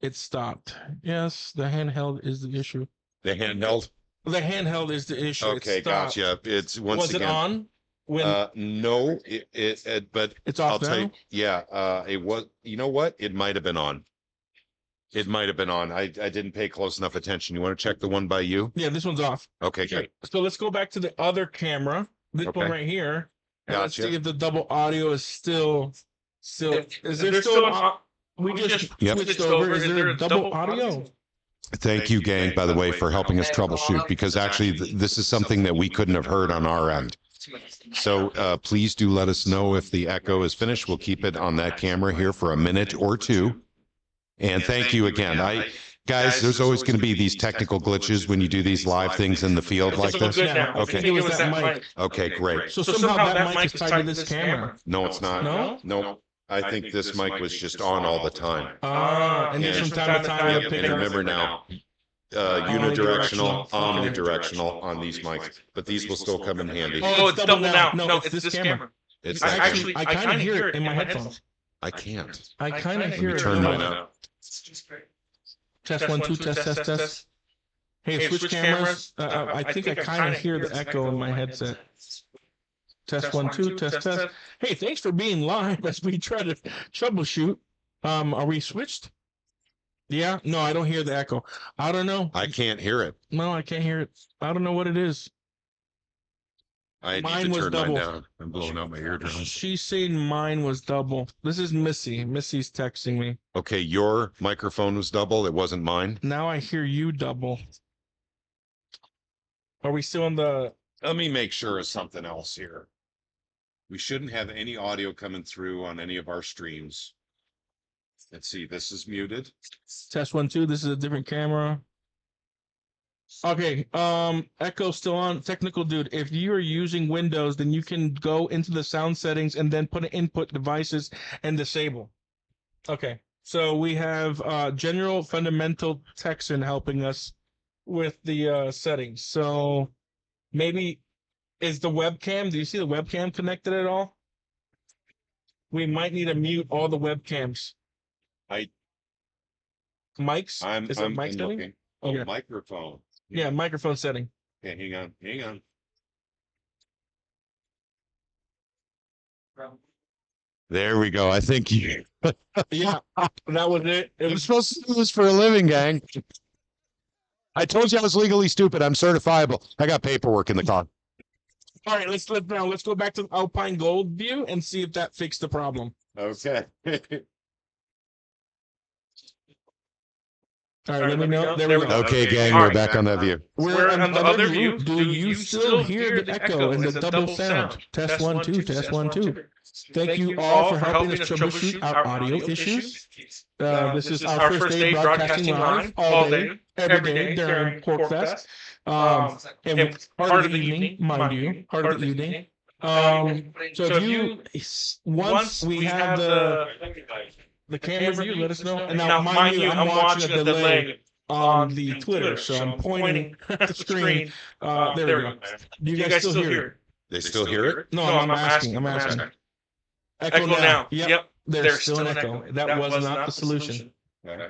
it stopped. Yes, the handheld is the issue. The handheld? The handheld is the issue. Okay, gotcha. It's once again. Was it on? No, but it's off I'll now? tell you, yeah, it was, you know what? It might have been on. It might have been on. I didn't pay close enough attention. You want to check the one by you? Yeah, this one's off. Okay, great. So let's go back to the other camera. This one right here. And let's see if the double audio is still. Is there still an? We just switched over. Is there a double audio? Thank you, gang, by the way, for helping us troubleshoot, because actually this is something that we couldn't have heard on our end. So please do let us know if the echo is finished. We'll keep it on that camera here for a minute or two. And thank you again. Guys, there's always going to be these technical glitches when you do these live things in the field like this. Okay. Okay, great. So somehow that mic is tied to this camera. No, it's not. No? I think this mic was just on all the time. And then from time to time, And remember now, unidirectional, omnidirectional on these mics, but these will still come in handy. Oh, it's double now. No, it's this camera. It's I kind of hear it in my headphones. I can't. I kind of hear it. Turn mine up. Test 1 2 test. Hey, switch cameras. I think I kind of hear the echo in my headset. Test 1 2 test. Hey, thanks for being live as we try to troubleshoot. Are we switched? Yeah. No, I don't hear the echo. I don't know. I can't hear it. No, I can't hear it. I don't know what it is. Mine was double. Mine down. I'm blowing out my eardrum. She's saying mine was double. This is Missy. Missy's texting me. Okay, your microphone was double. It wasn't mine. Now I hear you double. Are we still on the? Let me make sure of something else here. We shouldn't have any audio coming through on any of our streams. Let's see. This is muted. Test 1 2. This is a different camera. Okay, echo still on. Technical dude, if you are using Windows, then you can go into the sound settings and then put in input devices and disable. Okay, so we have general fundamental Texan helping us with the settings. So maybe is the webcam, do you see the webcam connected at all? We might need to mute all the webcams. Mics? Is it mic setting? Looking. Oh, yeah. Microphone. Yeah, microphone setting. Okay, hang on. There we go. I think you. Yeah, that was it. I'm supposed to do this for a living, gang. I told you I was legally stupid. I'm certifiable. I got paperwork in the car. All right, let's go back to the Alpine Gold view and see if that fixed the problem. Okay. All right, let me know. There we go. Okay, gang, we're back on that view. We're on the other view. Do you still hear the echo and the double sound? Test 1 2, test 1 2. Thank you all for helping us troubleshoot our audio issues. This is our first day broadcasting live all day, every day during PorcFest. And part of the evening, mind you, part of the evening. So if you, once we have the camera view, let us know. And now, mind you, I'm watching a delay on the Twitter, so I'm pointing at the screen. There we go. Do you guys still hear it? They still hear it? No, I'm asking. Echo now. Yep. There's still an echo. That was not the solution. Okay.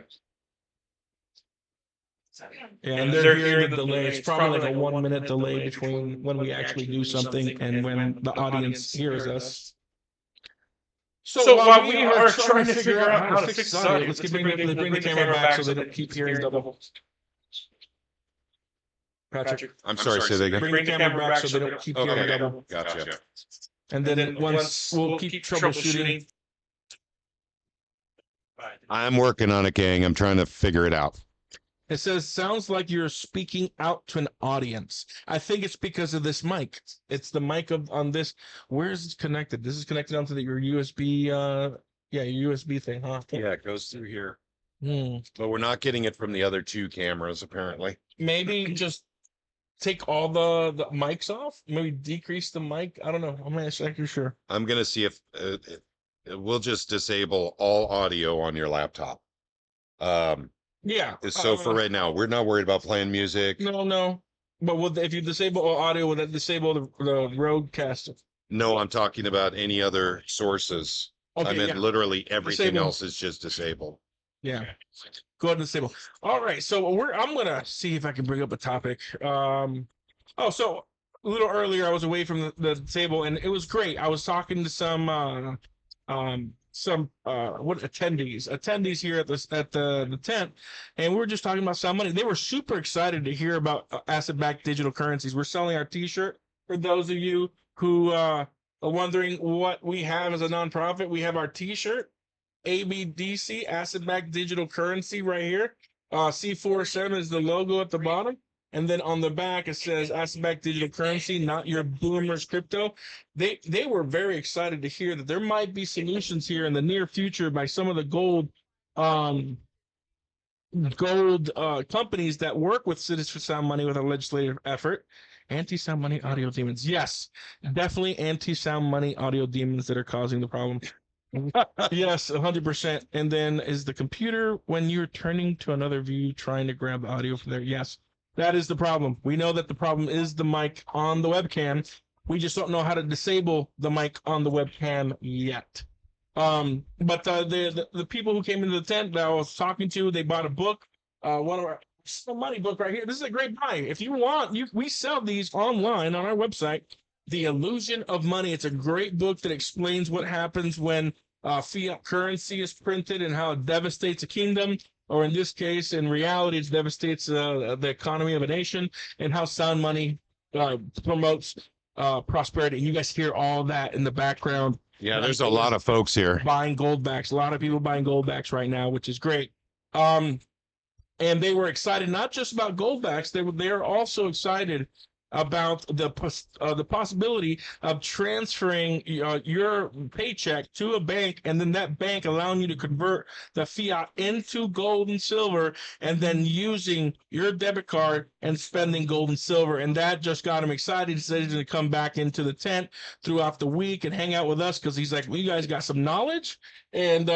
Yeah, and they're hearing the delay. It's probably like a 1 minute delay between when we actually do something and when the audience hears us. So while we are trying to figure out how to fix this audio, let's bring the camera back so they don't keep hearing double. Patrick, I'm sorry, say that again. Bring the camera back so they don't keep hearing double. Gotcha. And then once we'll keep troubleshooting. I'm working on it, gang. I'm trying to figure it out. It says, sounds like you're speaking out to an audience. I think it's because of this mic. It's the mic on this. Where is it connected? This is connected onto your USB, your USB thing, huh? Yeah, it goes through here. But we're not getting it from the other two cameras, apparently. Maybe just take all the mics off? Maybe decrease the mic? I don't know. I'm not exactly sure. I'm going to see if we'll just disable all audio on your laptop. Yeah. So for right now, we're not worried about playing music. No. But if you disable all audio, will that disable the roadcaster? No, I'm talking about any other sources. Okay, I mean, literally everything else is just disabled. Yeah. Go ahead and disable. All right. So I'm going to see if I can bring up a topic. So a little earlier, I was away from the table and it was great. I was talking to some some what attendees here at the tent, and we were just talking about sound money. They were super excited to hear about asset-backed digital currencies. We're selling our T-shirt for those of you who are wondering what we have as a nonprofit. We have our T-shirt, ABDC, asset-backed digital currency, right here. C47 is the logo at the bottom. And then on the back, it says asset-backed digital currency, not your boomers crypto. They were very excited to hear that there might be solutions here in the near future by some of the gold companies that work with Citizens for Sound Money with a legislative effort. Anti-sound money audio demons. Yes, definitely anti-sound money audio demons that are causing the problem. Yes, 100%. And then is the computer when you're turning to another view trying to grab the audio from there? Yes, that is the problem. We know that the problem is the mic on the webcam. We just don't know how to disable the mic on the webcam yet. But the people who came into the tent that I was talking to, they bought a book. One of our some money book right here. This is a great buy. If you want, we sell these online on our website. The Illusion of Money. It's a great book that explains what happens when fiat currency is printed and how it devastates a kingdom, or in this case, in reality, it devastates the economy of a nation, and how sound money promotes prosperity. And you guys hear all that in the background. Yeah, there's a lot of folks here buying gold backs. A lot of people buying gold backs right now, which is great. And they were excited not just about gold backs. They are also excited about the possibility of transferring your paycheck to a bank, and then that bank allowing you to convert the fiat into gold and silver, and then using your debit card and spending gold and silver. And that just got him excited. He said he's going to come back into the tent throughout the week and hang out with us, because he's like, well, you guys got some knowledge, and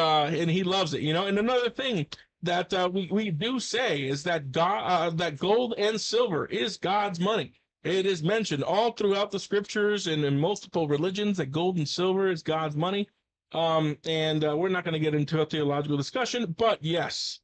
he loves it, And another thing that we do say is that that gold and silver is God's money. It is mentioned all throughout the scriptures and in multiple religions that gold and silver is God's money. And we're not going to get into a theological discussion, but yes,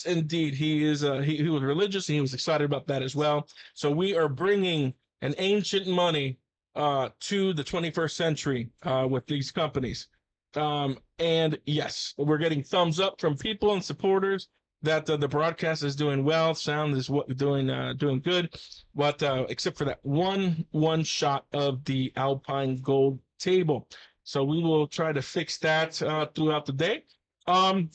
indeed, he is. He was religious, and he was excited about that as well. So we are bringing an ancient money to the 21st century with these companies. And yes, we're getting thumbs up from people and supporters that the broadcast is doing well. Sound is doing good, but except for that one shot of the Alpine Gold table. So we will try to fix that throughout the day. And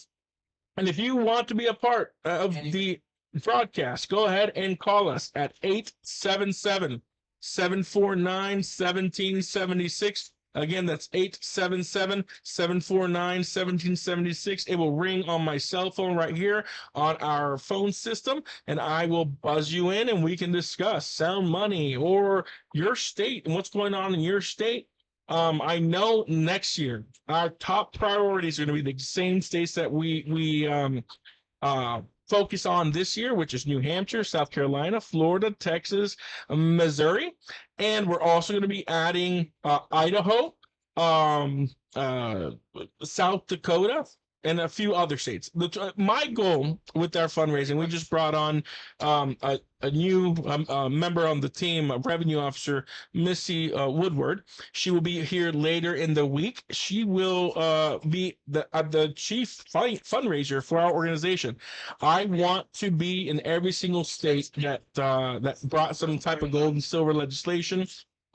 if you want to be a part of the broadcast, go ahead and call us at 877-749-1776. Again, that's 877-749-1776. It will ring on my cell phone right here on our phone system, and I will buzz you in, and we can discuss sound money or your state and what's going on in your state. I know next year our top priorities are going to be the same states that we focus on this year, which is New Hampshire, South Carolina, Florida, Texas, Missouri, and we're also going to be adding Idaho, South Dakota, and a few other states. My goal with our fundraising, we just brought on a new member on the team, a revenue officer, Missy Woodward. She will be here later in the week. She will be the chief fundraiser for our organization. I want to be in every single state that brought some type of gold and silver legislation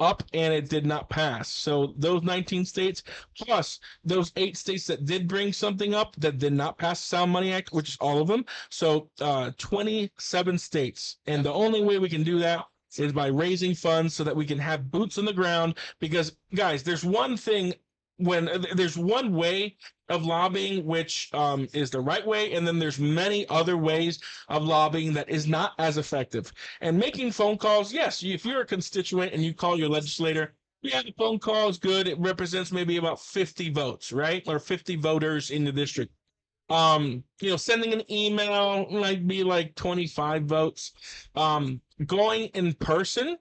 up, and it did not pass. So those 19 states plus those 8 states that did bring something up that did not pass the Sound Money Act, which is all of them. So 27 states. And the only way we can do that is by raising funds so that we can have boots on the ground. Because guys, there's one thing there's one way of lobbying which is the right way, and then there's many other ways of lobbying that is not as effective. And making phone calls, yes, if you're a constituent and you call your legislator, yeah, the phone call is good. It represents maybe about 50 votes, right? Or 50 voters in the district. Sending an email might be like 25 votes. Going in person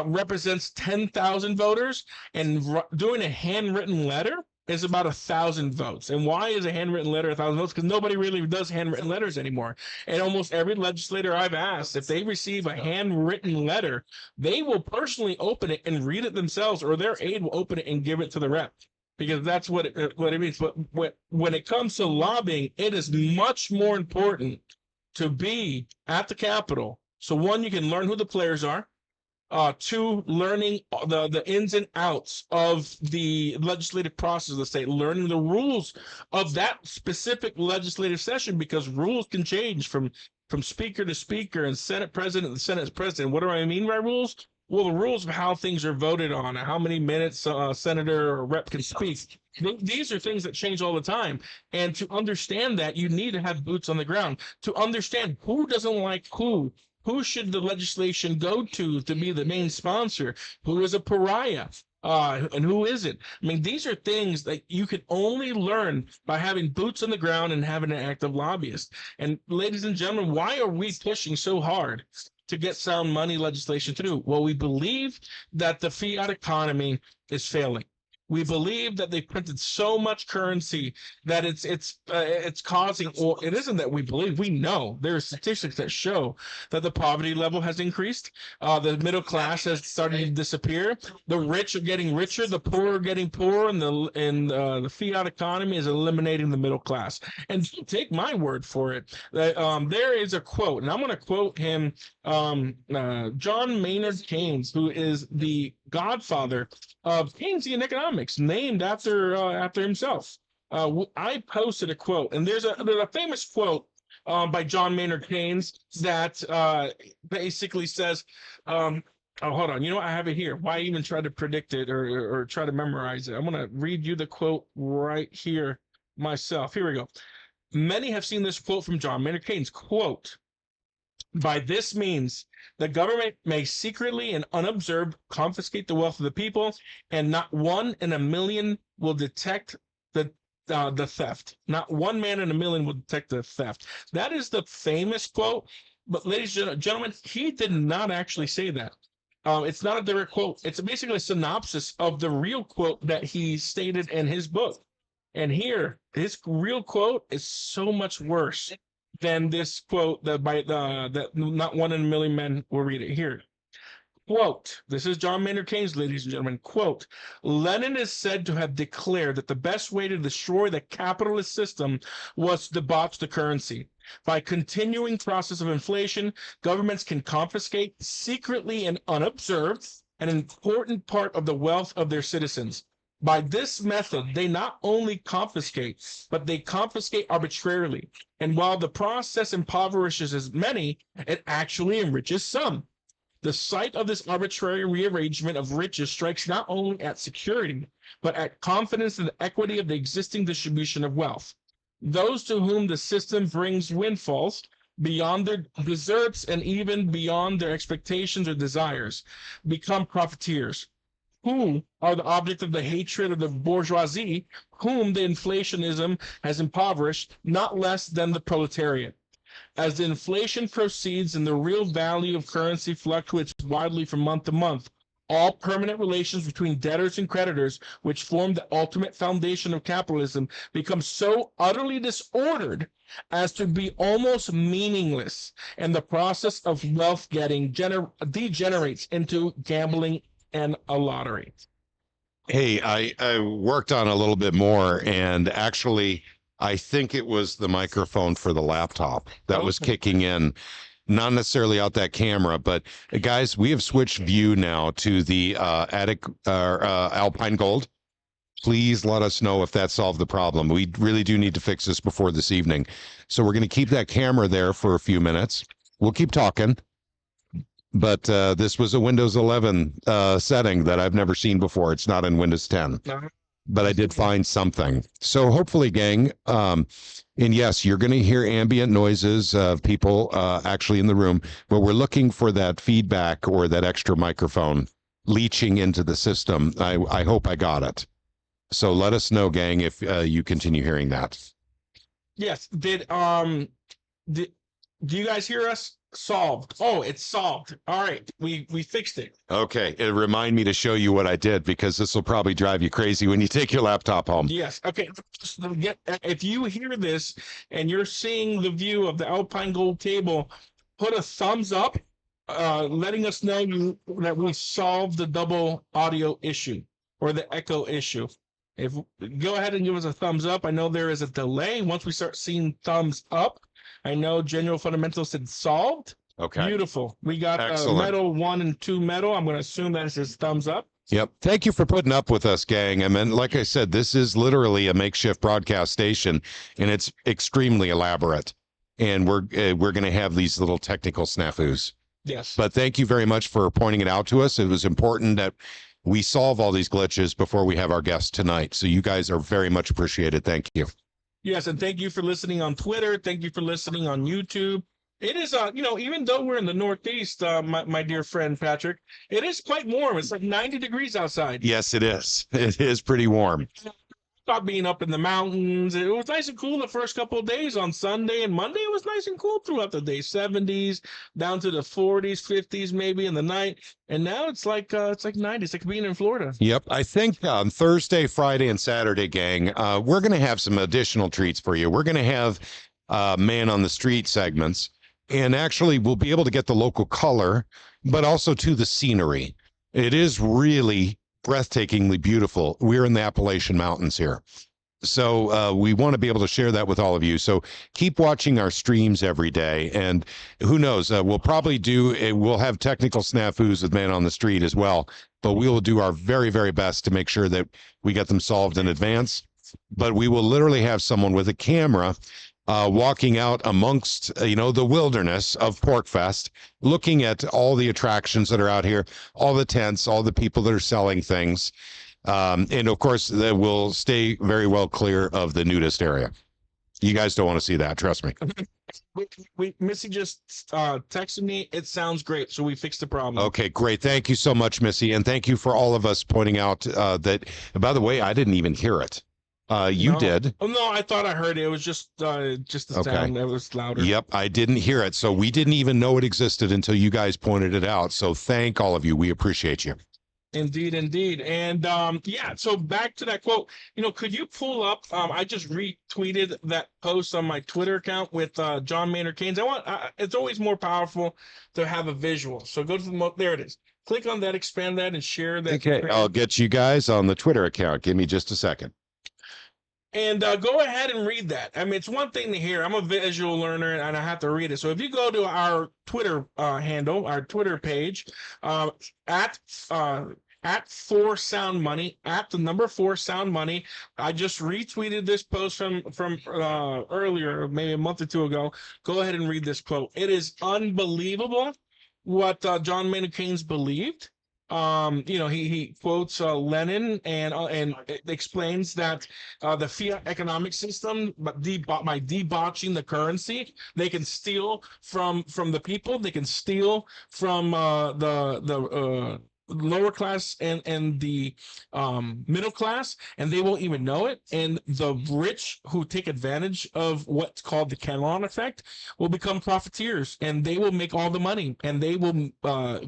represents 10,000 voters, and doing a handwritten letter is about 1,000 votes. And why is a handwritten letter 1,000 votes? Because nobody really does handwritten letters anymore. And almost every legislator I've asked, if they receive a handwritten letter, they will personally open it and read it themselves, or their aide will open it and give it to the rep. because that's what it means. But when it comes to lobbying, it is much more important to be at the Capitol. So one, you can learn who the players are. Two, learning the ins and outs of the legislative process of the state, learning the rules of that specific legislative session, because rules can change from speaker to speaker and Senate president to Senate president. What do I mean by rules? Well, the rules of how things are voted on, and how many minutes a senator or rep can speak. These are things that change all the time. And to understand that, you need to have boots on the ground to understand who doesn't like who. Who should the legislation go to be the main sponsor? Who is a pariah? And who isn't? I mean, these are things that you can only learn by having boots on the ground and having an active lobbyist. And ladies and gentlemen, why are we pushing so hard to get sound money legislation through? Well, we believe that the fiat economy is failing. We believe that they printed so much currency that it's causing, or it isn't that we believe, we know there are statistics that show that the poverty level has increased, the middle class has started to disappear, the rich are getting richer, the poor are getting poorer, and the fiat economy is eliminating the middle class. And take my word for it, there is a quote, and I'm going to quote him, John Maynard Keynes, who is the godfather of Keynesian economics, named after himself. I posted a quote, and there's a famous quote by John Maynard Keynes that basically says, oh, hold on, you know what? I have it here. Why even try to predict it or try to memorize it? I'm going to read you the quote right here myself. Here we go. Many have seen this quote from John Maynard Keynes, quote, "By this means, the government may secretly and unobserved confiscate the wealth of the people, and not one in a million will detect the theft. Not one man in a million will detect the theft." That is the famous quote. But ladies and gentlemen, he did not actually say that. It's not a direct quote. It's basically a synopsis of the real quote that he stated in his book. And here, his real quote is so much worse than this quote that not one in a million men will read it. Here, quote, this is John Maynard Keynes, ladies and gentlemen, quote, "Lenin is said to have declared that the best way to destroy the capitalist system was to debauch the currency. By continuing process of inflation, governments can confiscate secretly and unobserved an important part of the wealth of their citizens. By this method, they not only confiscate, but they confiscate arbitrarily. And while the process impoverishes as many, it actually enriches some. The sight of this arbitrary rearrangement of riches strikes not only at security, but at confidence in the equity of the existing distribution of wealth. Those to whom the system brings windfalls beyond their deserts and even beyond their expectations or desires become profiteers, who are the object of the hatred of the bourgeoisie, whom the inflationism has impoverished not less than the proletariat. As the inflation proceeds and the real value of currency fluctuates widely from month to month, all permanent relations between debtors and creditors, which form the ultimate foundation of capitalism, become so utterly disordered as to be almost meaningless, and the process of wealth getting degenerates into gambling and a lottery." Hey, I worked on a little bit more, and actually, I think it was the microphone for the laptop that was kicking in. Not necessarily out that camera, but guys, we have switched view now to the Alpine Gold. Please let us know if that solved the problem. We really do need to fix this before this evening. So we're going to keep that camera there for a few minutes. We'll keep talking. But this was a Windows 11 setting that I've never seen before. It's not in Windows 10. But I did find something. So hopefully, gang, and yes, you're going to hear ambient noises of people actually in the room, but we're looking for that feedback or that extra microphone leaching into the system. I hope I got it. So let us know, gang, if you continue hearing that. Yes. Do you guys hear us? Solved. Oh, it's solved. All right. We fixed it. Okay. It remind me to show you what I did, because this will probably drive you crazy when you take your laptop home. Yes. Okay. If you hear this and you're seeing the view of the Alpine Gold table, put a thumbs up, letting us know that we solved the double audio issue or the echo issue. If go ahead and give us a thumbs up. I know there is a delay. Once we start seeing thumbs up, I know General Fundamentals said solved. Okay. Beautiful. We got metal 1 and 2 metal. I'm going to assume that says thumbs up. Yep. Thank you for putting up with us, gang. I mean, like I said, this is literally a makeshift broadcast station, and it's extremely elaborate. And we're going to have these little technical snafus. Yes. But thank you very much for pointing it out to us. It was important that we solve all these glitches before we have our guest tonight. So you guys are very much appreciated. Thank you. Yes, and thank you for listening on Twitter. Thank you for listening on YouTube. It is, even though we're in the Northeast, my dear friend Patrick, it is quite warm. It's like 90 degrees outside. Yes, it is. It is pretty warm. About being up in the mountains. It was nice and cool the first couple of days. On Sunday and Monday, it was nice and cool throughout the day. 70s down to the 40s, 50s maybe in the night. And now it's like 90. It's like being in Florida. Yep. I think on Thursday, Friday, and Saturday, gang, we're going to have some additional treats for you. We're going to have Man on the Street segments. And actually, we'll be able to get the local color, but also to the scenery. It is really breathtakingly beautiful. We're in the Appalachian Mountains here. So we want to be able to share that with all of you. So keep watching our streams every day. And who knows, we'll have technical snafus with Man on the Street as well. But we will do our very, very best to make sure that we get them solved in advance. But we will literally have someone with a camera walking out amongst, the wilderness of PorcFest, looking at all the attractions that are out here, all the tents, all the people that are selling things. And of course, that will stay very well clear of the nudist area. You guys don't want to see that. Trust me. Missy just texted me. It sounds great. So we fixed the problem. Okay, great. Thank you so much, Missy. And thank you for all of us pointing out that, by the way, I didn't even hear it. You did. Oh, no, I thought I heard it. It was just the sound that was louder. Yep, I didn't hear it. So we didn't even know it existed until you guys pointed it out. So thank all of you. We appreciate you. Indeed, indeed. And so back to that quote, could you pull up, I just retweeted that post on my Twitter account with John Maynard Keynes. It's always more powerful to have a visual. So go to there it is. Click on that, expand that, and share that. Okay, I'll get you guys on the Twitter account. Give me just a second. And go ahead and read that. I mean, it's one thing to hear. I'm a visual learner, and I have to read it. So if you go to our Twitter handle, our Twitter page, at 4 Sound Money, at the number 4 Sound Money, I just retweeted this post from earlier, maybe a month or two ago. Go ahead and read this quote. It is unbelievable what John Maynard Keynes believed. He quotes Lenin and explains that the fiat economic system, but by debauching the currency, they can steal from the people. They can steal from the lower class and the middle class, and they won't even know it. And the rich who take advantage of what's called the Canon effect will become profiteers, and they will make all the money, and they will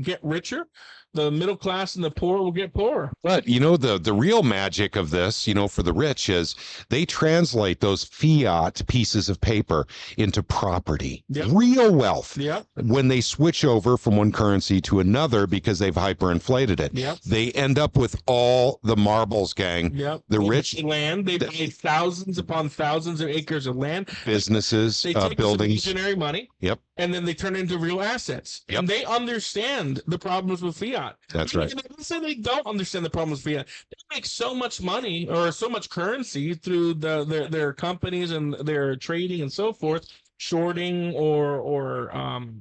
get richer. The middle class and the poor will get poorer. But, the real magic of this, for the rich is they translate those fiat pieces of paper into property, real wealth. When they switch over from one currency to another because they've hyperinflated it, they end up with all the marbles, gang. The rich land, they pay thousands upon thousands of acres of land. Businesses, they take buildings. Imaginary money. And then they turn into real assets. And they understand the problems with fiat. That's right. Let's say they don't understand the problems with fiat. They make so much money or so much currency through their companies and their trading and so forth, shorting or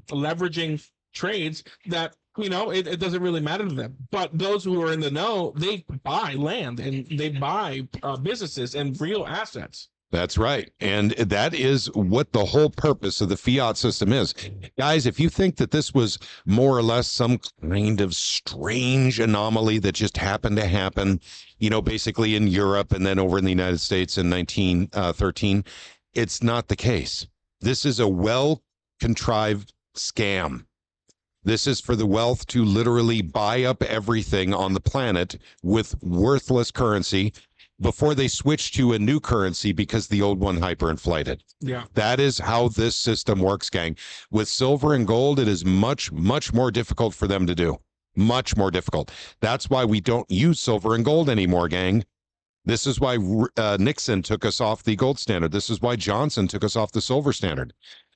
leveraging trades that it doesn't really matter to them. But those who are in the know, they buy land and they buy businesses and real assets. That's right. And that is what the whole purpose of the fiat system is. Guys, if you think that this was more or less some kind of strange anomaly that just happened to happen, basically in Europe and then over in the United States in 1913, it's not the case. This is a well-contrived scam. This is for the wealth to literally buy up everything on the planet with worthless currency before they switch to a new currency because the old one hyperinflated. That is how this system works, gang. With silver and gold, it is much, much more difficult for them to do. Much more difficult. That's why we don't use silver and gold anymore, gang. This is why Nixon took us off the gold standard. This is why Johnson took us off the silver standard.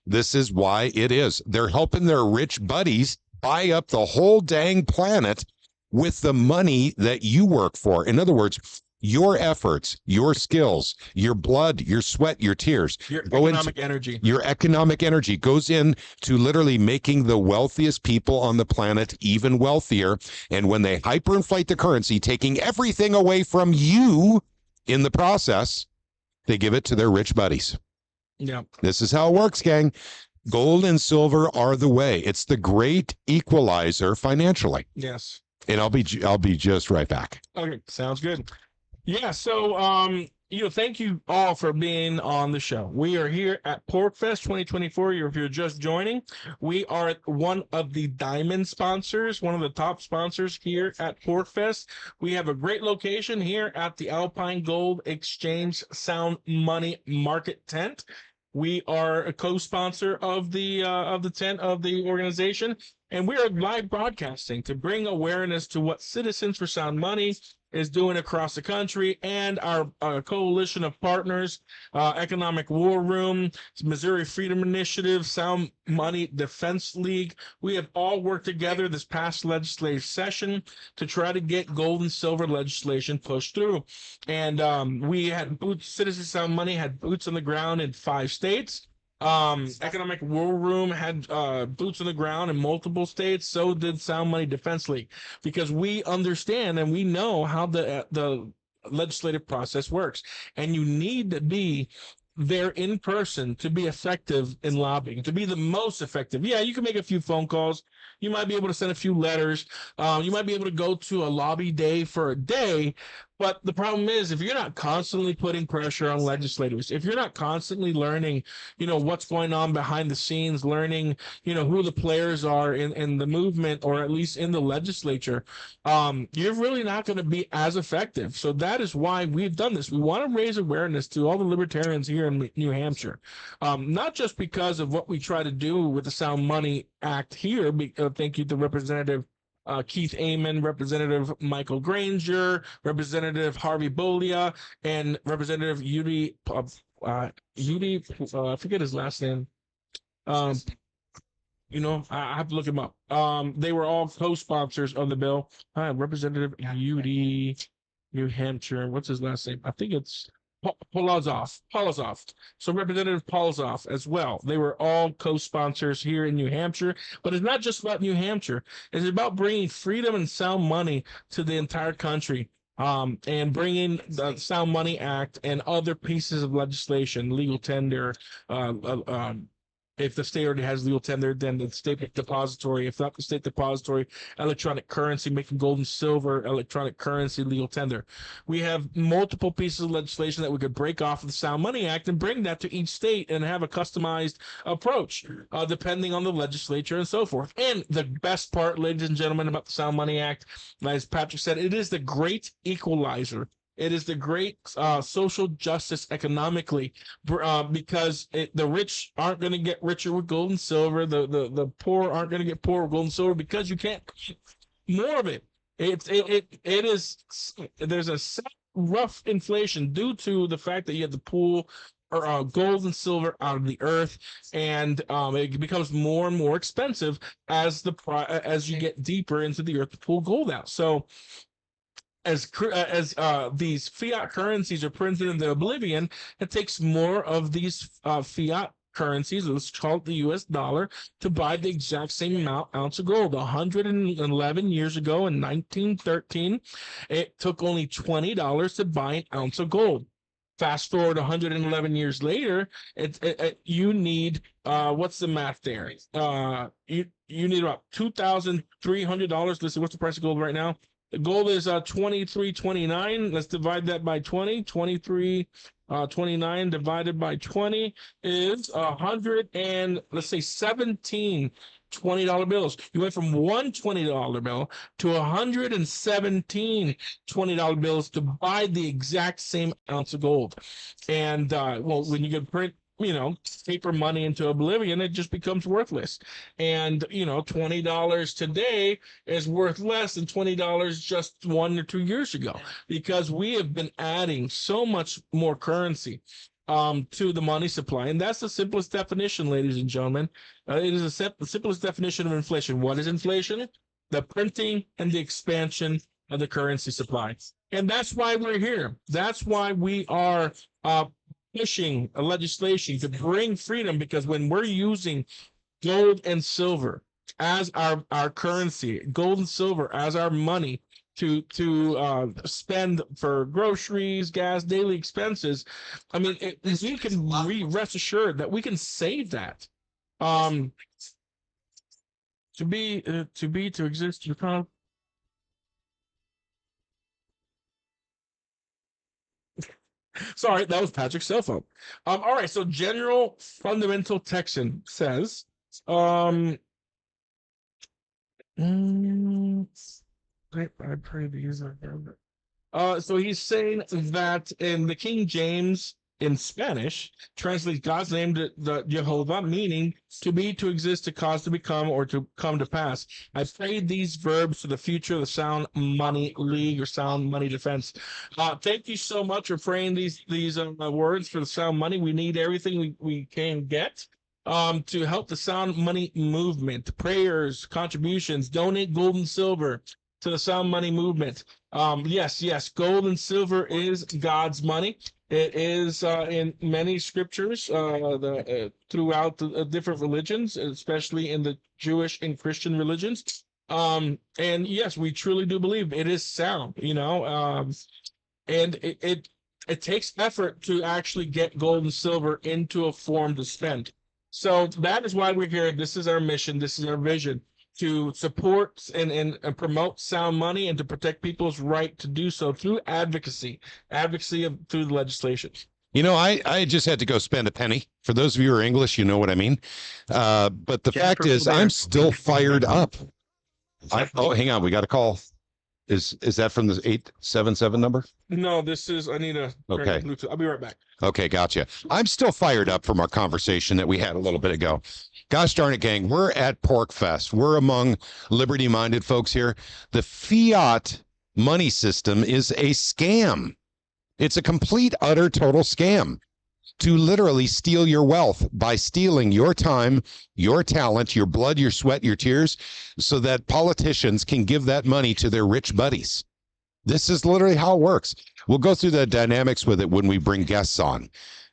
This is why it is. They're helping their rich buddies buy up the whole dang planet with the money that you work for. In other words, your efforts, your skills, your blood, your sweat, your tears, your economic energy. Your economic energy goes in to literally making the wealthiest people on the planet even wealthier. And when they hyperinflate the currency, taking everything away from you in the process, they give it to their rich buddies. Yeah. This is how it works, gang. Gold and silver are the way. It's the great equalizer financially. Yes. And I'll be just right back. Okay, sounds good. Yeah, so thank you all for being on the show. We are here at PorcFest 2024. If you're just joining, we are one of the diamond sponsors, one of the top sponsors here at PorcFest. We have a great location here at the Alpine Gold Exchange Sound Money Market Tent. We are a co-sponsor of the tent of the organization, and we are live broadcasting to bring awareness to what Citizens for Sound Money is doing across the country, and our coalition of partners, Economic War Room, Missouri Freedom Initiative, Sound Money Defense League. We have all worked together this past legislative session to try to get gold and silver legislation pushed through. And we had Citizens Sound Money had boots on the ground in 5 states. Economic War Room had boots on the ground in multiple states. So did Sound Money Defense League, because we understand and we know how the legislative process works, and you need to be there in person to be effective in lobbying, to be the most effective. Yeah, you can make a few phone calls. You might be able to send a few letters. You might be able to go to a lobby day for a day. But the problem is, if you're not constantly putting pressure on legislators, if you're not constantly learning, what's going on behind the scenes, learning, who the players are in the movement, or at least in the legislature, you're really not going to be as effective. So that is why we've done this. We want to raise awareness to all the libertarians here in New Hampshire, not just because of what we try to do with the Sound Money Act here. Thank you to Representative Keith Amon, Representative Michael Granger, Representative Harvey Bolia, and Representative Udi, I forget his last name. I have to look him up. They were all co-sponsors of the bill. Representative Udi, New Hampshire. What's his last name? I think it's Polozov. So Representative Polozov as well. They were all co-sponsors here in New Hampshire. But it's not just about New Hampshire. It's about bringing freedom and sound money to the entire country, and bringing the Sound Money Act and other pieces of legislation, legal tender. If the state already has legal tender, then the state depository. If not the state depository, electronic currency, making gold and silver electronic currency legal tender. We have multiple pieces of legislation that we could break off of the Sound Money Act and bring that to each state and have a customized approach, depending on the legislature and so forth. And the best part, ladies and gentlemen, about the Sound Money Act, as Patrick said, it is the great equalizer. It is the great social justice economically, because the rich aren't going to get richer with gold and silver. The poor aren't going to get poorer with gold and silver, because you can't get more of it. It is, there's a rough inflation due to the fact that you have to pull gold and silver out of the earth, and it becomes more and more expensive as you get deeper into the earth to pull gold out. So as these fiat currencies are printed into oblivion, it takes more of these fiat currencies, let's call it the US dollar, to buy the exact same ounce of gold. 111 years ago in 1913, it took only $20 to buy an ounce of gold. Fast forward 111 years later, you need, what's the math there? You need about $2,300. Let's see, what's the price of gold right now? The gold is 23.29. Let's divide that by 20. 23.29 divided by 20 is 100 and let's say 17 $20 bills. You went from one $20 bill to 117 $20 bills to buy the exact same ounce of gold. And when you can print paper money into oblivion, it just becomes worthless. And, $20 today is worth less than $20 just 1 or 2 years ago, because we have been adding so much more currency to the money supply. And that's the simplest definition, ladies and gentlemen. It is the simplest definition of inflation. What is inflation? The printing and the expansion of the currency supply. And that's why we're here. That's why we are pushing a legislation to bring freedom, because when we're using gold and silver as our currency, gold and silver as our money to spend for groceries, gas, daily expenses, I mean, we can rest assured that we can save that. To exist, you can't. Sorry, that was Patrick's cell phone. All right, so General Fundamental Texan says, I pray these are. So he's saying that in the King James in Spanish translates God's name to the Jehovah, meaning to be, to exist, to cause, to become, or to come to pass. I prayed these verbs for the future of the Sound Money League or Sound Money Defense. Thank you so much for praying these words for the Sound Money. We need everything we can get to help the Sound Money movement. Prayers, contributions, donate gold and silver to the Sound Money movement. Yes, gold and silver is God's money. It is in many scriptures throughout the different religions, especially in the Jewish and Christian religions. And yes, we truly do believe it is sound, and it takes effort to actually get gold and silver into a form to spend. So that is why we're here. This is our mission. This is our vision, to support and promote sound money and to protect people's right to do so through advocacy through the legislation. I just had to go spend a penny. For those of you who are English, you know what I mean. But the fact is, I'm still fired up. Hang on, we got a call. Is that from the 877 number? No, this is, I need a okay. Bluetooth. I'll be right back. Okay, gotcha. I'm still fired up from our conversation that we had a little bit ago. Gosh darn it, gang. We're at PorcFest. We're among liberty-minded folks here. The fiat money system is a scam. It's a complete, utter, total scam to literally steal your wealth by stealing your time, your talent, your blood, your sweat, your tears, so that politicians can give that money to their rich buddies. This is literally how it works. We'll go through the dynamics with it when we bring guests on,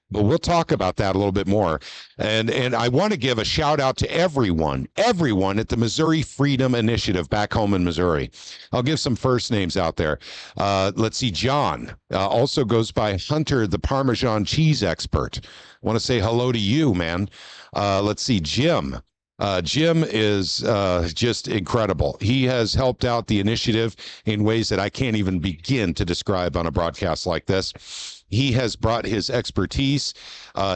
but we'll talk about that a little bit more. And I want to give a shout out to everyone at the Missouri Freedom Initiative back home in Missouri. I'll give some first names out there. Let's see, John also goes by Hunter, the Parmesan cheese expert. I want to say hello to you, man. Let's see, Jim. Jim is just incredible. He has helped out the initiative in ways that I can't even begin to describe on a broadcast like this. He has brought his expertise,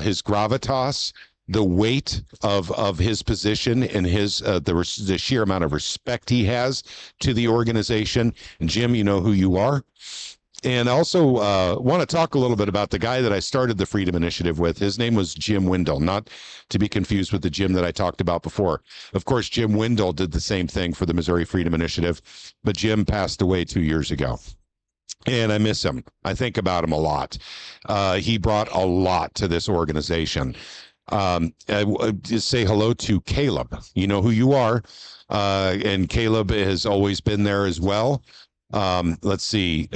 his gravitas, the weight of his position, and his the sheer amount of respect he has to the organization. And Jim, you know who you are. And I also want to talk a little bit about the guy that I started the Freedom Initiative with. His name was Jim Wendell, not to be confused with the Jim that I talked about before. Of course, Jim Wendell did the same thing for the Missouri Freedom Initiative, but Jim passed away 2 years ago. And I miss him. I think about him a lot. He brought a lot to this organization. Just say hello to Caleb. You know who you are. And Caleb has always been there as well. Let's see.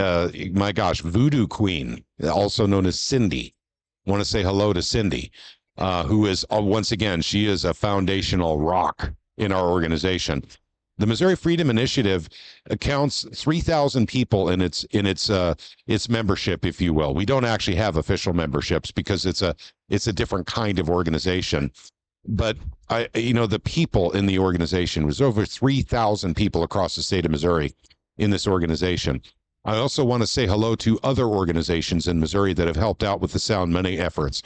My gosh, Voodoo Queen, also known as Cindy. I want to say hello to Cindy, who is, once again, she is a foundational rock in our organization. The Missouri Freedom Initiative counts 3,000 people in its membership, if you will. We don't actually have official memberships because it's a different kind of organization. But the people in the organization was over 3,000 people across the state of Missouri in this organization. I also want to say hello to other organizations in Missouri that have helped out with the sound money efforts.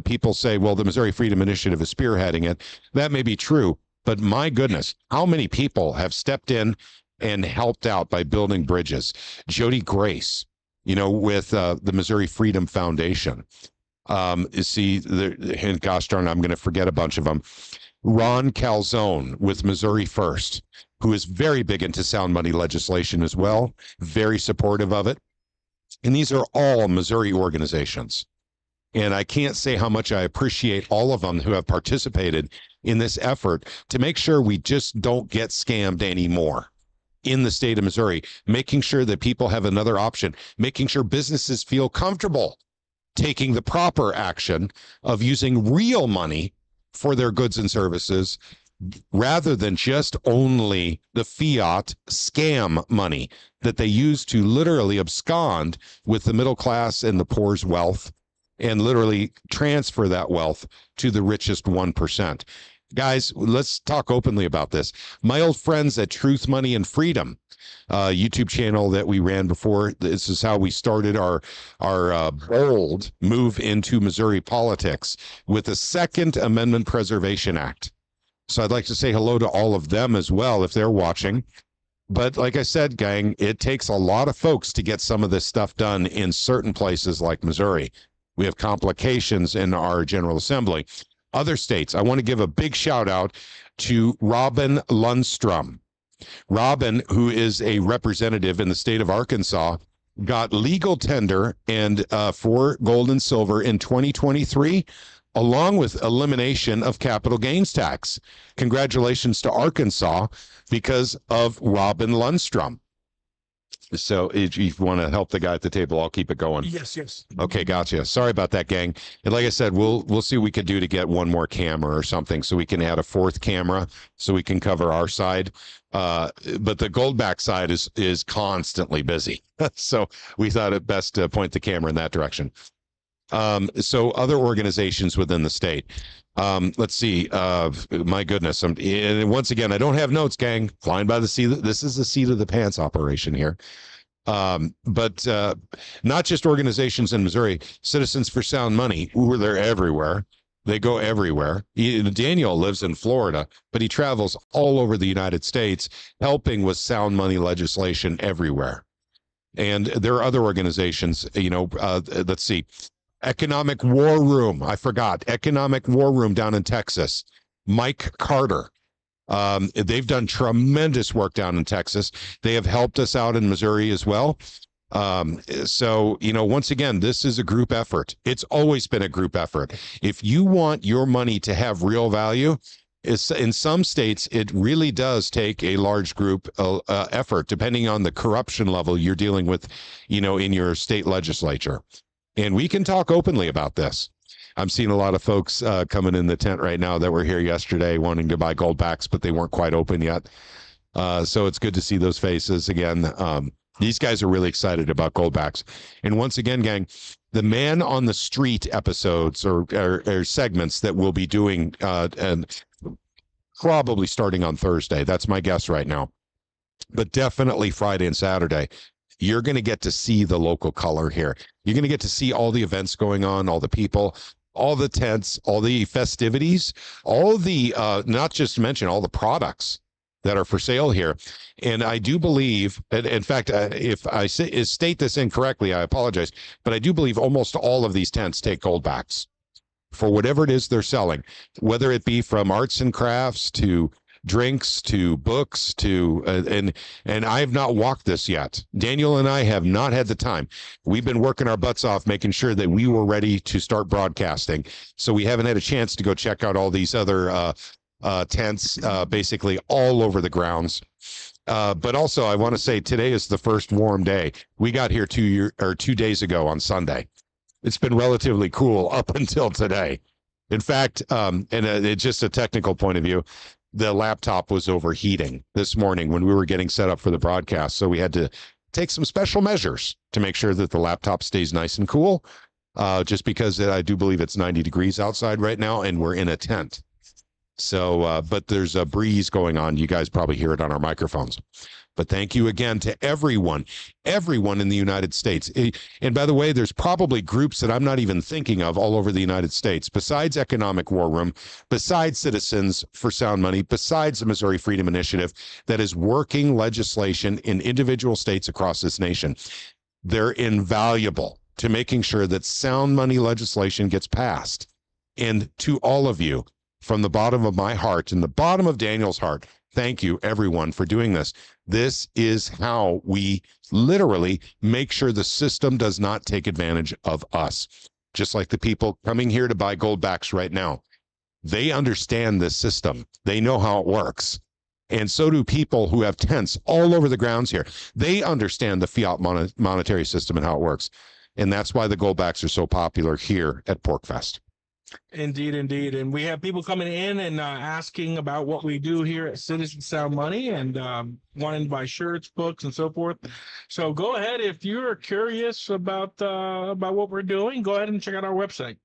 People say, well, the Missouri Freedom Initiative is spearheading it. That may be true. But my goodness, how many people have stepped in and helped out by building bridges? Jody Grace, with the Missouri Freedom Foundation. See, and gosh darn, I'm going to forget a bunch of them. Ron Calzone with Missouri First, who is very big into sound money legislation as well, very supportive of it. And these are all Missouri organizations. And I can't say how much I appreciate all of them who have participated in this effort to make sure we just don't get scammed anymore in the state of Missouri, making sure that people have another option, making sure businesses feel comfortable taking the proper action of using real money for their goods and services rather than just only the fiat scam money that they use to literally abscond with the middle class and the poor's wealth and literally transfer that wealth to the richest 1%. Guys, let's talk openly about this. My old friends at Truth, Money, and Freedom, YouTube channel that we ran before. This is how we started our bold move into Missouri politics with the Second Amendment Preservation Act. So I'd like to say hello to all of them as well if they're watching. But like I said, gang, it takes a lot of folks to get some of this stuff done in certain places like Missouri. We have complications in our General Assembly. Other states, I want to give a big shout out to Robin Lundstrom. Robin, who is a representative in the state of Arkansas, got legal tender and for gold and silver in 2023, along with elimination of capital gains tax. Congratulations to Arkansas because of Robin Lundstrom. So if you want to help the guy at the table, I'll keep it going. Yes. Okay, gotcha. Sorry about that, gang. And like I said, we'll see what we could do to get one more camera or something so we can add a fourth camera so we can cover our side. But the Goldback side is constantly busy. So we thought it best to point the camera in that direction. So other organizations within the state. Let's see. My goodness. And once again, I don't have notes, gang. Flying by the seat. This is the seat of the pants operation here. But not just organizations in Missouri, Citizens for Sound Money, they're everywhere. They go everywhere. Daniel lives in Florida, but he travels all over the United States, helping with sound money legislation everywhere. And there are other organizations, let's see. Economic War Room. I forgot. Economic War Room down in Texas. Mike Carter. They've done tremendous work down in Texas. They have helped us out in Missouri as well. So, once again, this is a group effort. It's always been a group effort. If you want your money to have real value, in some states, it really does take a large group effort, depending on the corruption level you're dealing with, in your state legislature. And we can talk openly about this. I'm seeing a lot of folks coming in the tent right now that were here yesterday wanting to buy Goldbacks, but they weren't quite open yet. So it's good to see those faces again. These guys are really excited about Goldbacks. And once again, gang, the Man on the Street episodes or segments that we'll be doing and probably starting on Thursday. That's my guess right now. But definitely Friday and Saturday. You're going to get to see the local color here. You're going to get to see all the events going on, all the people, all the tents, all the festivities, all the, not just to mention all the products that are for sale here. And I do believe, and in fact, if I state this incorrectly, I apologize, but I do believe almost all of these tents take Goldbacks for whatever it is they're selling, whether it be from arts and crafts to drinks to books to and I have not walked this yet. Daniel and I have not had the time. We've been working our butts off making sure that we were ready to start broadcasting. So we haven't had a chance to go check out all these other tents basically all over the grounds. But also I want to say today is the first warm day. We got here 2 days ago on Sunday. It's been relatively cool up until today. In fact, and it's just a technical point of view, the laptop was overheating this morning when we were getting set up for the broadcast. So we had to take some special measures to make sure that the laptop stays nice and cool, just because I do believe it's 90 degrees outside right now and we're in a tent. So, but there's a breeze going on. You guys probably hear it on our microphones. But thank you again to everyone in the United States. And by the way, there's probably groups that I'm not even thinking of all over the United States, besides Economic War Room, besides Citizens for Sound Money, besides the Missouri Freedom Initiative, that is working legislation in individual states across this nation. They're invaluable. to making sure that sound money legislation gets passed. And to all of you, from the bottom of my heart and the bottom of Daniel's heart, thank you, everyone, for doing this. This is how we literally make sure the system does not take advantage of us. Just like the people coming here to buy gold backs right now. They understand this system. They know how it works. And so do people who have tents all over the grounds here. They understand the fiat monetary system and how it works. And that's why the gold backs are so popular here at PorcFest. Indeed, indeed. And we have people coming in and asking about what we do here at Citizen Sound Money and wanting to buy shirts, books, and so forth. So go ahead. If you're curious about what we're doing, go ahead and check out our website.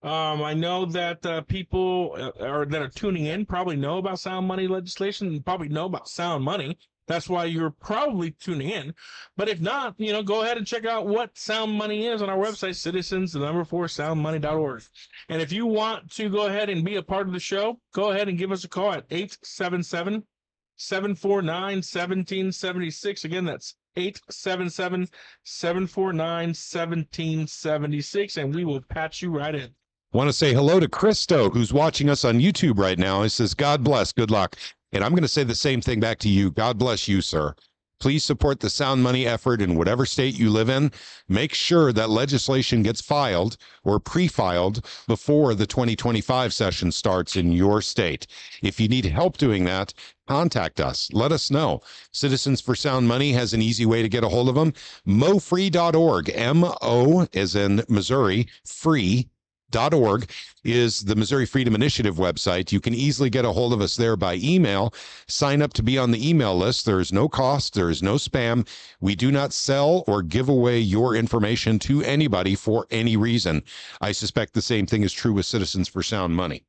I know that people that are tuning in probably know about sound money legislation and probably know about sound money. That's why you're probably tuning in. But if not, go ahead and check out what sound money is on our website, citizens4soundmoney.org. And if you want to go ahead and be a part of the show, go ahead and give us a call at 877-749-1776. Again, that's 877-749-1776, and we will patch you right in. Want to say hello to Christo, who's watching us on YouTube right now. He says, God bless, good luck. And I'm going to say the same thing back to you. God bless you, sir. Please support the sound money effort in whatever state you live in. Make sure that legislation gets filed or pre-filed before the 2025 session starts in your state. If you need help doing that, contact us. Let us know. Citizens for Sound Money has an easy way to get a hold of them. MoFree.org, M-O as in Missouri, free.org is the Missouri Freedom Initiative website. You can easily get a hold of us there by email. Sign up to be on the email list. There is no cost. There is no spam. We do not sell or give away your information to anybody for any reason. I suspect the same thing is true with Citizens for Sound Money.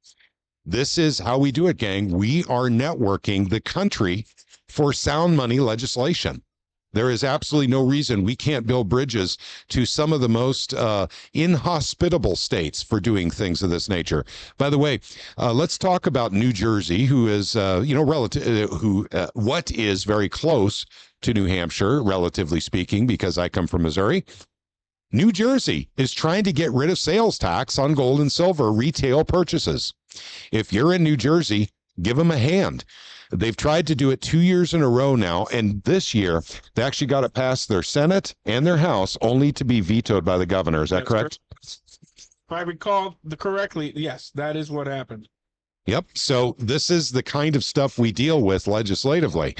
This is how we do it, gang. We are networking the country for sound money legislation. There is absolutely no reason we can't build bridges to some of the most inhospitable states for doing things of this nature. By the way, let's talk about New Jersey, who is, what is very close to New Hampshire, relatively speaking, because I come from Missouri. New Jersey is trying to get rid of sales tax on gold and silver retail purchases. If you're in New Jersey, give them a hand. They've tried to do it 2 years in a row now, and this year they actually got it past their Senate and their House, only to be vetoed by the governor. Is that correct? If I recall correctly, yes, that is what happened. Yep. So this is the kind of stuff we deal with legislatively.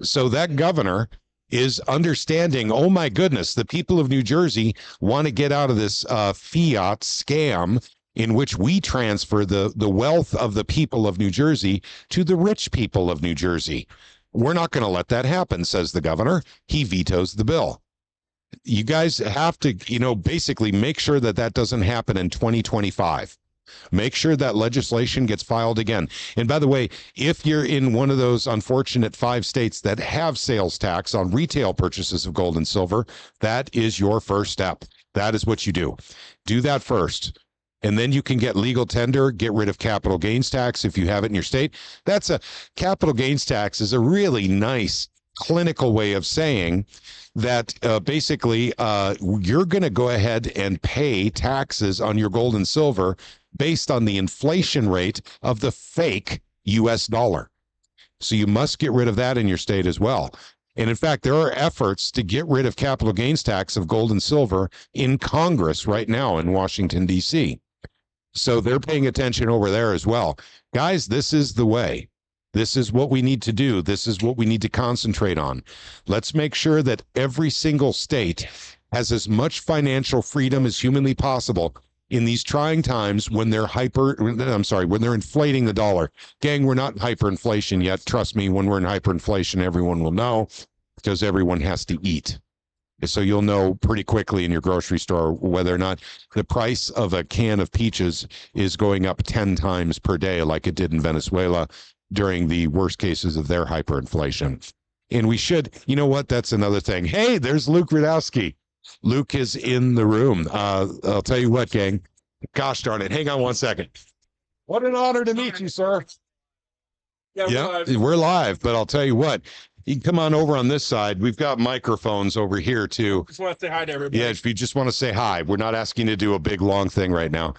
So that governor is understanding, oh my goodness, the people of New Jersey want to get out of this fiat scam in which we transfer the wealth of the people of New Jersey to the rich people of New Jersey. We're not going to let that happen, says the governor. He vetoes the bill. You guys have to, basically make sure that that doesn't happen in 2025. Make sure that legislation gets filed again. And by the way, if you're in one of those unfortunate 5 states that have sales tax on retail purchases of gold and silver, that is your first step. That is what you do. Do that first. And then you can get legal tender, get rid of capital gains tax if you have it in your state. Capital gains tax is a really nice clinical way of saying that basically you're going to go ahead and pay taxes on your gold and silver based on the inflation rate of the fake US dollar. So you must get rid of that in your state as well. And in fact, there are efforts to get rid of capital gains tax of gold and silver in Congress right now in Washington, D.C. So they're paying attention over there as well. Guys, this is the way. This is what we need to do. This is what we need to concentrate on. Let's make sure that every single state has as much financial freedom as humanly possible in these trying times when they're when they're inflating the dollar. Gang, we're not in hyperinflation yet. Trust me, when we're in hyperinflation, everyone will know because everyone has to eat. So you'll know pretty quickly in your grocery store whether or not the price of a can of peaches is going up 10 times per day like it did in Venezuela during the worst cases of their hyperinflation. And we should, you know what, that's another thing. Hey, there's Luke Rudowski. Luke is in the room. I'll tell you what, gang. Gosh darn it. Hang on one second. What an honor to meet you, sir. Yeah, we're live, but I'll tell you what. You can come on over on this side. We've got microphones over here too. Just want to say hi to everybody. Yeah, if you just want to say hi, we're not asking you to do a big long thing right now.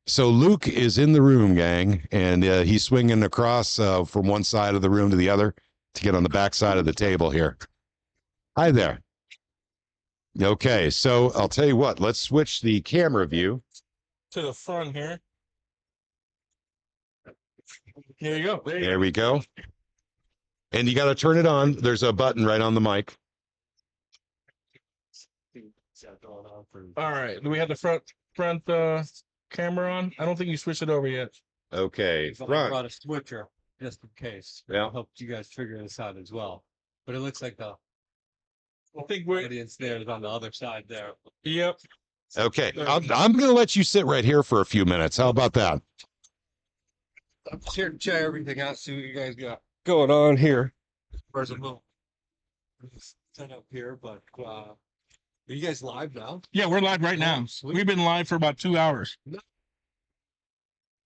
So Luke is in the room, gang, and he's swinging across from one side of the room to the other to get on the back side of the table here. Hi there. Okay, so I'll tell you what. Let's switch the camera view to the front here. Here you go. There we go. And you got to turn it on. There's a button right on the mic. All right. Do we have the front camera on? I don't think you switched it over yet. Okay. I brought a switcher just in case. Yeah. I hope you guys figure this out as well. But it looks like the I think we're audience there is on the other side there. Yep. Okay. I'm going to let you sit right here for a few minutes. How about that? I'm just here to check everything out, see what you guys got going on here. There's a little set up here, but are you guys live now? Yeah, we're live right now. Sweet. We've been live for about 2 hours.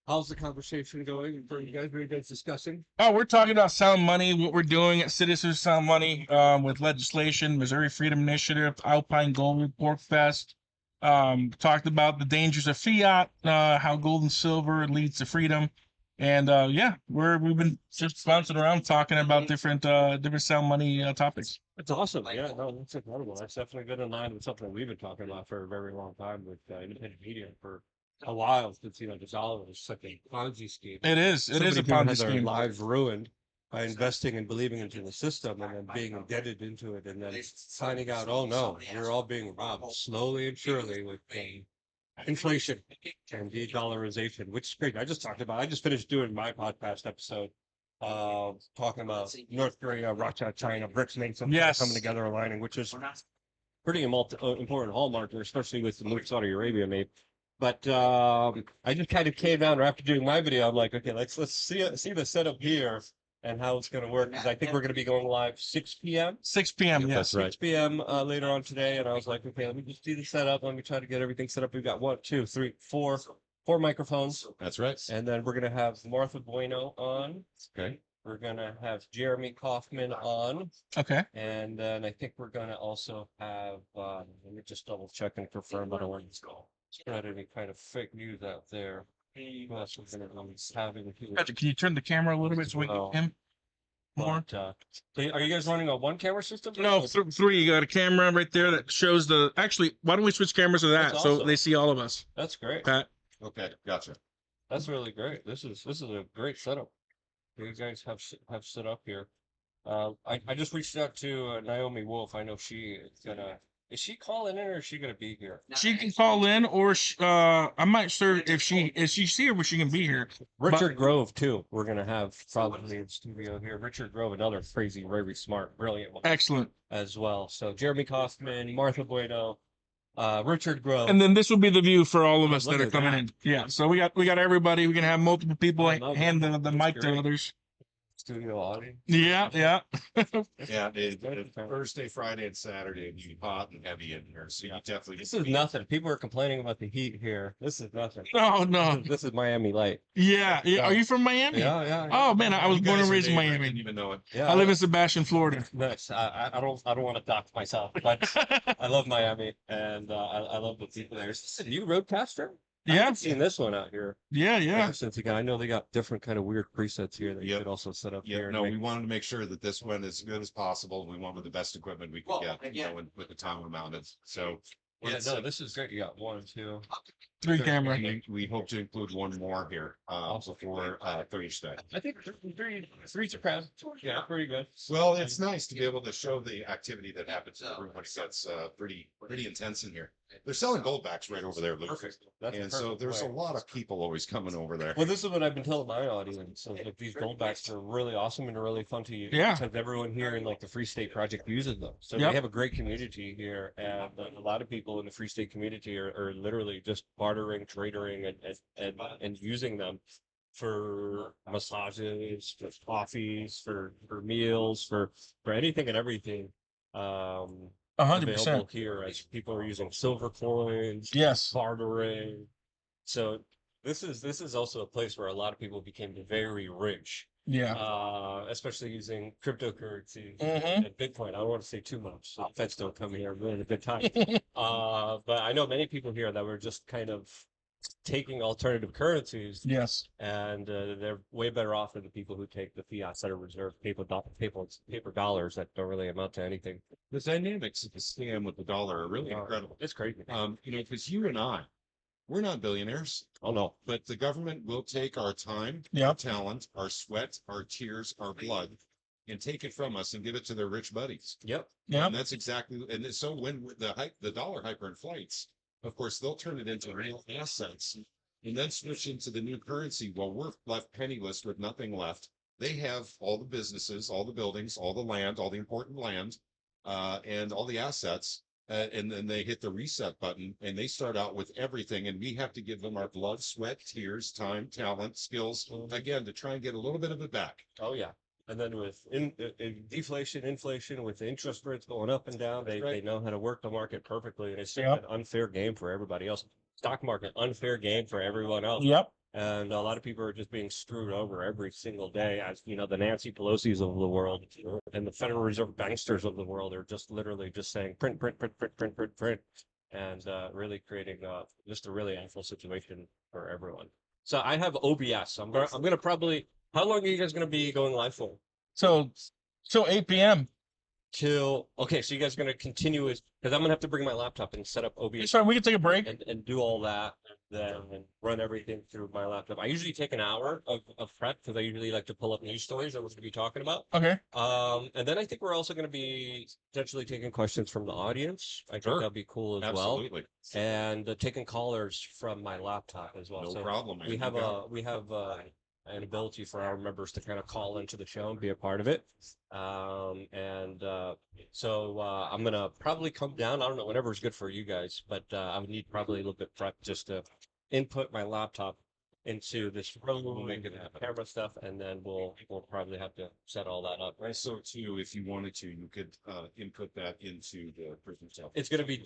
How's the conversation going for you guys? What are you guys discussing? Oh, we're talking about sound money, what we're doing at Citizens Sound Money with legislation, Missouri Freedom Initiative, Alpine Gold, PorcFest. Talked about the dangers of fiat, how gold and silver leads to freedom. And yeah, we've been just bouncing around talking about different sound money topics. That's awesome. Yeah, no, that's incredible. That's definitely good in line with something we've been talking about for a very long time with independent media for a while. Since the dollar is such a Ponzi scheme. It is. It is a Ponzi scheme. Their lives ruined by investing and believing into the system and then being indebted into it and then finding out, oh no, we're all being robbed slowly and surely with inflation and de-dollarization, which is great. I just finished doing my podcast episode talking about North Korea, Russia, China, BRICS nations coming together, aligning, which is pretty important hallmark, especially with the move Saudi Arabia made. But I just kind of came down after doing my video. I'm like, okay, let's see the setup here and how it's going to work. Because I think we're going to be going live 6 p.m. 6 p.m. Yes, 6 p.m. Later on today. And I was like, okay, let me just do the setup. Let me try to get everything set up. We've got 1, 2, 3, 4 microphones. That's right. And then we're going to have Martha Bueno on. Okay. We're going to have Jeremy Kaufman on. Okay. And then I think we're going to also have, let me just double check and confirm I don't want to spread any kind of fake news out there. Who else we're going to be having here? Patrick, can you turn the camera a little bit so we can get him more? But, are you guys running a one camera system? No, 3. You got a camera right there that shows the. Actually, why don't we switch cameras to that so they see all of us? That's great. Pat. Okay, gotcha. That's really great. This is a great setup. You guys have set up here. I just reached out to Naomi Wolf. I know she is gonna. Is she calling in or is she gonna be here? She can call in, or I'm not sure if she's here, but she can be here. Richard Grove too. We're gonna have probably in studio here. Richard Grove, another crazy, very smart, brilliant one. Excellent. As well. So Jeremy Kaufman, Martha Bueno, Richard Grove, and then this will be the view for all of us that are coming in. Yeah. So we got everybody. We can have multiple people hand the mic to others. Studio audience. Yeah. Yeah, Thursday, Friday, and Saturday it'd be hot and heavy in here, so you definitely. This is nothing. People are complaining about the heat here. This is nothing. Oh no. This is Miami light. Yeah. Are you from Miami? Yeah. Oh man, I was born and raised in Miami. I didn't even know it. Yeah, I live in Sebastian, Florida. Nice. I don't want to dox myself, but I love Miami and I love the people there. Is this a new roadcaster? Yeah, I've seen this one out here. Yeah. Since again, I know they got different kind of weird presets here that you could also set up here. No, we wanted to make sure that this one is as good as possible. We wanted the best equipment we could get, and with the time we mounted. So this is great. You got 1, 2, 3 cameras. We hope to include one more here before Thursday. I think three's a crowd. Yeah, pretty good. Well, it's nice to be able to show the activity that happens in the room. That's pretty intense in here. They're selling goldbacks right over there, Luke. Perfect. So there's a lot of people always coming over there. Well, this is what I've been telling my audience. So like, these goldbacks are really awesome and really fun to use. Yeah. Because everyone here in like the Free State Project uses them. So Yep. we have a great community here, and a lot of people in the Free State community are literally just bartering, trading, and using them for massages, for coffees, for meals, for anything and everything. 100%. Here as people are using silver coins, Yes, bartering. So this is also a place where a lot of people became very rich Yeah. Especially using cryptocurrency and Bitcoin. I don't want to say too much. So Feds don't come here. We're in a good time. But I know many people here that were just kind of taking alternative currencies. Yes. And they're way better off than the people who take the fiat Federal Reserve paper dollars that don't really amount to anything. The dynamics of the scam with the dollar are really incredible. It's crazy. Because you and I, we're not billionaires. Oh no. But the government will take our time, our talent, our sweat, our tears, our blood, and take it from us and give it to their rich buddies. Yep. Yeah. And that's exactly. And so when the dollar hyperinflates, of course they'll turn it into real assets, and then switch into the new currency while we're left penniless with nothing left. They have all the businesses, all the buildings, all the land, all the important land, and all the assets. And then they hit the reset button and they start out with everything. And we have to give them our blood, sweat, tears, time, talent, skills, again, to try and get a little bit of it back. Oh, yeah. And then with deflation, inflation, with interest rates going up and down, they know how to work the market perfectly. And it's just an unfair game for everybody else. Stock market, unfair game for everyone else. Yep. And a lot of people are just being screwed over every single day. As the Nancy Pelosi's of the world and the Federal Reserve banksters of the world are just literally just saying print, print, print, print, print, print, print, and really creating just a really awful situation for everyone. So I have OBS. I'm gonna probably. How long are you guys gonna be going live for? So 8 p.m. Okay, so you guys are gonna continue it because I'm gonna have to bring my laptop and set up OBS. Sorry, we can take a break and do all that, and run everything through my laptop. I usually take an hour of prep because I usually like to pull up news stories that we're going to be talking about. Okay. And then I think we're also going to be potentially taking questions from the audience. I think that'll be cool as well. And taking callers from my laptop as well. No problem. We have an ability for our members to kind of call into the show and be a part of it. So I'm going to probably come down. I don't know, whenever is good for you guys, but I would need probably a little bit prep just to input my laptop into this room, make it camera stuff, and then we'll probably have to set all that up. Right. So too, if you wanted to, you could input that into the person itself. It's going to be,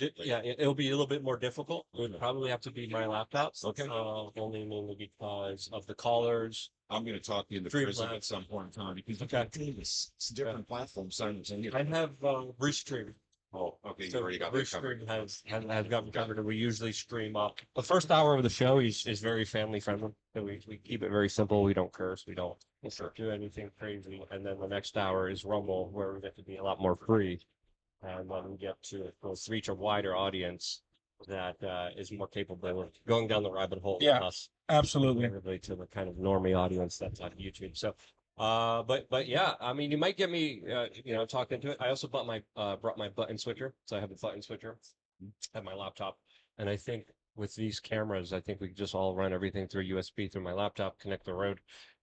it'll be a little bit more difficult. It would probably have to be my laptop. Okay. Only mainly because of the callers. I'm going to talk to you in the prison at some point in time because you got this different platforms simultaneously. I have Restream. Oh, okay. So you already got Restream has gotten covered, and we usually stream up. The first hour of the show is very family friendly. So we keep it very simple. We don't curse. We don't do anything crazy. And then the next hour is Rumble, where we get to be a lot more free, and then we get to reach a wider audience that is more capable of going down the rabbit hole with us. Absolutely. To the kind of normie audience that's on YouTube. So, but yeah, I mean, you might get me, talk into it. I also brought my button switcher. So I have a button switcher at my laptop. And I think with these cameras, I think we could just all run everything through USB through my laptop, connect the road,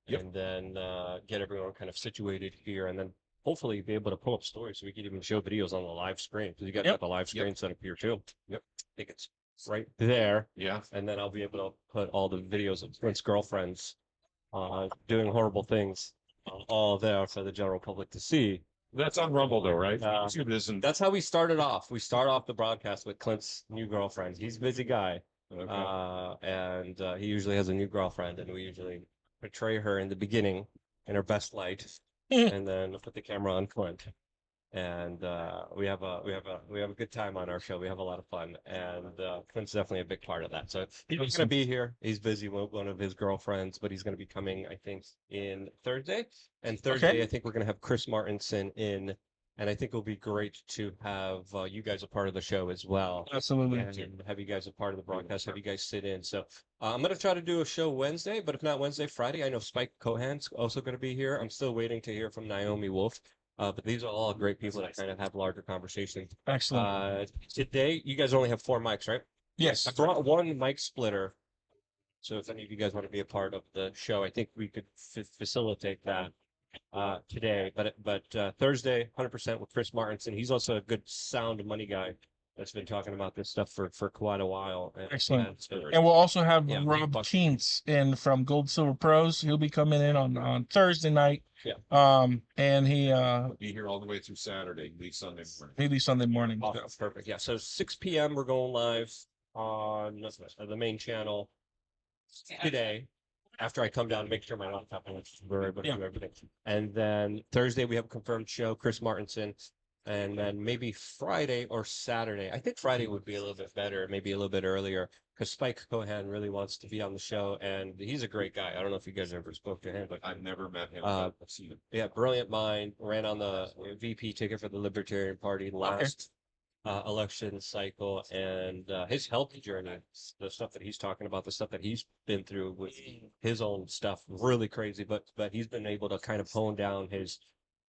and then get everyone kind of situated here. And then hopefully be able to pull up stories so we can even show videos on the live screen. Because you got the live screen set up here too. I think it's right there. Yeah. And then I'll be able to put all the videos of Clint's girlfriends doing horrible things all there for the general public to see. That's on Rumble though, right? That's how we started off. We start off the broadcast with Clint's new girlfriend. He's a busy guy. Okay. And he usually has a new girlfriend, and we usually portray her in the beginning in her best light, and then put the camera on Clint. And we have a good time on our show. We have a lot of fun, and Clint's definitely a big part of that. So he's going to be here. He's busy with one of his girlfriends, but he's going to be coming, I think, in Thursday. And Thursday, I think we're going to have Chris Martinson in, and I think it'll be great to have you guys a part of the show as well. Absolutely. And have you guys a part of the broadcast. Have you guys sit in. So I'm going to try to do a show Wednesday, but if not Wednesday, Friday. I know Spike Cohan's also going to be here. I'm still waiting to hear from Naomi Wolf. But these are all great people that kind of have larger conversations. Excellent. Today, you guys only have 4 mics, right? Yes. I brought one mic splitter. So if any of you guys want to be a part of the show, I think we could facilitate that today. But Thursday, 100% with Chris Martinson. He's also a good sound money guy that's been talking about this stuff for quite a while. Excellent. And we'll also have Rob Keentz in from Gold Silver Pros. He'll be coming in on Thursday night. Yeah. And he'll be here all the way through Saturday, leave Sunday morning. Maybe Sunday morning. Oh, perfect. Yeah. So 6 p.m. we're going live on the main channel today. after I come down, make sure my laptop is where able to do everything. And then Thursday we have a confirmed show, Chris Martinson. And then maybe Friday or Saturday. I think Friday would be a little bit better, maybe a little bit earlier, because Spike Cohan really wants to be on the show, and he's a great guy. I don't know if you guys ever spoke to him, but I've never met him. I've seen him. Yeah, brilliant mind. Ran on the VP ticket for the Libertarian Party last election cycle, and his health journey, the stuff that he's talking about, the stuff that he's been through with his own stuff, really crazy. But he's been able to kind of hone down his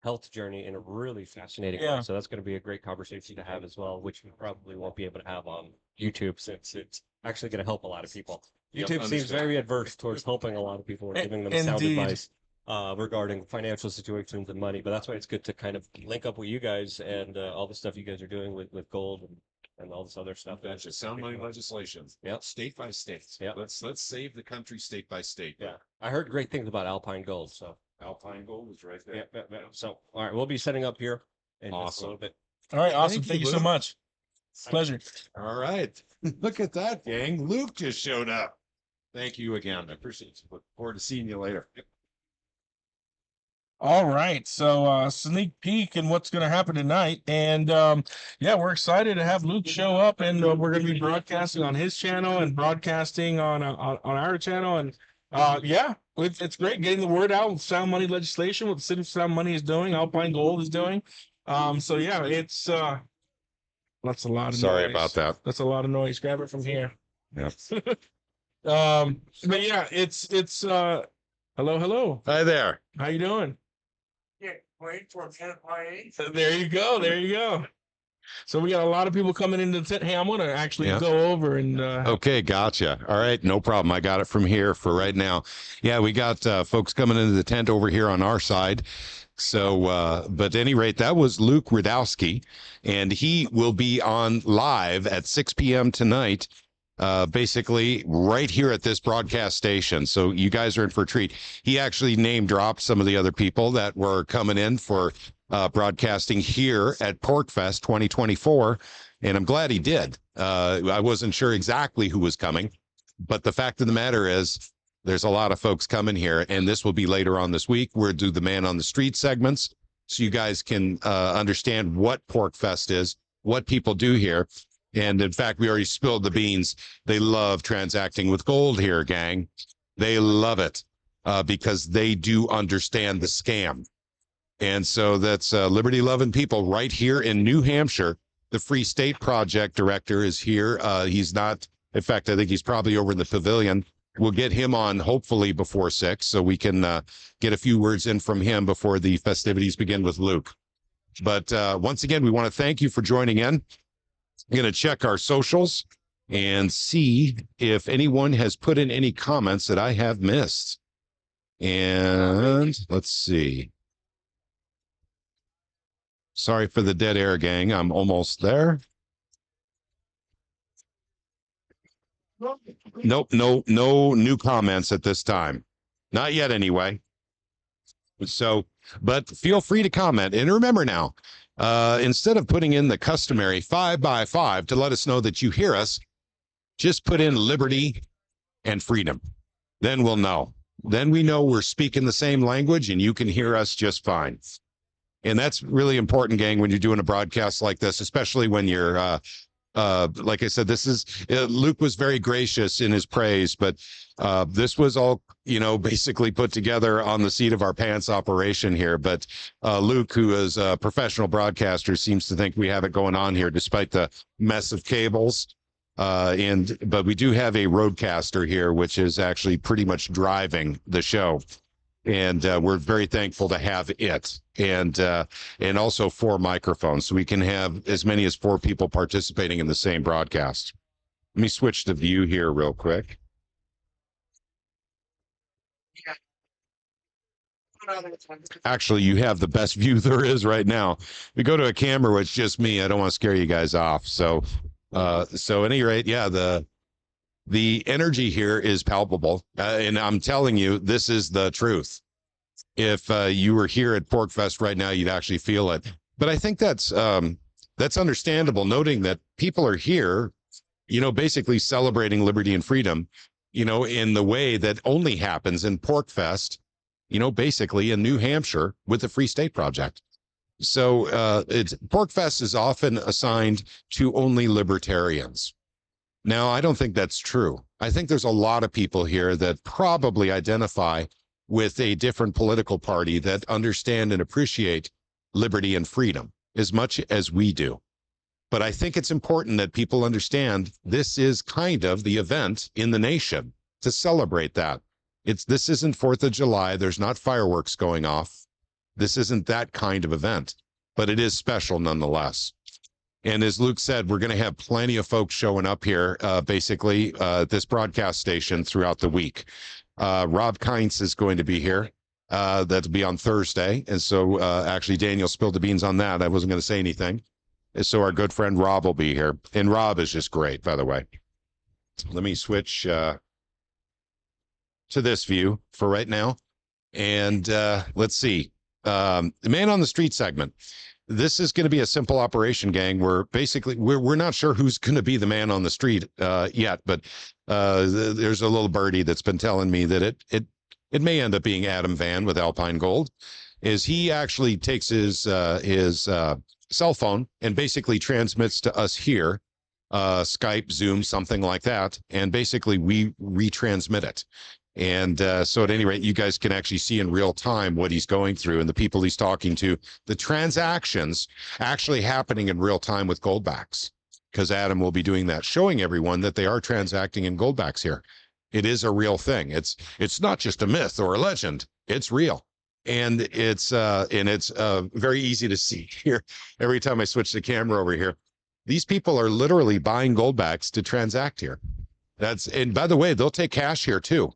health journey in a really fascinating way. So that's going to be a great conversation to have as well, which we probably won't be able to have on YouTube, since it's actually going to help a lot of people. YouTube seems very adverse towards helping a lot of people and giving them sound advice regarding financial situations and money. But that's why it's good to kind of link up with you guys and all the stuff you guys are doing with gold and all this other stuff. That's just sound money legislation. Yep. State by state. Yep. Let's save the country state by state. Yeah. I heard great things about Alpine Gold, so. Alpine Gold is right there. Yeah. So, all right, we'll be setting up here in just a little bit. All right, awesome. Thank you so much. Pleasure. All right. Look at that, gang. Luke just showed up. Thank you again. I appreciate it. Look forward to seeing you later. All right, so sneak peek and what's going to happen tonight, and yeah, we're excited to have Luke show up, and we're going to be broadcasting on his channel and broadcasting on our channel, and yeah, it's great getting the word out with sound money legislation, what the city of Sound Money is doing, Alpine Gold is doing. So yeah, it's that's a lot of Sorry noise. about that. That's a lot of noise. Grab it from here. Yeah. But yeah, it's hello. Hi there. How you doing? Yeah, wait for 10 by 8. There you go. So we got a lot of people coming into the tent. Hey, I'm gonna actually go over and okay, gotcha. All right, no problem. I got it from here for right now. Yeah, we got folks coming into the tent over here on our side. So but at any rate, that was Luke Radowski, and he will be on live at 6 p.m. tonight, basically right here at this broadcast station. So you guys are in for a treat. He actually name dropped some of the other people that were coming in for broadcasting here at PorcFest 2024, and I'm glad he did. I wasn't sure exactly who was coming, but the fact of the matter is there's a lot of folks coming here, and this will be later on this week. We'll do the Man on the Street segments so you guys can understand what PorcFest is, what people do here. And in fact, we already spilled the beans. They love transacting with gold here, gang. They love it because they do understand the scam. And so that's liberty-loving people right here in New Hampshire. The Free State Project director is here. He's not, in fact, I think he's probably over in the pavilion. We'll get him on hopefully before 6 so we can get a few words in from him before the festivities begin with Luke. But once again, we want to thank you for joining in. I'm going to check our socials and see if anyone has put in any comments that I have missed. And let's see. Sorry for the dead air, gang. I'm almost there. Nope, no new comments at this time. Not yet, anyway. So, but feel free to comment. And remember now, instead of putting in the customary 5x5 to let us know that you hear us, just put in liberty and freedom. Then we'll know. Then we know we're speaking the same language and you can hear us just fine. And that's really important, gang, when you're doing a broadcast like this, especially when you're, like I said, this is, Luke was very gracious in his praise, but this was all, basically put together on the seat of our pants operation here. But Luke, who is a professional broadcaster, seems to think we have it going on here, despite the mess of cables. But we do have a roadcaster here, which is actually pretty much driving the show. And we're very thankful to have it, and also 4 microphones, so we can have as many as 4 people participating in the same broadcast. Let me switch to view here real quick. Actually, you have the best view there is right now. We go to a camera where it's just me. I don't want to scare you guys off. So at any rate, yeah, the energy here is palpable, and I'm telling you, this is the truth. If you were here at PorcFest right now, you'd actually feel it. But I think that's understandable, noting that people are here, basically celebrating liberty and freedom. in the way that only happens in PorcFest, basically in New Hampshire with the Free State Project. So PorcFest is often assigned to only libertarians. Now, I don't think that's true. I think there's a lot of people here that probably identify with a different political party that understand and appreciate liberty and freedom as much as we do. But I think it's important that people understand this is kind of the event in the nation to celebrate that. This isn't 4th of July. There's not fireworks going off. This isn't that kind of event, but it is special nonetheless. And as Luke said, we're going to have plenty of folks showing up here, basically, this broadcast station throughout the week. Rob Kientz is going to be here. That'll be on Thursday. And so actually, Daniel spilled the beans on that. I wasn't going to say anything. And so our good friend Rob will be here. And Rob is just great, by the way. Let me switch to this view for right now. And let's see. The Man on the Street segment. This is going to be a simple operation, gang. We're not sure who's going to be the man on the street yet, but there's a little birdie that's been telling me that it may end up being Adam Van with Alpine Gold. Is he actually takes his cell phone and basically transmits to us here, Skype, Zoom, something like that, and basically we retransmit it. And so at any rate, you guys can actually see in real time what he's going through and the people he's talking to, the transactions actually happening in real time with Goldbacks, because Adam will be doing that, showing everyone that they are transacting in Goldbacks here. It is a real thing. It's not just a myth or a legend. It's real. And it's very easy to see here. Every time I switch the camera over here, these people are literally buying Goldbacks to transact here. And by the way, they'll take cash here too.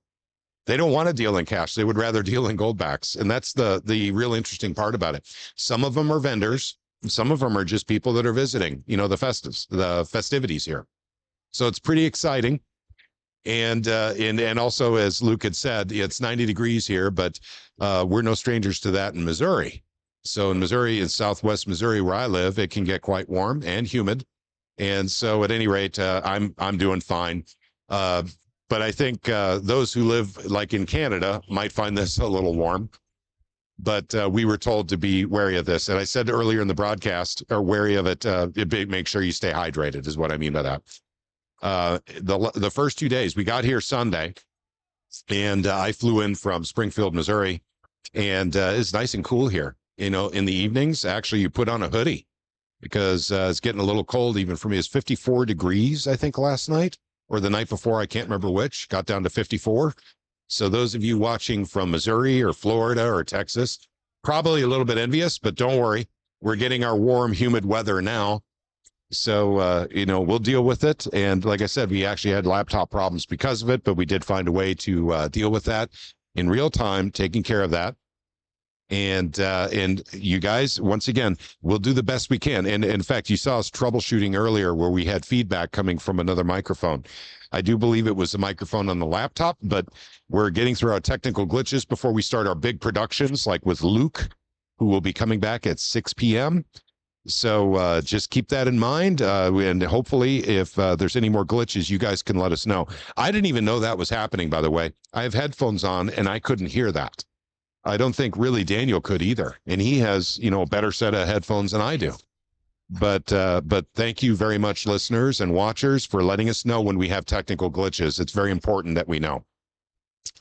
They don't want to deal in cash. They would rather deal in Goldbacks. And that's the real interesting part about it. Some of them are vendors. Some of them are just people that are visiting, the festivities here. So it's pretty exciting. And also, as Luke had said, it's 90 degrees here, but we're no strangers to that in Missouri. So in Missouri, in Southwest Missouri, where I live, it can get quite warm and humid. And so at any rate, I'm doing fine. But I think those who live like in Canada might find this a little warm. But we were told to be wary of this. And I said earlier in the broadcast, or wary of it, make sure you stay hydrated is what I mean by that. The first 2 days, we got here Sunday, and I flew in from Springfield, Missouri, and it's nice and cool here. In the evenings, actually, you put on a hoodie because it's getting a little cold even for me. It's 54 degrees, I think, last night. Or the night before, I can't remember which, got down to 54. So those of you watching from Missouri or Florida or Texas, probably a little bit envious, but don't worry. We're getting our warm, humid weather now. So, we'll deal with it. And like I said, we actually had laptop problems because of it, but we did find a way to deal with that in real time, taking care of that. And you guys, once again, we'll do the best we can. And in fact, you saw us troubleshooting earlier where we had feedback coming from another microphone. I do believe it was the microphone on the laptop, but we're getting through our technical glitches before we start our big productions, like with Luke, who will be coming back at 6 p.m. So just keep that in mind. And hopefully, if there's any more glitches, you guys can let us know. I didn't even know that was happening, by the way. I have headphones on, and I couldn't hear that. I don't think really Daniel could either. And he has, a better set of headphones than I do. But thank you very much, listeners and watchers, for letting us know when we have technical glitches. It's very important that we know.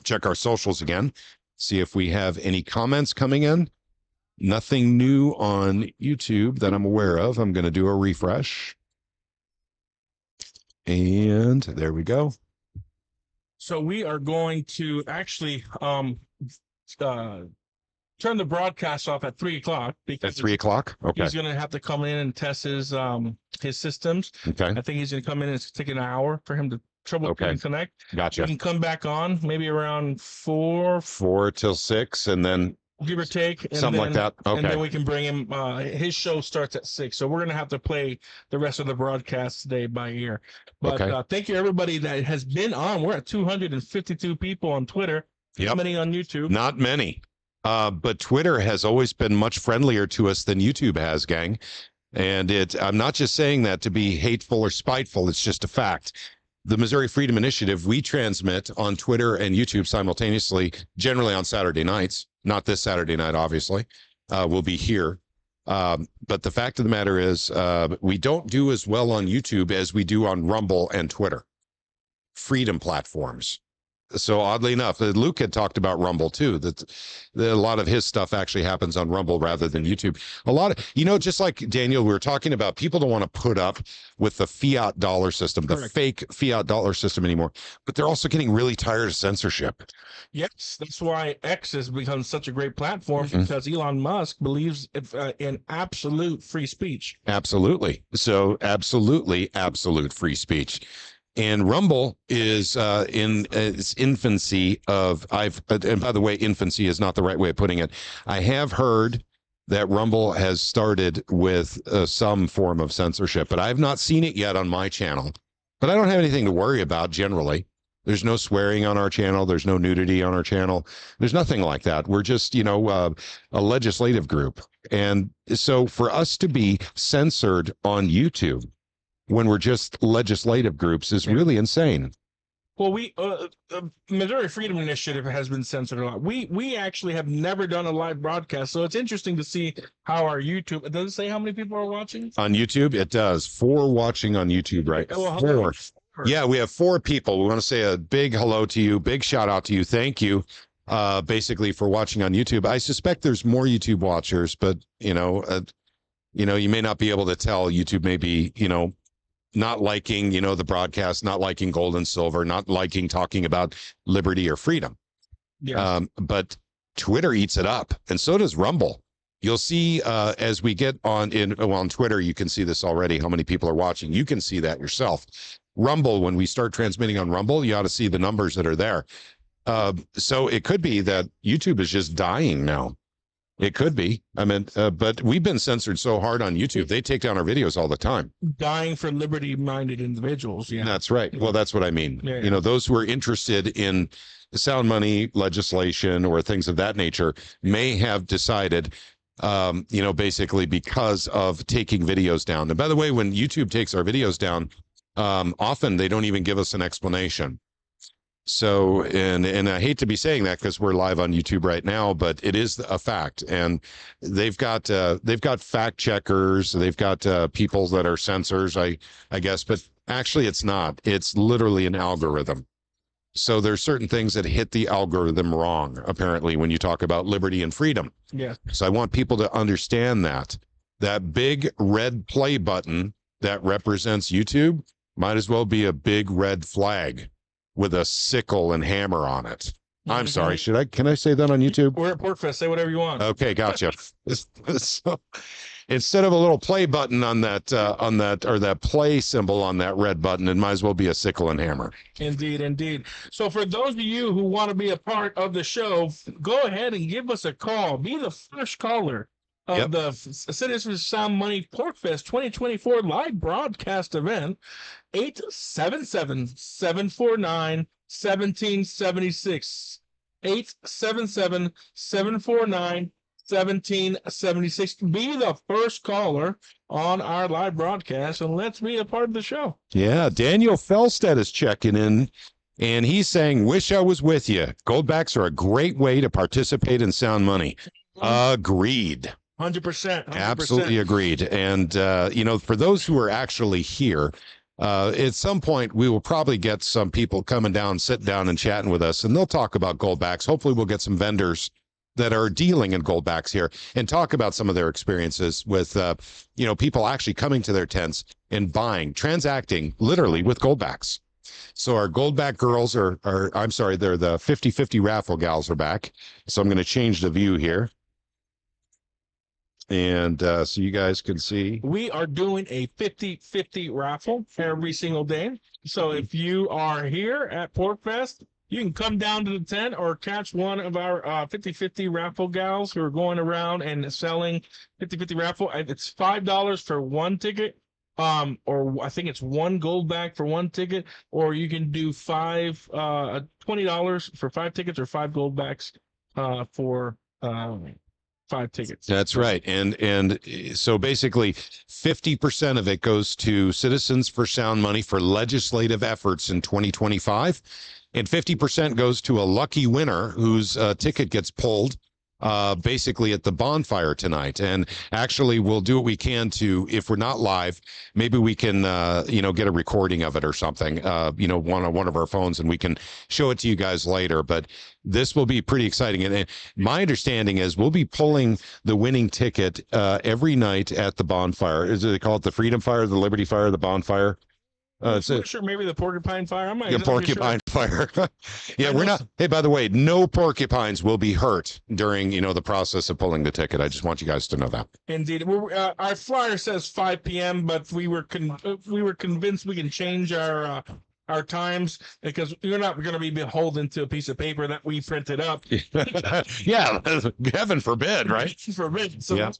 Check our socials again. See if we have any comments coming in. Nothing new on YouTube that I'm aware of. I'm going to do a refresh. And there we go. So we are going to actually turn the broadcast off at 3:00 because at 3:00. Okay. He's going to have to come in and test his systems. Okay. I think he's going to come in and it's take an hour for him to troubleshoot and connect. Gotcha. He can come back on maybe around 4 till 6, and then give or take, and something like that. Okay. And then we can bring him. His show starts at 6, so we're gonna have to play the rest of the broadcast today by ear. But thank you everybody that has been on. We're at 252 people on Twitter. Yep. How many on YouTube? Not many. But Twitter has always been much friendlier to us than YouTube has, gang. And I'm not just saying that to be hateful or spiteful. It's just a fact. the Missouri Freedom Initiative, we transmit on Twitter and YouTube simultaneously, generally on Saturday nights. Not this Saturday night, obviously. We'll be here. But the fact of the matter is, we don't do as well on YouTube as we do on Rumble and Twitter. Freedom platforms. So oddly enough, Luke had talked about Rumble too, that a lot of his stuff actually happens on Rumble rather than YouTube. A lot of, just like Daniel, we were talking about, people don't want to put up with the fiat dollar system, the fake fiat dollar system anymore, but they're also getting really tired of censorship. Yes, that's why X has become such a great platform, because Elon Musk believes in absolute free speech. Absolutely. So absolute free speech. And Rumble is in its infancy of, and by the way, infancy is not the right way of putting it. I have heard that Rumble has started with some form of censorship, but I have not seen it yet on my channel. But I don't have anything to worry about generally. There's no swearing on our channel. There's no nudity on our channel. There's nothing like that. We're just, a legislative group. And so for us to be censored on YouTube when we're just legislative groups is really insane. Well, Missouri Freedom Initiative has been censored a lot. We actually have never done a live broadcast, so it's interesting to see how our YouTube. Does it say how many people are watching on YouTube? It does. 4 watching on YouTube, right? Well, 4. Yeah, we have 4 people. We want to say a big hello to you, big shout out to you. Thank you, basically, for watching on YouTube. I suspect there's more YouTube watchers, but you may not be able to tell. YouTube may be, not liking, the broadcast, not liking gold and silver, not liking talking about liberty or freedom. Yeah. But Twitter eats it up, and so does Rumble. You'll see as we get on Twitter, you can see this already, how many people are watching. You can see that yourself. Rumble, when we start transmitting on Rumble, you ought to see the numbers that are there. So it could be that YouTube is just dying now. It could be. I mean, but we've been censored so hard on YouTube. They take down our videos all the time. Dying for liberty-minded individuals. Yeah, that's right. Well, that's what I mean. Yeah. Those who are interested in sound money legislation or things of that nature may have decided, basically because of taking videos down. And by the way, when YouTube takes our videos down, often they don't even give us an explanation. So, and I hate to be saying that because we're live on YouTube right now, but it is a fact. And they've got fact checkers, they've got people that are censors, I guess, but actually it's not. It's literally an algorithm. So there's certain things that hit the algorithm wrong, apparently, when you talk about liberty and freedom. Yeah. So I want people to understand that big red play button that represents YouTube might as well be a big red flag with a sickle and hammer on it. I'm sorry. Can I say that on YouTube? We're at PorcFest. Say whatever you want. Okay, gotcha. So instead of a little play button on that, or that play symbol on that red button, it might as well be a sickle and hammer. Indeed, indeed. So for those of you who want to be a part of the show, go ahead and give us a call. Be the first caller of the Citizens Sound Money PorcFest 2024 live broadcast event. 877-749-1776. 877-749-1776. Be the first caller on our live broadcast, and let's be a part of the show. Yeah, Daniel Felstead is checking in, and he's saying, wish I was with you. Goldbacks are a great way to participate in Sound Money. Agreed. 100%. Absolutely agreed. And, for those who are actually here, at some point, we will probably get some people coming down, sitting down and chatting with us, and they'll talk about goldbacks. Hopefully we'll get some vendors that are dealing in goldbacks here and talk about some of their experiences with, people actually coming to their tents and transacting literally with goldbacks. So our goldback girls they're the 50-50 raffle gals are back. So I'm going to change the view here. And so you guys can see. We are doing a 50-50 raffle every single day. So if you are here at PorcFest, you can come down to the tent or catch one of our 50-50 raffle gals who are going around and selling 50-50 raffle. It's $5 for one ticket, or I think it's one gold back for one ticket, or you can do $20 for 5 tickets or 5 gold backs for 5 tickets. That's right. And so basically 50% of it goes to Citizens for Sound money for legislative efforts in 2025. And 50% goes to a lucky winner whose ticket gets pulled basically at the bonfire tonight. And actually, we'll do what we can to, if we're not live, maybe we can, get a recording of it or something, on one of our phones, and we can show it to you guys later. But this will be pretty exciting. And my understanding is we'll be pulling the winning ticket every night at the bonfire. Is it called the Freedom Fire, the Liberty Fire, the bonfire? Sure, maybe the porcupine fire. Porcupine fire. Yeah, we're not. Listen. Hey, by the way, no porcupines will be hurt during the process of pulling the ticket. I just want you guys to know that. Indeed, our flyer says 5 p.m., but we were convinced we can change our times because you're not going to be beholden to a piece of paper that we printed up. Yeah, heaven forbid, right? Forbid. So yeah.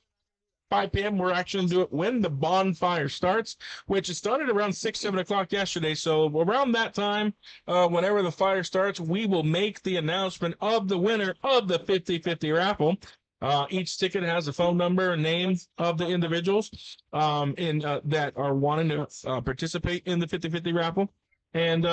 5 p.m. We're actually going to do it when the bonfire starts, which it started around 6, 7 o'clock yesterday. So around that time, whenever the fire starts, we will make the announcement of the winner of the 50-50 raffle. Each ticket has a phone number and names of the individuals that are wanting to participate in the 50-50 raffle. And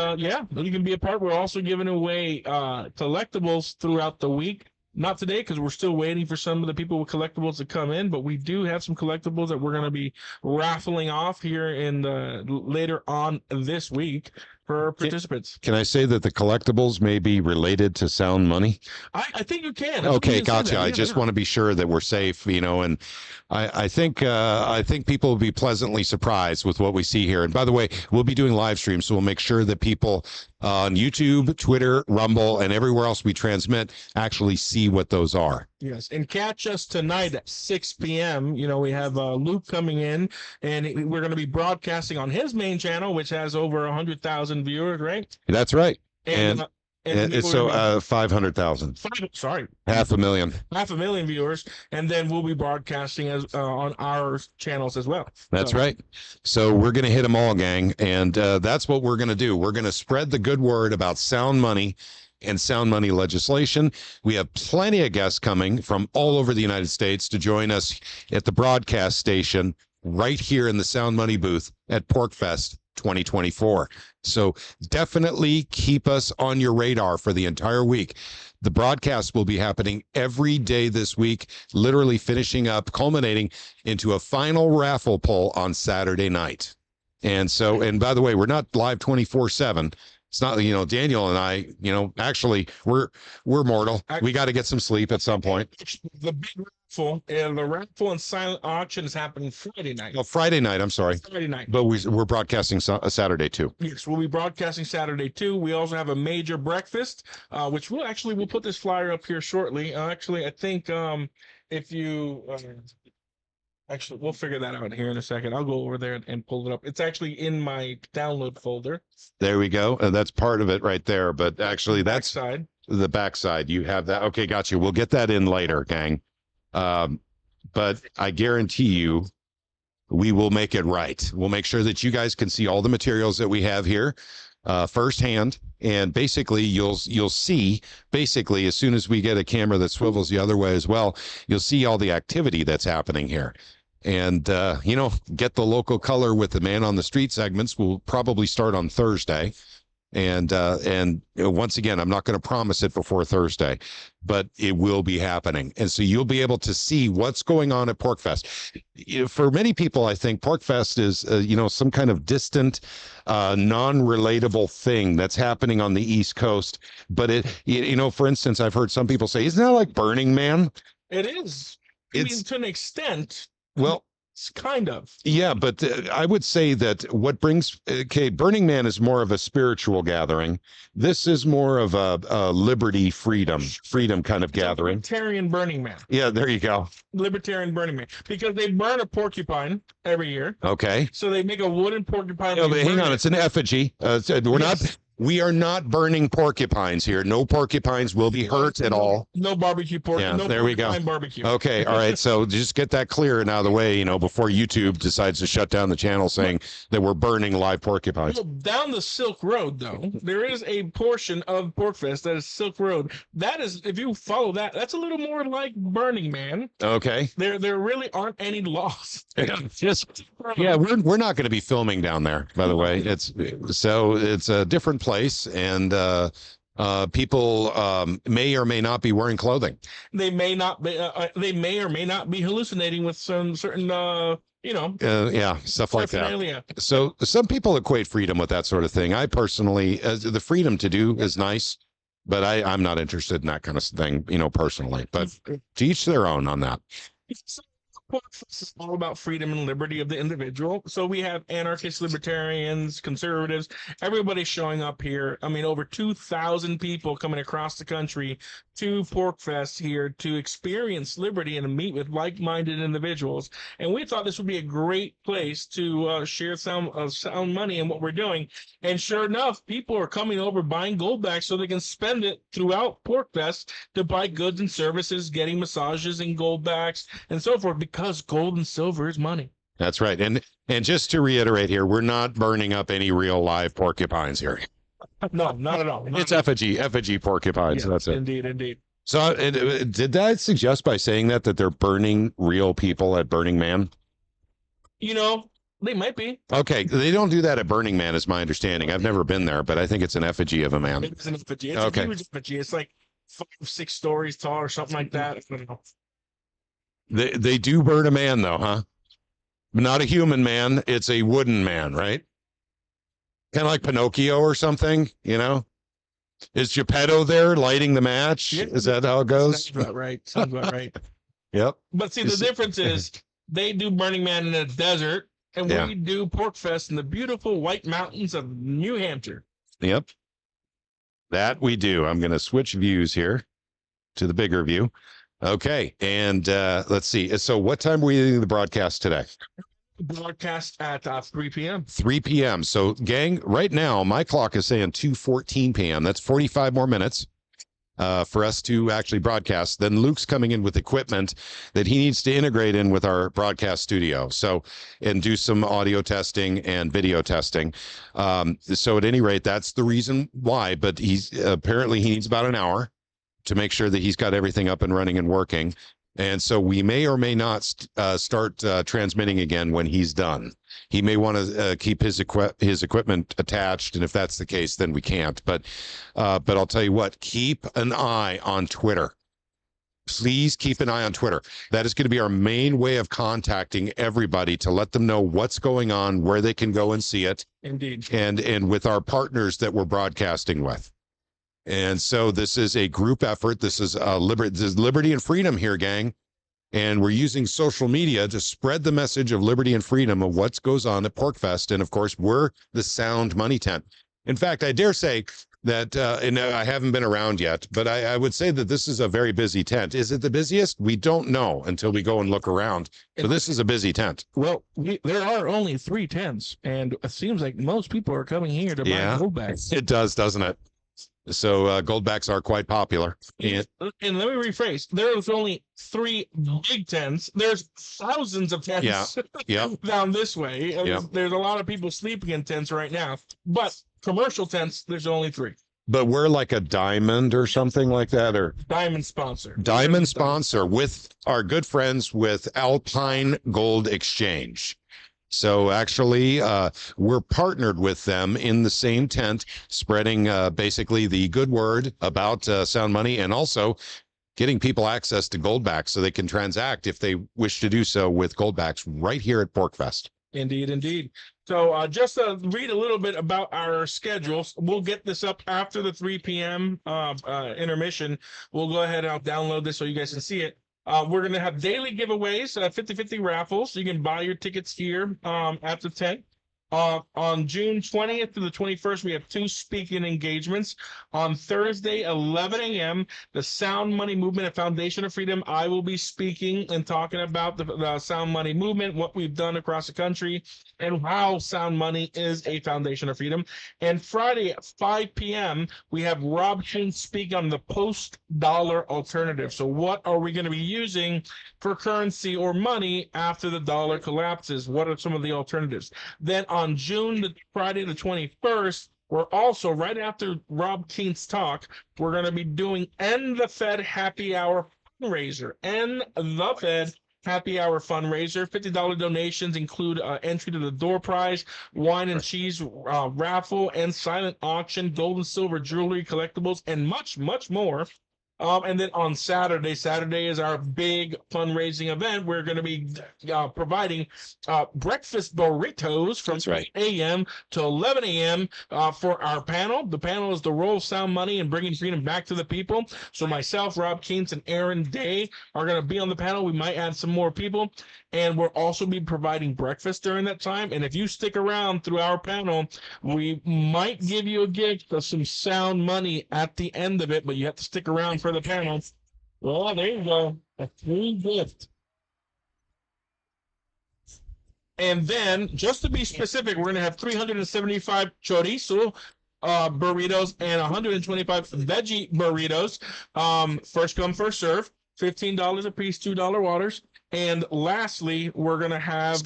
you can be a part. We're also giving away collectibles throughout the week. Not today because we're still waiting for some of the people with collectibles to come in, but we do have some collectibles that we're going to be raffling off here in later on this week for participants. Can I say that the collectibles may be related to sound money? I think you can. Okay, gotcha. I just want to be sure that we're safe, and I think people will be pleasantly surprised with what we see here. And by the way, we'll be doing live streams, so we'll make sure that people on YouTube, Twitter, Rumble, and everywhere else we transmit actually see what those are. Yes, and catch us tonight at 6 p.m. We have Luke coming in, and we're going to be broadcasting on his main channel, which has over 100,000 viewers, right? That's right. And it's so 500,000. Sorry, 500,000. 500,000 viewers, and then we'll be broadcasting as on our channels as well. That's right. So we're going to hit them all, gang, and that's what we're going to do. We're going to spread the good word about sound money and sound money legislation. We have plenty of guests coming from all over the United States to join us at the broadcast station right here in the Sound Money booth at PorcFest 2024. So definitely keep us on your radar for the entire week. The broadcast will be happening every day this week, literally finishing up, culminating into a final raffle pull on Saturday night. And by the way, we're not live 24/7. It's not, Daniel and I, actually we're mortal. We got to get some sleep at some point. The big raffle and the raffle and silent auction is happening Friday night. Oh, Friday night. I'm sorry. Friday night. But we're broadcasting Saturday too. Yes, we'll be broadcasting Saturday too. We also have a major breakfast, which we'll put this flyer up here shortly. I think if you. Actually, we'll figure that out here in a second. I'll go over there and pull it up. It's actually in my download folder. There we go. That's part of it right there. But actually, that's the backside. You have that. Okay, got you. We'll get that in later, gang. But I guarantee you, we will make it right. We'll make sure that you guys can see all the materials that we have here firsthand. And basically, you'll see, as soon as we get a camera that swivels the other way as well, you'll see all the activity that's happening here. And, get the local color with the Man on the Street segments. We'll probably start on Thursday. And once again, I'm not going to promise it before Thursday, but it will be happening. And so you'll be able to see what's going on at PorcFest. For many people, I think PorcFest is, some kind of distant, non-relatable thing that's happening on the East Coast. But for instance, I've heard some people say, isn't that like Burning Man? It is. It's to an extent. Well, it's kind of. Yeah, but I would say that what brings Burning Man is more of a spiritual gathering. This is more of a liberty, freedom kind of gathering. Libertarian Burning Man. Yeah, there you go. Libertarian Burning Man, because they burn a porcupine every year. Okay. So they make a wooden porcupine. Hang on, it's an effigy. We're not We are not burning porcupines here. No porcupines will be hurt at all. No barbecue pork. Yeah, no there we go. Barbecue. Okay, all right. So just get that clear and out of the way, before YouTube decides to shut down the channel saying that we're burning live porcupines. Well, down the Silk Road, though, there is a portion of PorcFest that is Silk Road. That is, if you follow that, that's a little more like Burning Man. Okay. There really aren't any laws. Yeah, we're not going to be filming down there, by the way. It's a different place, and people may or may not be wearing clothing. They may not be. They may or may not be hallucinating with some certain, stuff like that. So some people equate freedom with that sort of thing. I personally, the freedom to do is nice, but I'm not interested in that kind of thing, personally. But to each their own on that. This is all about freedom and liberty of the individual. So we have anarchists, libertarians, conservatives, everybody showing up here. I mean, over 2,000 people coming across the country to PorcFest here to experience liberty and to meet with like-minded individuals. And we thought this would be a great place to share sound money in what we're doing. And sure enough, people are coming over buying gold backs so they can spend it throughout PorcFest to buy goods and services, getting massages and gold backs and so forth, because gold and silver is money. That's right. And just to reiterate here, we're not burning up any real live porcupines here. No, not at all. It's effigy porcupines. Yes, that's it. Indeed. So did I suggest by saying that they're burning real people at Burning Man? They might be. Okay, they don't do that at Burning Man, is my understanding. I've never been there, but I think it's an effigy of a man. It's an effigy. It's a huge effigy. It's like 5-6 stories tall or something like that. I don't know. They do burn a man, though, huh? Not a human man. It's a wooden man, right? Kind of like Pinocchio or something, Is Geppetto there lighting the match? Yeah, is that how it goes? Sounds about right. Yep. But see, the difference is they do Burning Man in a desert, and we do PorcFest in the beautiful White Mountains of New Hampshire. Yep. That we do. I'm going to switch views here to the bigger view. Okay, and let's see. So what time were you doing the broadcast today? Broadcast at 3 p.m. 3 p.m. So, gang, right now, my clock is saying 2:14 p.m. That's 45 more minutes for us to actually broadcast. Then Luke's coming in with equipment that he needs to integrate in with our broadcast studio. So, and do some audio testing and video testing. So at any rate, that's the reason why. But apparently he needs about an hour to make sure that he's got everything up and running and working. And so we may or may not start transmitting again when he's done. He may want to keep his equipment attached, and if that's the case, then we can't. But I'll tell you what, keep an eye on Twitter. Please keep an eye on Twitter. That is going to be our main way of contacting everybody to let them know what's going on, where they can go and see it. Indeed. And with our partners that we're broadcasting with. And so this is a group effort. This is liberty and freedom here, gang. And we're using social media to spread the message of liberty and freedom of what goes on at PorcFest. And of course, we're the Sound Money Tent. In fact, I dare say that, and I haven't been around yet, but I would say that this is a very busy tent. Is it the busiest? We don't know until we go and look around. So this is a busy tent. Well, there are only 3 tents, and it seems like most people are coming here to buy gold backs. It does, doesn't it? So goldbacks are quite popular. And let me rephrase. There's only 3 big tents. There's thousands of tents down this way. There's a lot of people sleeping in tents right now. But commercial tents, there's only 3. But we're like a diamond or something like that, or diamond sponsor. Diamond sponsor with our good friends with Alpine Gold Exchange. So actually, we're partnered with them in the same tent, spreading basically the good word about Sound Money, and also getting people access to goldbacks so they can transact if they wish to do so with goldbacks right here at PorcFest. Indeed. So just to read a little bit about our schedules, we'll get this up after the 3 p.m. Intermission. We'll go ahead and I'll download this so you guys can see it. We're going to have daily giveaways, 50-50 raffles. You can buy your tickets here at the tent. On June 20th to the 21st, we have 2 speaking engagements. On Thursday, 11 a.m., the Sound Money Movement and Foundation of Freedom. I will be speaking and talking about the Sound Money Movement, what we've done across the country, and how Sound Money is a foundation of freedom. And Friday at 5 p.m., we have Rob Chin speak on the post-dollar alternative. So what are we going to be using for currency or money after the dollar collapses? What are some of the alternatives? Then on Friday the 21st, we're also, right after Rob Keene's talk, we're going to be doing End the Fed Happy Hour fundraiser. End the Fed Happy Hour fundraiser. $50 donations include entry to the door prize, wine and cheese raffle, and silent auction, gold and silver jewelry, collectibles, and much, much more. And then on Saturday is our big fundraising event. We're going to be providing breakfast burritos from 8 a.m. to 11 a.m. For our panel. The panel is the role of sound money and bringing freedom back to the people. So myself, Rob Keynes, and Aaron Day are going to be on the panel. We might add some more people. And we'll also be providing breakfast during that time. And if you stick around through our panel, we might give you a gift of some sound money at the end of it, but you have to stick around for the panel. Well, there you go. A free gift. And then, just to be specific, we're going to have 375 chorizo burritos and 125 veggie burritos. First come, first serve. $15 a piece, $2 waters. And lastly, we're going to have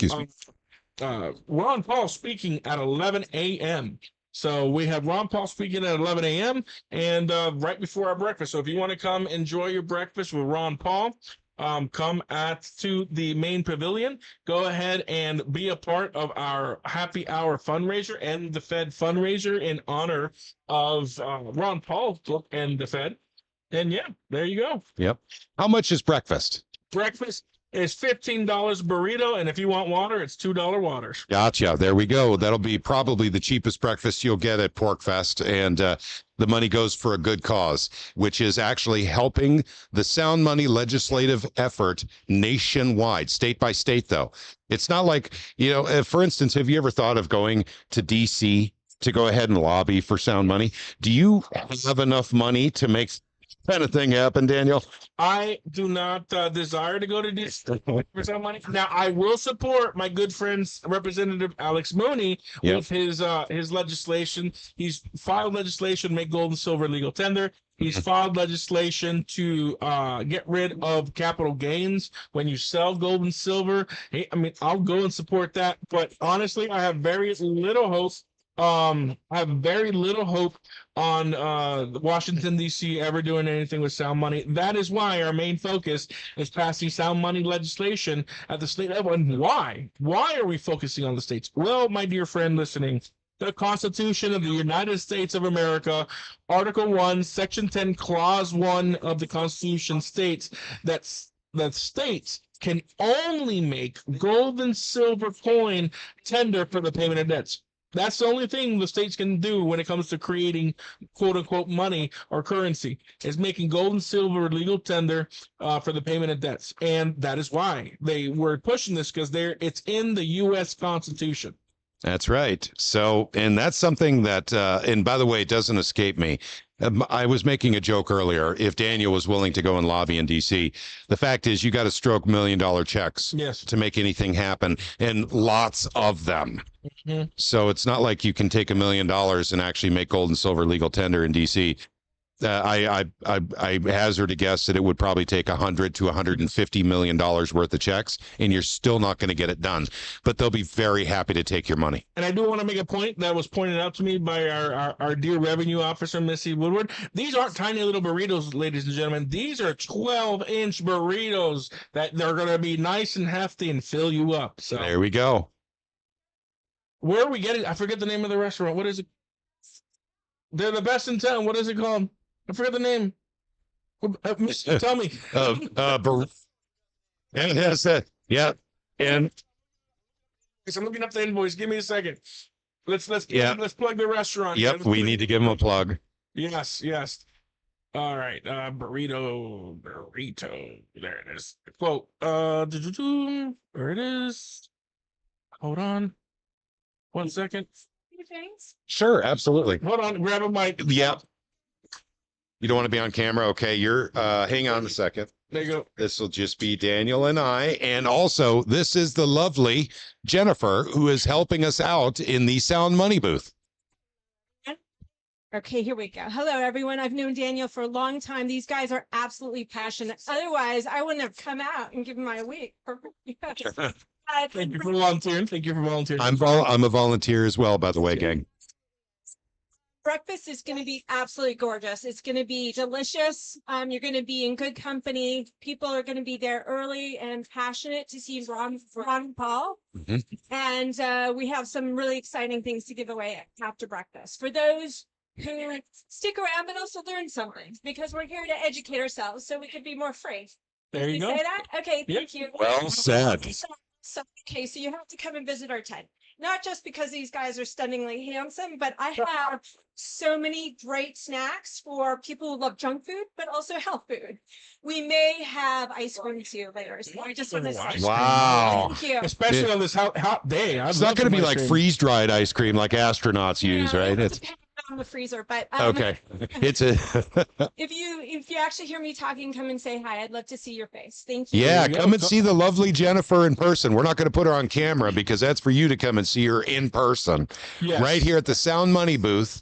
Ron Paul speaking at 11 a.m. So we have Ron Paul speaking at 11 a.m. and right before our breakfast. So if you want to come enjoy your breakfast with Ron Paul, come to the main pavilion. Go ahead and be a part of our happy hour fundraiser and the Fed fundraiser in honor of Ron Paul and the Fed. And yeah, there you go. Yep. How much is breakfast? Breakfast is $15 burrito, and if you want water, it's $2 waters. Gotcha. There we go. That'll be probably the cheapest breakfast you'll get at PorcFest, and the money goes for a good cause, which is actually helping the Sound Money legislative effort nationwide, state by state, though. It's not like, for instance, have you ever thought of going to D.C. to go ahead and lobby for Sound Money? Do you have enough money to make kind of thing happen, Daniel? I do not desire to go to DC for some money. Now, I will support my good friend, Representative Alex Mooney, with his legislation. He's filed legislation to make gold and silver legal tender. He's filed legislation to get rid of capital gains when you sell gold and silver. I mean, I'll go and support that. But honestly, I have very little hope. I have very little hope on Washington, D.C. ever doing anything with sound money. That is why our main focus is passing sound money legislation at the state level. And why? Why are we focusing on the states? Well, my dear friend listening, the Constitution of the United States of America, Article 1, Section 10, Clause 1 of the Constitution states that states can only make gold and silver coin tender for the payment of debts. That's the only thing the states can do when it comes to creating quote unquote money or currency, is making gold and silver legal tender for the payment of debts. And that is why they were pushing this, because it's in the U.S. Constitution. That's right. So, and that's something that, and by the way, it doesn't escape me. I was making a joke earlier. If Daniel was willing to go and lobby in D.C., the fact is you got to stroke $1 million checks to make anything happen, and lots of them. Mm-hmm. So it's not like you can take $1 million and actually make gold and silver legal tender in D.C. I hazard a guess that it would probably take $100 to $150 million worth of checks, and you're still not going to get it done. But they'll be very happy to take your money. And I do want to make a point that was pointed out to me by our dear revenue officer, Missy Woodward. These aren't tiny little burritos, ladies and gentlemen. These are 12-inch burritos that they're going to be nice and hefty and fill you up. So there we go. Where are we getting? I forget the name of the restaurant. What is it? They're the best in town. What is it called? I forget the name. Tell me. Yes, yeah. And I'm looking up the invoice. Give me a second. Let's plug the restaurant. Yep, we need to give them a plug. Yes. All right. Burrito. There it is. Quote. There it is. Hold on. 1 second. Sure, absolutely. Hold on, grab a mic. Yep. You don't want to be on camera? Okay, you're hang on a second. There you go. This will just be Daniel and I. And also, this is the lovely Jennifer, who is helping us out in the Sound Money booth. Okay, here we go. Hello, everyone. I've known Daniel for a long time. These guys are absolutely passionate. Otherwise, I wouldn't have come out and given my week. Yes. Thank you for volunteering. Thank you for volunteering. I'm a volunteer as well, by the way, gang. Breakfast is going to be absolutely gorgeous. It's going to be delicious. You're going to be in good company. People are going to be there early and passionate to see Ron Paul. Mm-hmm. And we have some really exciting things to give away after breakfast. For those who stick around but also learn something, because we're here to educate ourselves so we can be more free. There you go. Say that? Okay, thank you. Well said. Okay, so you have to come and visit our tent. Not just because these guys are stunningly handsome, but I have so many great snacks for people who love junk food, but also health food. We may have ice cream too later. So I just want to say, wow. Thank you. Especially on this hot day. It's not going to be like freeze-dried ice cream like astronauts use, right? It's on the freezer, but okay. It's a if you actually hear me talking, come and say hi. I'd love to see your face. Thank you. yeah, come and see the lovely Jennifer in person. We're not going to put her on camera because that's for you to come and see her in person. Yes. Right here at the Sound Money booth.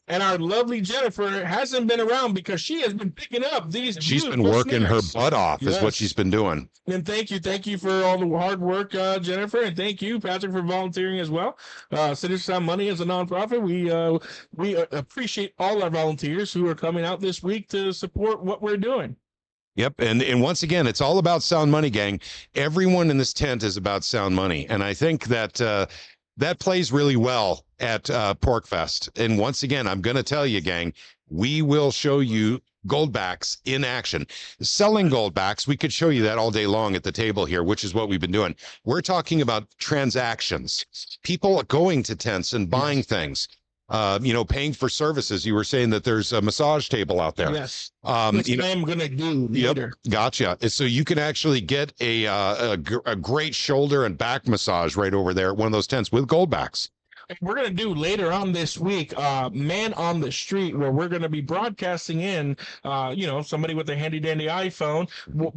And our lovely Jennifer hasn't been around because she has been picking up these. She's been working her butt off, is what she's been doing. And thank you for all the hard work, Jennifer, and thank you, Patrick, for volunteering as well. Citizen Sound Money is a nonprofit. We appreciate all our volunteers who are coming out this week to support what we're doing. Yep, and once again, it's all about Sound Money, gang. Everyone in this tent is about Sound Money, and I think that that plays really well at PorcFest. And once again, I'm going to tell you, gang, we will show you goldbacks in action. Selling goldbacks, we could show you that all day long at the table here, which is what we've been doing. We're talking about transactions. People going to tents and buying things. Paying for services. You were saying that there's a massage table out there. Yes. Which I'm going to do later. Yep, gotcha. So you can actually get a great shoulder and back massage right over there at one of those tents with goldbacks. We're going to do later on this week, Man on the Street, where we're going to be broadcasting in, somebody with a handy dandy iPhone,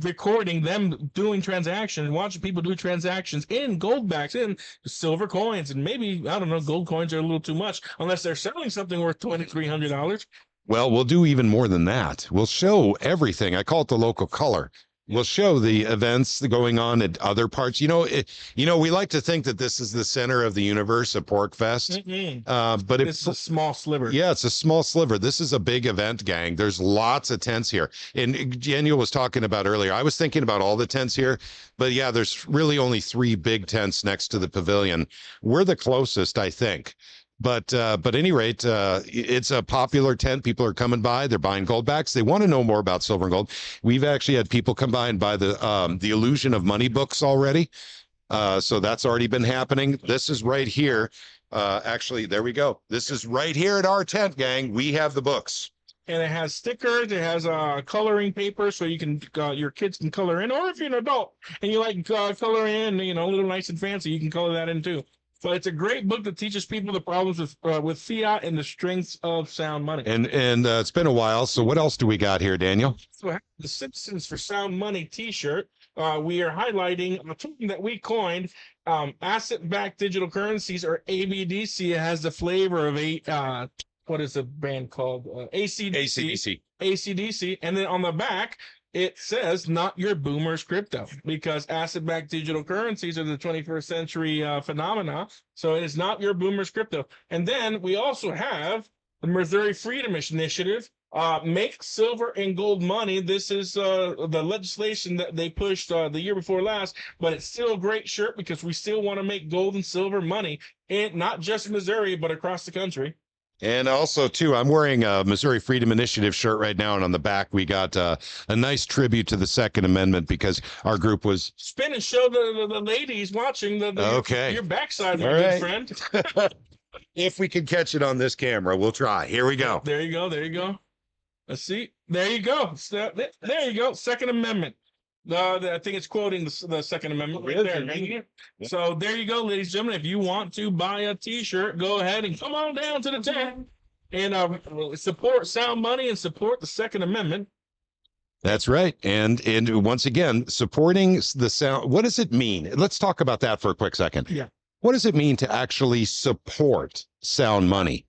recording them doing transactions, watching people do transactions in goldbacks, in silver coins, and maybe, I don't know, gold coins are a little too much, unless they're selling something worth $2,300. Well, we'll do even more than that. We'll show everything. I call it the local color. We'll show the events going on at other parts. We like to think that this is the center of the universe of PorcFest. Mm-hmm. But it's a small sliver. Yeah, it's a small sliver. This is a big event, gang. There's lots of tents here. And Daniel was talking about earlier, I was thinking about all the tents here, but yeah, there's really only 3 big tents next to the pavilion. We're the closest, I think. But at any rate, it's a popular tent. People are coming by. They're buying goldbacks. They want to know more about silver and gold. We've actually had people come by and buy the Illusion of Money books already. So that's already been happening. This is right here. Actually, there we go. This is right here at our tent, gang. We have the books. And it has stickers. It has coloring paper, so you can your kids can color in. Or if you're an adult and you like color in, a little nice and fancy, you can color that in too. So it's a great book that teaches people the problems with fiat and the strengths of sound money. And it's been a while. So what else do we got here, Daniel? So the Citizens for Sound Money T-shirt. We are highlighting a term that we coined, asset-backed digital currencies, or ABDC. It has the flavor of what is the band called? ACDC. ACDC. And then on the back, it says not your boomer's crypto, because asset-backed digital currencies are the 21st century phenomena. So it is not your boomer's crypto. And then we also have the Missouri Freedom Initiative, make silver and gold money. This is the legislation that they pushed the year before last, but it's still a great shirt because we still want to make gold and silver money, and not just Missouri, but across the country. And also, too, I'm wearing a Missouri Freedom Initiative shirt right now, and on the back we got a nice tribute to the Second Amendment, because our group was... Spin and show the ladies watching your backside, my good friend. If we can catch it on this camera, we'll try. Here we go. There you go. Let's see. There you go. There you go. Second Amendment. I think it's quoting the Second Amendment right there. So there you go, ladies and gentlemen. If you want to buy a T-shirt, go ahead and come on down to the tent and support Sound Money and support the Second Amendment. That's right. And once again, supporting the sound. What does it mean? Let's talk about that for a quick second. Yeah. What does it mean to actually support Sound Money?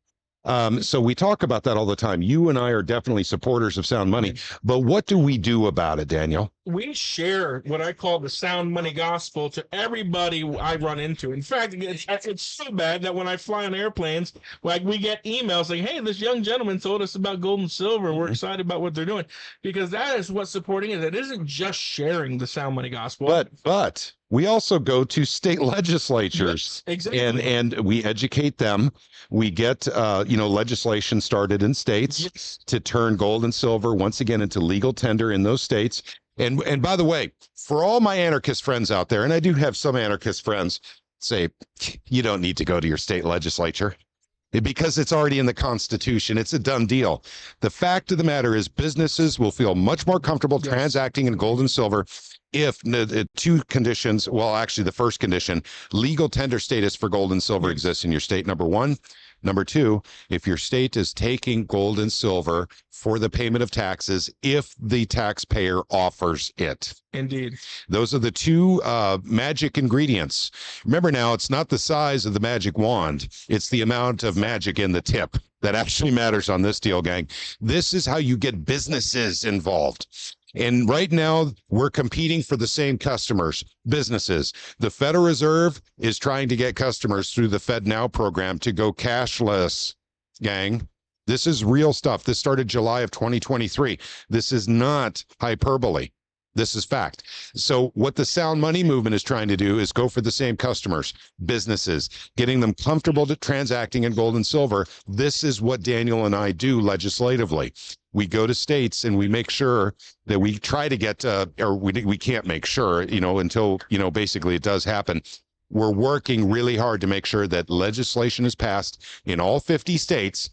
So we talk about that all the time. You and I are definitely supporters of Sound Money, but what do we do about it, Daniel? We share what I call the Sound Money gospel to everybody I run into. In fact, it's so bad that when I fly on airplanes, like we get emails like, "Hey, this young gentleman told us about gold and silver. We're excited about what they're doing," because that is what supporting is. It isn't just sharing the Sound Money gospel, but we also go to state legislatures, yes, exactly, and we educate them. We get legislation started in states, yes, to turn gold and silver once again into legal tender in those states. And by the way, for all my anarchist friends out there, and I do have some anarchist friends say, you don't need to go to your state legislature because it's already in the Constitution. It's a done deal. The fact of the matter is businesses will feel much more comfortable, yes, transacting in gold and silver if two conditions, well, actually the first condition, legal tender status for gold and silver exists in your state, number one. Number two, if your state is taking gold and silver for the payment of taxes, if the taxpayer offers it. Indeed. Those are the two magic ingredients. Remember now, it's not the size of the magic wand. It's the amount of magic in the tip that actually matters on this deal, gang. This is how you get businesses involved. And right now, we're competing for the same customers, businesses. The Federal Reserve is trying to get customers through the Fed Now program to go cashless, gang. This is real stuff. This started July of 2023. This is not hyperbole. This is fact. So what the Sound Money movement is trying to do is go for the same customers, businesses, getting them comfortable to transacting in gold and silver. This is what Daniel and I do legislatively. We go to states and we make sure that we try to get, or we can't make sure, until, basically it does happen. We're working really hard to make sure that legislation is passed in all 50 states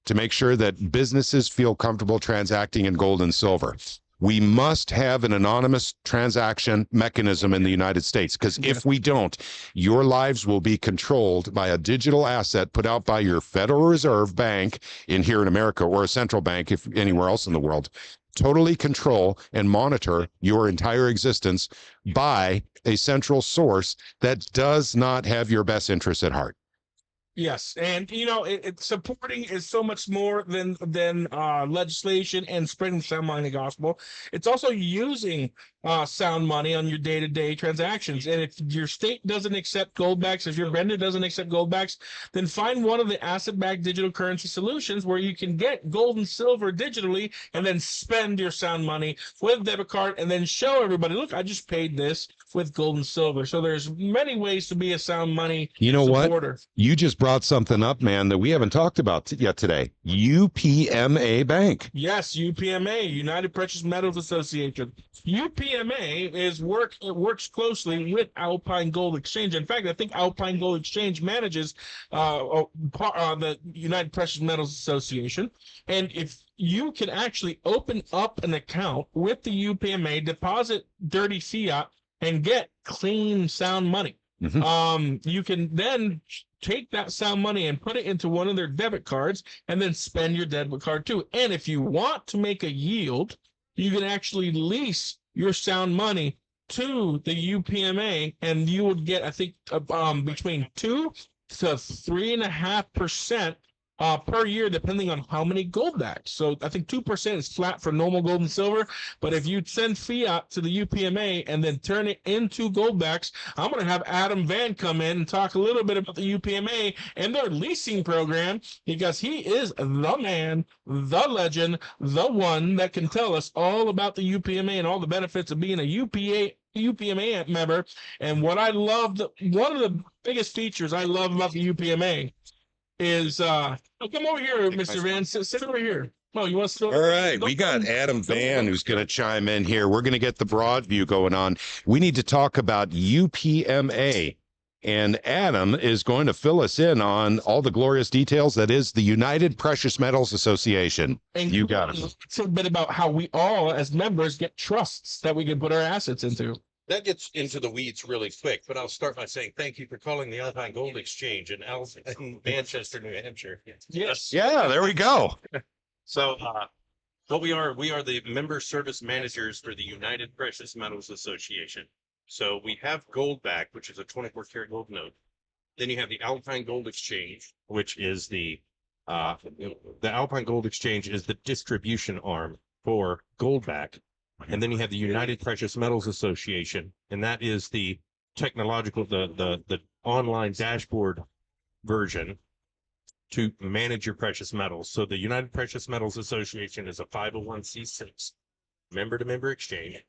to make sure that businesses feel comfortable transacting in gold and silver. We must have an anonymous transaction mechanism in the United States, because if we don't, your lives will be controlled by a digital asset put out by your Federal Reserve Bank here in America, or a central bank if anywhere else in the world. Totally control and monitor your entire existence by a central source that does not have your best interests at heart. Yes, and supporting is so much more than legislation and spreading the Sound Money gospel. It's also using Sound Money on your day-to-day transactions. And if your state doesn't accept goldbacks, if your vendor doesn't accept goldbacks, then find one of the asset-backed digital currency solutions where you can get gold and silver digitally and then spend your Sound Money with a debit card and then show everybody, look, I just paid this with gold and silver. So there's many ways to be a Sound Money supporter. What? You just brought something up, man, that we haven't talked about yet today. UPMA Bank. Yes, UPMA, United Precious Metals Association. UPMA works closely with Alpine Gold Exchange. In fact, I think Alpine Gold Exchange manages the United Precious Metals Association. And if you can actually open up an account with the UPMA, deposit dirty fiat, and get clean Sound Money. Mm-hmm. You can then take that Sound Money and put it into one of their debit cards and then spend your debit card too. And if you want to make a yield, you can actually lease your Sound Money to the UPMA, and you would get, I think, between 2 to 3.5% per year, depending on how many gold backs. So I think 2% is flat for normal gold and silver. But if you send fiat to the UPMA and then turn it into gold backs, I'm going to have Adam Van come in and talk a little bit about the UPMA and their leasing program, because he is the man, the legend, the one that can tell us all about the UPMA and all the benefits of being a UPMA member. And what I loved, one of the biggest features I love about the UPMA is come over here, Mr. Van. Sit over here. Oh, you want to sit? All right, we got Adam Van who's going to chime in here. We're going to get the broad view going on. We need to talk about UPMA. And Adam is going to fill us in on all the glorious details. That is the United Precious Metals Association. And you got it. A bit about how we all, as members, get trusts that we can put our assets into. That gets into the weeds really quick, but I'll start by saying thank you for calling the Alpine Gold Exchange in Manchester, New Hampshire. Yes. Yeah, there we go. So, what we are the member service managers for the United Precious Metals Association. So we have gold back, which is a 24 karat gold note. Then you have the Alpine Gold Exchange, which is the Alpine Gold Exchange is the distribution arm for gold back. And then you have the United Precious Metals Association, and that is the technological, the online dashboard version to manage your precious metals. So the United Precious Metals Association is a 501c6 member-to-member exchange,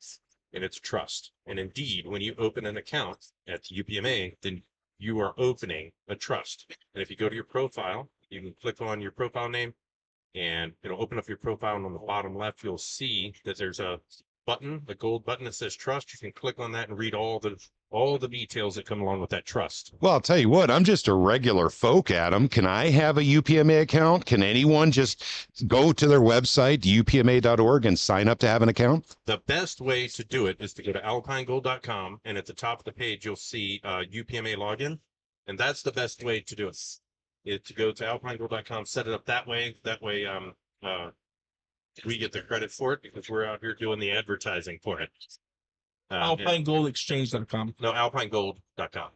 and it's trust. And indeed, when you open an account at the UPMA, then you are opening a trust. And if you go to your profile, you can click on your profile name, and it'll open up your profile. And on the bottom left, you'll see that there's a button, a gold button that says trust. You can click on that and read all the details that come along with that trust. Well, I'll tell you what, I'm just a regular folk, Adam. Can I have a UPMA account? Can anyone just go to their website, upma.org, and sign up to have an account? The best way to do it is to go to alpinegold.com, and at the top of the page, you'll see UPMA login. And that's the best way to do it, is to go to alpinegold.com, set it up that way. That way, we get the credit for it because we're out here doing the advertising for it. AlpineGoldExchange.com. No, alpinegold.com.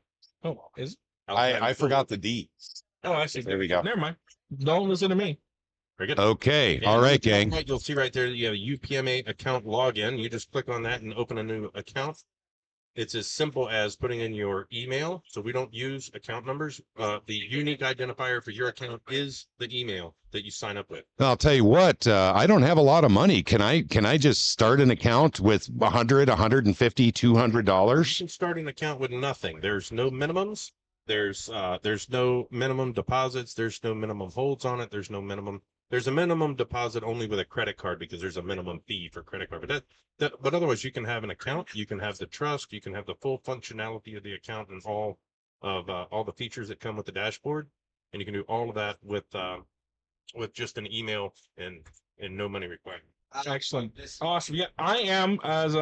Oh, is it? I forgot the D. Oh, I see. There we go. Never mind. Don't listen to me. Very good. Okay. And all right, gang. You'll see right there, you have a UPMA account login. You just click on that and open a new account. It's as simple as putting in your email. So we don't use account numbers. The unique identifier for your account is the email that you sign up with. I'll tell you what, I don't have a lot of money. Can I just start an account with $100, $150, $200? You can start an account with nothing. There's no minimums. There's no minimum deposits. There's no minimum holds on it. There's a minimum deposit only with a credit card because there's a minimum fee for credit card. But otherwise, you can have an account. You can have the trust. You can have the full functionality of the account and all the features that come with the dashboard. And you can do all of that with just an email and no money required. Excellent. Awesome. Yeah, I am as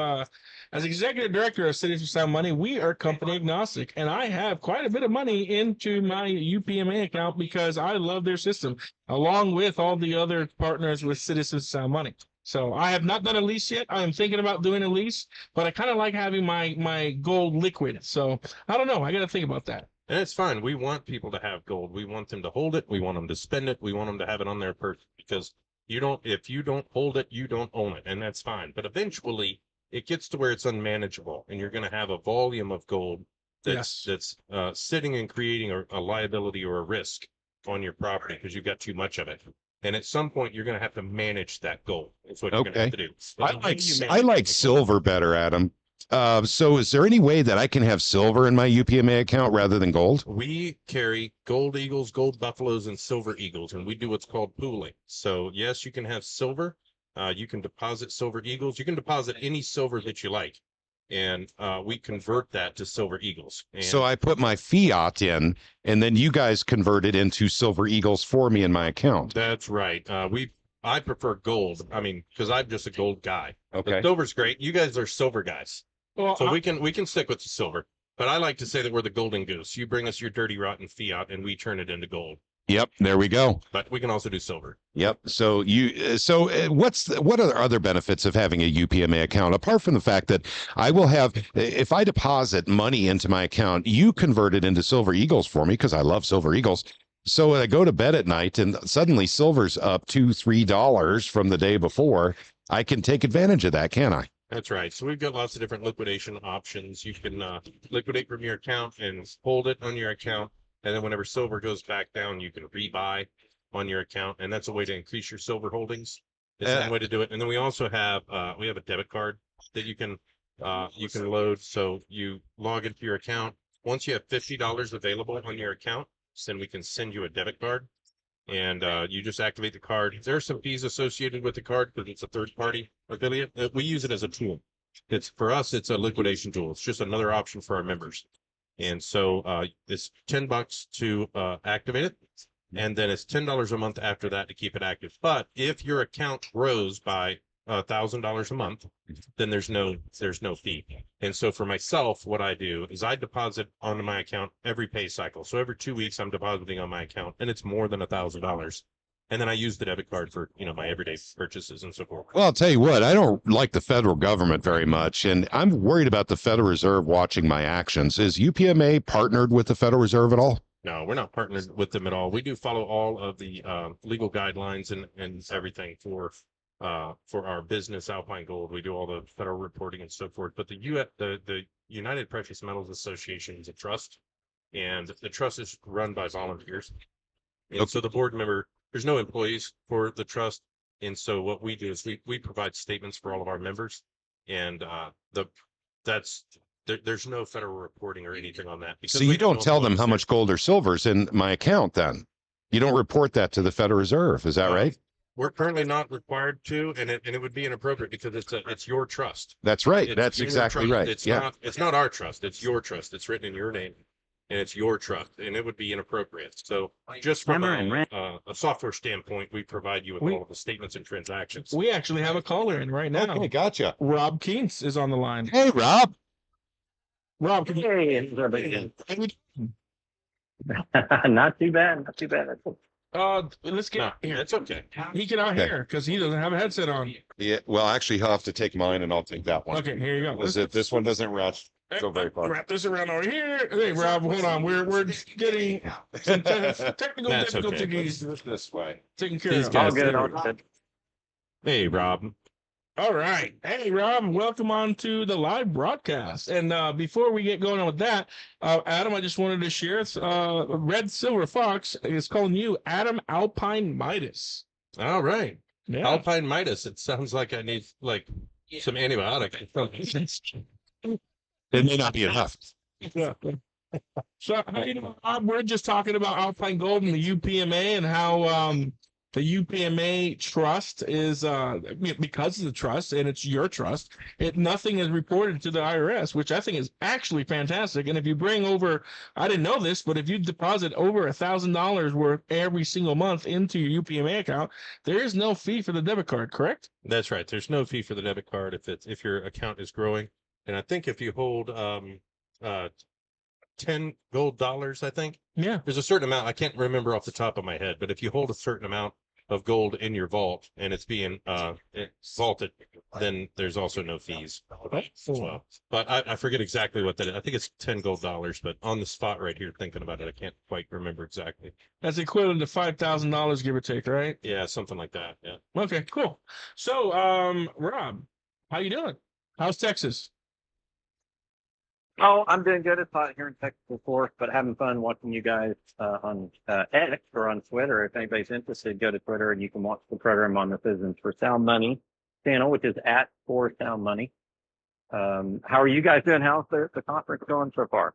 executive director of Cities for Sound Money. We are company agnostic, and I have quite a bit of money into my UPMA account because I love their system, along with all the other partners with Citizens Sound Money. So I have not done a lease yet. I am thinking about doing a lease, but I kind of like having my gold liquid. So I don't know. I got to think about that. And it's fine. We want people to have gold. We want them to hold it. We want them to spend it. We want them to have it on their person because if you don't hold it, you don't own it, and that's fine. But eventually it gets to where it's unmanageable, and you're going to have a volume of gold that's sitting and creating a liability or a risk on your property because you've got too much of it. And at some point, you're going to have to manage that gold. That's what you're going to have to do. I like silver better, Adam. So is there any way that I can have silver in my UPMA account rather than gold? We carry gold eagles, gold buffaloes, and silver eagles, and we do what's called pooling. So yes, you can have silver. You can deposit silver eagles. You can deposit any silver that you like. And we convert that to silver eagles. And so I put my fiat in, and then you guys convert it into silver eagles for me in my account. That's right. I prefer gold. I mean, because I'm just a gold guy. Okay. The silver's great. You guys are silver guys. Well, so we can stick with the silver. But I like to say that we're the golden goose. You bring us your dirty, rotten fiat, and we turn it into gold. Yep, there we go. But we can also do silver. Yep. So what are other benefits of having a UPMA account apart from the fact that I will have, if I deposit money into my account, you convert it into silver eagles for me because I love silver eagles. So when I go to bed at night and suddenly silver's up $2-3 from the day before, I can take advantage of that, can't I? That's right. So we've got lots of different liquidation options. You can liquidate from your account and hold it on your account. And then whenever silver goes back down, you can rebuy on your account. And that's a way to increase your silver holdings. It's one way to do it. And then we also have a debit card that you can load. So you log into your account. Once you have $50 available on your account, then we can send you a debit card. And you just activate the card. There are some fees associated with the card because it's a third-party affiliate. We use it as a tool. For us, it's a liquidation tool. It's just another option for our members. And so it's $10 to activate it. And then it's $10 a month after that to keep it active. But if your account grows by $1,000 a month, then there's no fee. And so for myself, what I do is I deposit onto my account every pay cycle. So every 2 weeks, I'm depositing on my account, and it's more than $1,000. And then I use the debit card for my everyday purchases and so forth. Well, I'll tell you what, I don't like the federal government very much, and I'm worried about the Federal Reserve watching my actions. Is UPMA partnered with the Federal Reserve at all? No, we're not partnered with them at all. We do follow all of the legal guidelines and everything for our business, Alpine Gold. We do all the federal reporting and so forth. But the United Precious Metals Association is a trust, and the trust is run by volunteers. And so the board member, there's no employees for the trust. And so what we do is we provide statements for all of our members, and there's no federal reporting or anything on that. So you don't tell them how much gold or silver's in my account then? You don't report that to the Federal Reserve, is that right? We're currently not required to, and it would be inappropriate because it's your trust. That's right. That's exactly right. It's not our trust. It's your trust. It's written in your name, and it's your trust, and it would be inappropriate. So just from a software standpoint, we provide you with all of the statements and transactions. We actually have a caller in right now. Okay, gotcha. Rob Keens is on the line. Hey, Rob. Rob, can you? Hey, not too bad. Not too bad. Let's get here. It's okay. He can out here because he doesn't have a headset on. Yeah, well, actually, he'll have to take mine, and I'll take that one. Okay, here you go. This one doesn't rush so very far. Wrap this around over here. Hey, Rob, hold on. We're getting some technical difficulties this way. taken care of. All good. All good. Hey, Rob. All right. Hey, Rob, welcome on to the live broadcast. And before we get going on with that, Adam, I just wanted to share Red Silver Fox is calling you Adam Alpine Midas. All right. Yeah. Alpine Midas. It sounds like I need some antibiotic. It may not be enough. Yeah. So, Rob, we're just talking about Alpine Gold and the UPMA and how the UPMA trust is because of the trust and it's your trust. Nothing is reported to the IRS, which I think is actually fantastic. And if you bring over, I didn't know this, but if you deposit over $1,000 worth every single month into your UPMA account, there is no fee for the debit card. Correct? That's right. There's no fee for the debit card if your account is growing. And I think if you hold 10 gold dollars, I think. Yeah. There's a certain amount. I can't remember off the top of my head, but if you hold a certain amount of gold in your vault and it's being vaulted, then there's also no fees as well. But I forget exactly what that is. I think it's 10 gold dollars, but on the spot right here thinking about it, I can't quite remember exactly. That's equivalent to $5,000, give or take, right? Yeah, something like that. Yeah. Okay, cool. So, Rob, how you doing? How's Texas? Oh, I'm doing good. It's hot here in Texas, of course, but having fun watching you guys on X or on Twitter. If anybody's interested, go to Twitter and you can watch the program on the Citizens for Sound Money channel, which is @for Sound Money. How are you guys doing? How's the conference going so far?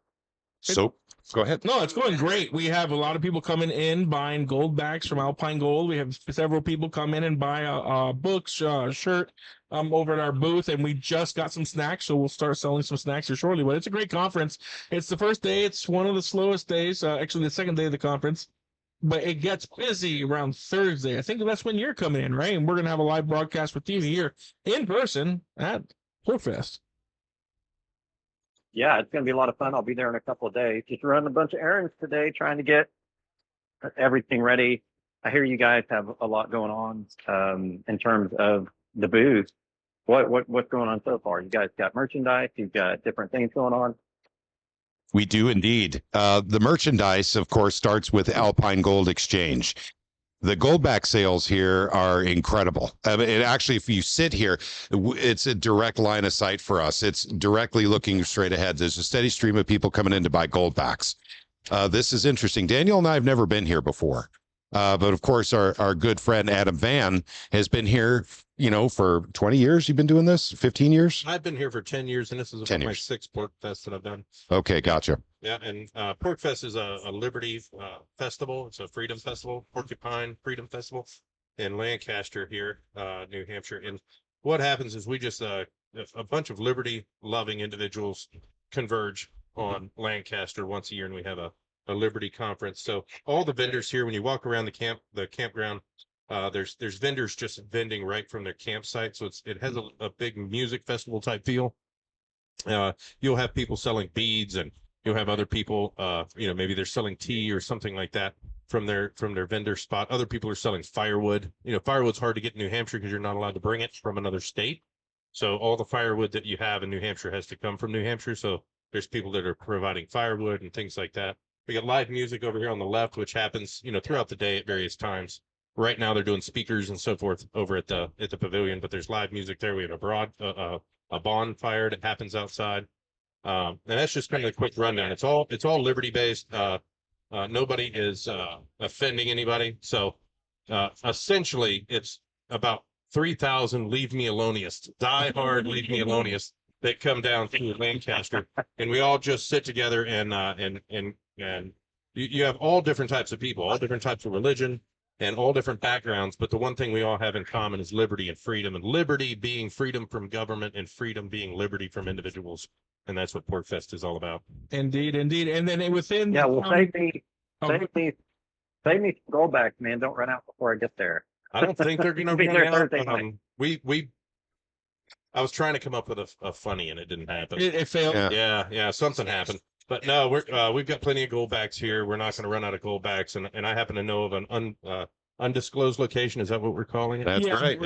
So go ahead. No, it's going great. We have a lot of people coming in buying gold backs from Alpine Gold. We have several people come in and buy a books, shirt over at our booth, and we just got some snacks, so we'll start selling some snacks here shortly. But it's a great conference. It's the first day. It's one of the slowest days, actually the second day of the conference. But it gets busy around Thursday. I think that's when you're coming in, right? And we're going to have a live broadcast with you here in person at PorcFest. Yeah, it's going to be a lot of fun. I'll be there in a couple of days. Just running a bunch of errands today, trying to get everything ready. I hear you guys have a lot going on in terms of the booth. What's going on so far? You guys got merchandise. You've got different things going on. We do indeed. The merchandise, of course, starts with Alpine Gold Exchange. The goldback sales here are incredible. I mean, it actually, if you sit here, it's a direct line of sight for us. It's directly looking straight ahead. There's a steady stream of people coming in to buy goldbacks. This is interesting. Daniel and I have never been here before. But of course, our good friend Adam Van has been here, for 20 years. You've been doing this? 15 years? I've been here for 10 years, and this is my 6th PorcFest that I've done. Okay, gotcha. Yeah, and PorcFest is a liberty festival. It's a freedom festival, Porcupine Freedom Festival in Lancaster here, New Hampshire. And what happens is we just, a bunch of liberty-loving individuals converge on Lancaster once a year, and we have a Liberty conference. So all the vendors here, when you walk around the campground, there's vendors just vending right from their campsite. So it has a big music festival type feel. You'll have people selling beads, and you'll have other people, maybe they're selling tea or something like that from their vendor spot. Other people are selling firewood. Firewood's hard to get in New Hampshire because you're not allowed to bring it from another state. So all the firewood that you have in New Hampshire has to come from New Hampshire. So there's people that are providing firewood and things like that. We got live music over here on the left, which happens, throughout the day at various times. Right now they're doing speakers and so forth over at the pavilion, but there's live music there. We have a bonfire that happens outside. And that's just kind of a quick rundown. It's all Liberty based. Nobody is offending anybody. So essentially it's about 3,000 leave me aloneists, die hard leave me aloneists that come down to Lancaster, and we all just sit together and you have all different types of people, all different types of religion, and all different backgrounds. But the one thing we all have in common is liberty and freedom, and liberty being freedom from government, and freedom being liberty from individuals. And that's what PorcFest is all about. Indeed. And then within save me some goldbacks, man. Don't run out before I get there. I don't think they're going to be there Thursday night. I was trying to come up with a funny, and it didn't happen. It failed. Yeah, something happened. But no, we've got plenty of goldbacks here. We're not going to run out of goldbacks, and I happen to know of an undisclosed location. Is that what we're calling it? That's right.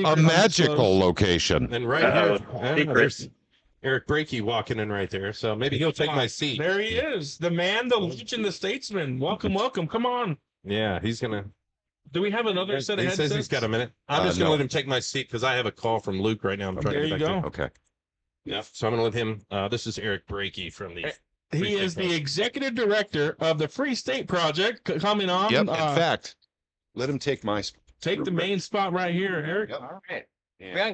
A magical location. And right here, there's Eric Brakey walking in right there. So maybe he'll take my seat. There he is, the man, the legend, the statesman. Welcome. Come on. Yeah, he's gonna. Do we have another set of headsets? He says he's got a minute. I'm just going to let him take my seat because I have a call from Luke right now. I'm trying to get back to. Okay. Yeah. So I'm going to let him. This is Eric Brakey from the. He is the executive director of the Free State Project coming on. Yep. In fact, let him take my. Take the main spot right here, Eric. Yep. All right.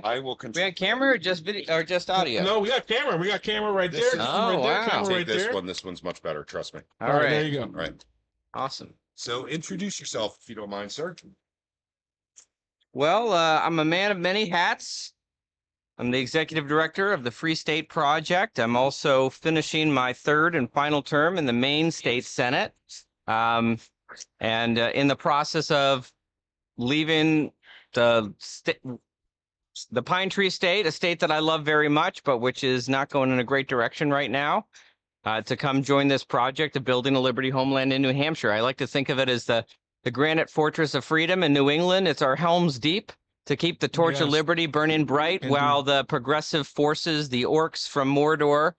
I will. We got camera or just video or just audio? No, we got camera. We got camera right there. Oh, wow. Take this one. This one's much better. Trust me. All right. There you go. All right. Awesome. So introduce yourself if you don't mind, sir. Well, I'm a man of many hats. I'm the executive director of the Free State Project. I'm also finishing my third and final term in the Maine State Senate. And in the process of leaving the Pine Tree State, a state that I love very much, but which is not going in a great direction right now, to come join this project of building a Liberty homeland in New Hampshire. I like to think of it as the granite fortress of freedom in New England. It's our Helm's Deep to keep the torch of liberty burning bright while the progressive forces, the orcs from Mordor,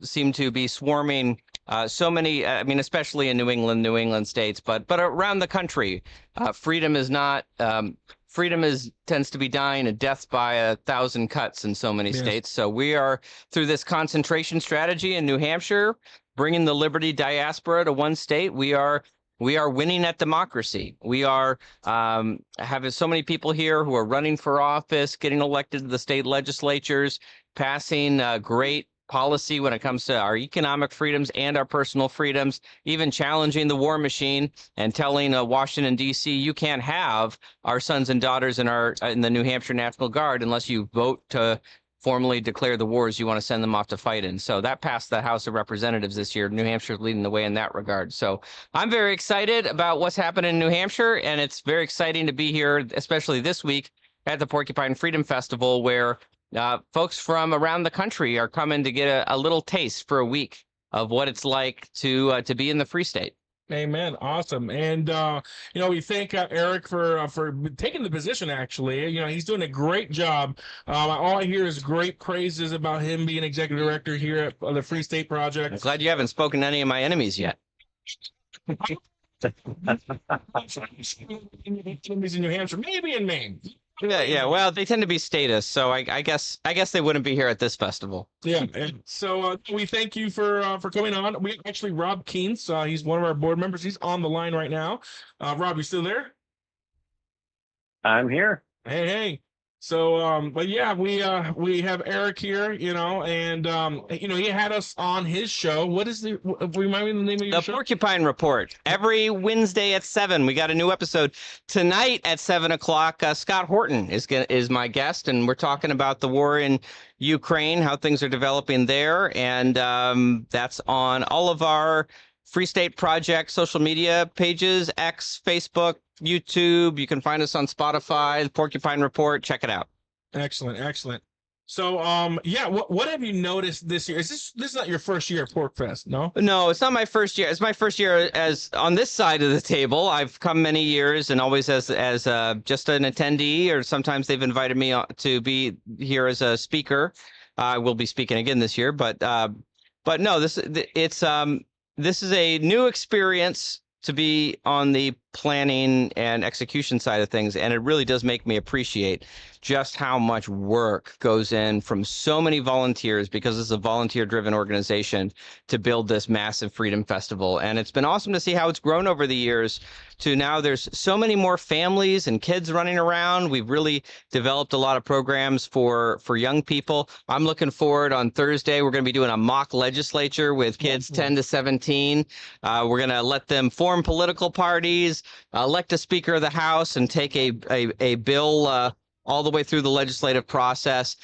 seem to be swarming so many, especially in New England states, but around the country. Freedom is not, tends to be dying a death by 1,000 cuts in so many states. So we are, through this concentration strategy in New Hampshire, bringing the liberty diaspora to one state. We are winning at democracy. We are having so many people here who are running for office, getting elected to the state legislatures, passing great policy when it comes to our economic freedoms and our personal freedoms, even challenging the war machine and telling Washington, D.C., you can't have our sons and daughters in the New Hampshire National Guard unless you vote to formally declare the wars you want to send them off to fight in. So that passed the House of Representatives this year. New Hampshire is leading the way in that regard. So I'm very excited about what's happening in New Hampshire, and it's very exciting to be here, especially this week at the Porcupine Freedom Festival, where folks from around the country are coming to get a little taste for a week of what it's like to be in the Free State. Amen. Awesome. And, we thank Eric for taking the position, actually. He's doing a great job. All I hear is great praises about him being executive director here at the Free State Project. I'm glad you haven't spoken to any of my enemies yet. Enemies in New Hampshire, maybe in Maine. Yeah. Well, they tend to be statists, so I guess they wouldn't be here at this festival. Yeah. So we thank you for coming on. We actually Rob Keynes. He's one of our board members. He's on the line right now. Rob, you still there? I'm here. Hey. So, but yeah, we have Eric here, and he had us on his show. What is remind me the name of your The show? Porcupine Report. Every Wednesday at 7, we got a new episode. Tonight at 7 o'clock, Scott Horton is my guest, and we're talking about the war in Ukraine, how things are developing there, and that's on all of our Free State Project social media pages: X, Facebook, YouTube. You can find us on Spotify, the Porcupine Report. Check it out. Excellent, excellent. So, yeah, what have you noticed this year? This is not your first year at PorcFest, no? No, it's not my first year. It's my first year as on this side of the table. I've come many years and always as just an attendee, or sometimes they've invited me to be here as a speaker. I will be speaking again this year, but no, this is a new experience to be on the planning and execution side of things, and it really does make me appreciate just how much work goes in from so many volunteers, because it's a volunteer-driven organization, to build this massive Freedom Festival. And it's been awesome to see how it's grown over the years to now there's so many more families and kids running around. We've really developed a lot of programs for young people. I'm looking forward on Thursday. We're going to be doing a mock legislature with kids 10 to 17. We're going to let them form political parties, elect a Speaker of the House, and take a bill all the way through the legislative process.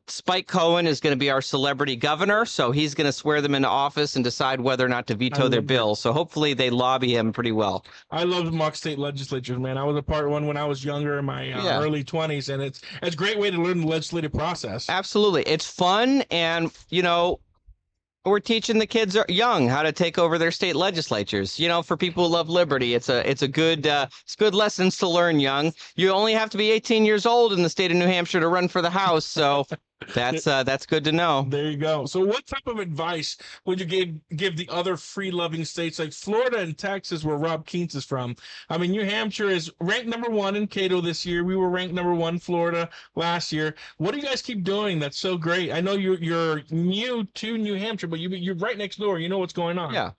Spike Cohen is going to be our celebrity governor, so he's going to swear them into office and decide whether or not to veto their bill. So hopefully they lobby him pretty well. I love mock state legislatures, man. I was a part of one when I was younger, in my early 20s, and it's a great way to learn the legislative process. Absolutely. It's fun, and, we're teaching the kids young how to take over their state legislatures. For people who love liberty, it's good lessons to learn young. You only have to be 18 years old in the state of New Hampshire to run for the House, so that's good to know. There you go. So what type of advice would you give the other free-loving states like Florida and Texas, where Rob Keens is from? I mean, New Hampshire is ranked #1 in Cato this year. We were ranked #1 in Florida last year. What do you guys keep doing that's so great? I know you're new to New Hampshire, but you're right next door. You know what's going on. Yeah.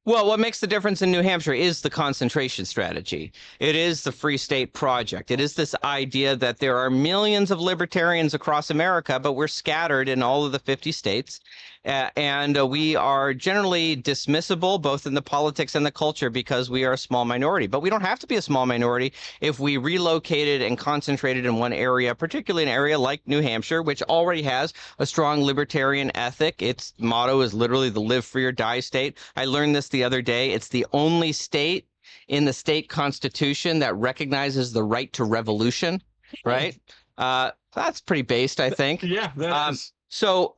Well, what makes the difference in New Hampshire is the concentration strategy. It is the Free State Project. It is this idea that there are millions of libertarians across America, but we're scattered in all of the 50 states. And we are generally dismissible, both in the politics and the culture, because we are a small minority. But we don't have to be a small minority if we relocated and concentrated in one area, particularly an area like New Hampshire, which already has a strong libertarian ethic. Its motto is literally the live free or die state. I learned this the other day. It's the only state in the state constitution that recognizes the right to revolution, right? That's pretty based, I think. Yeah, that is. So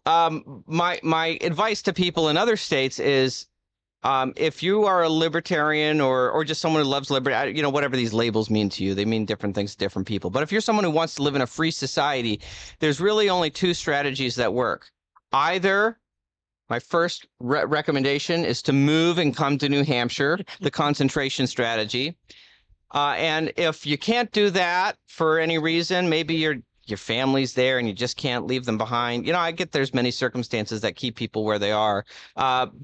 my advice to people in other states is, if you are a libertarian or just someone who loves liberty, whatever these labels mean to you, they mean different things to different people. But if you're someone who wants to live in a free society, there's really only two strategies that work. Either my first recommendation is to move and come to New Hampshire, the concentration strategy. And if you can't do that for any reason, maybe your family's there and you just can't leave them behind. I get there's many circumstances that keep people where they are.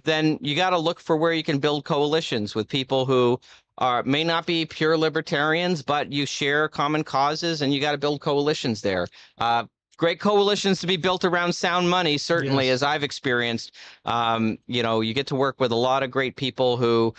Then you got to look for where you can build coalitions with people who may not be pure libertarians, but you share common causes, and you got to build coalitions there. Great coalitions to be built around sound money, certainly, yes. As I've experienced. You get to work with a lot of great people who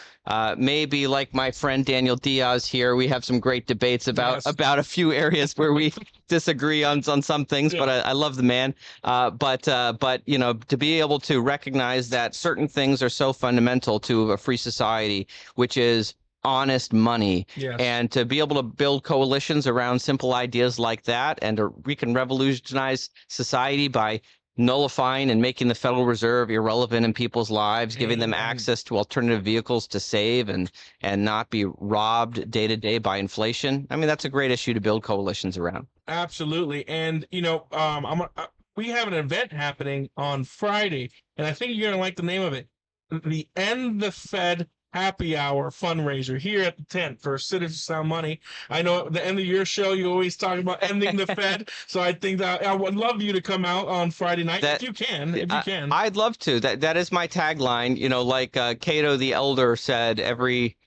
maybe, like my friend Daniel Diaz here, we have some great debates about a few areas where we disagree on some things, but I love the man. But to be able to recognize that certain things are so fundamental to a free society, which is honest money, and to be able to build coalitions around simple ideas like that, and we can revolutionize society by nullifying and making the Federal Reserve irrelevant in people's lives, giving them access to alternative vehicles to save and not be robbed day to day by inflation. I mean, that's a great issue to build coalitions around. Absolutely. And we have an event happening on Friday, and I think you're going to like the name of it: the End the Fed Happy Hour fundraiser here at the tent for Citizens Sound Money. I know at the end of your show, you always talk about ending the Fed. So I think that I would love you to come out on Friday night if you can. I'd love to. That is my tagline. Like Cato the Elder said, every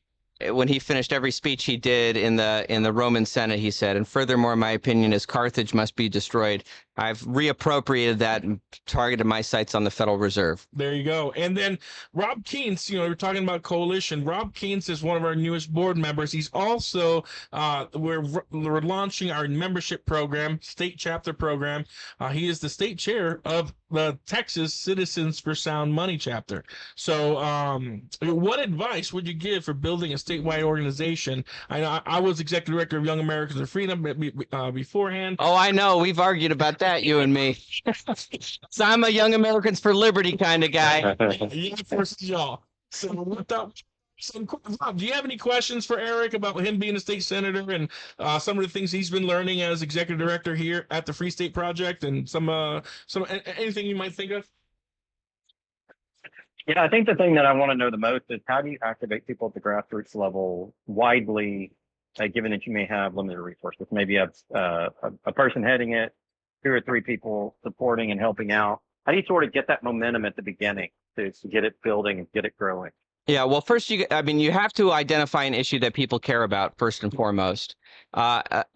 when he finished every speech he did in the Roman Senate, he said, and furthermore, my opinion is Carthage must be destroyed. I've reappropriated that and targeted my sights on the Federal Reserve. There you go. And then Rob Keynes, we're talking about coalition. Rob Keynes is one of our newest board members. He's also we're launching our membership program, state chapter program. He is the state chair of the Texas Citizens for Sound Money chapter. So what advice would you give for building a statewide organization? I know I was executive director of Young Americans for Freedom beforehand. Oh, I know. We've argued about that, you and me. So I'm a Young Americans for Liberty kind of guy. Yeah, versus y'all. So Rob, do you have any questions for Eric about him being a state senator and some of the things he's been learning as executive director here at the Free State Project, and some anything you might think of? Yeah, I think the thing that I want to know the most is how do you activate people at the grassroots level widely, given that you may have limited resources? Maybe you have a person heading it, 2 or 3 people supporting and helping out. How do you sort of get that momentum at the beginning to get it building and get it growing? Yeah, well, first, you have to identify an issue that people care about first and foremost. But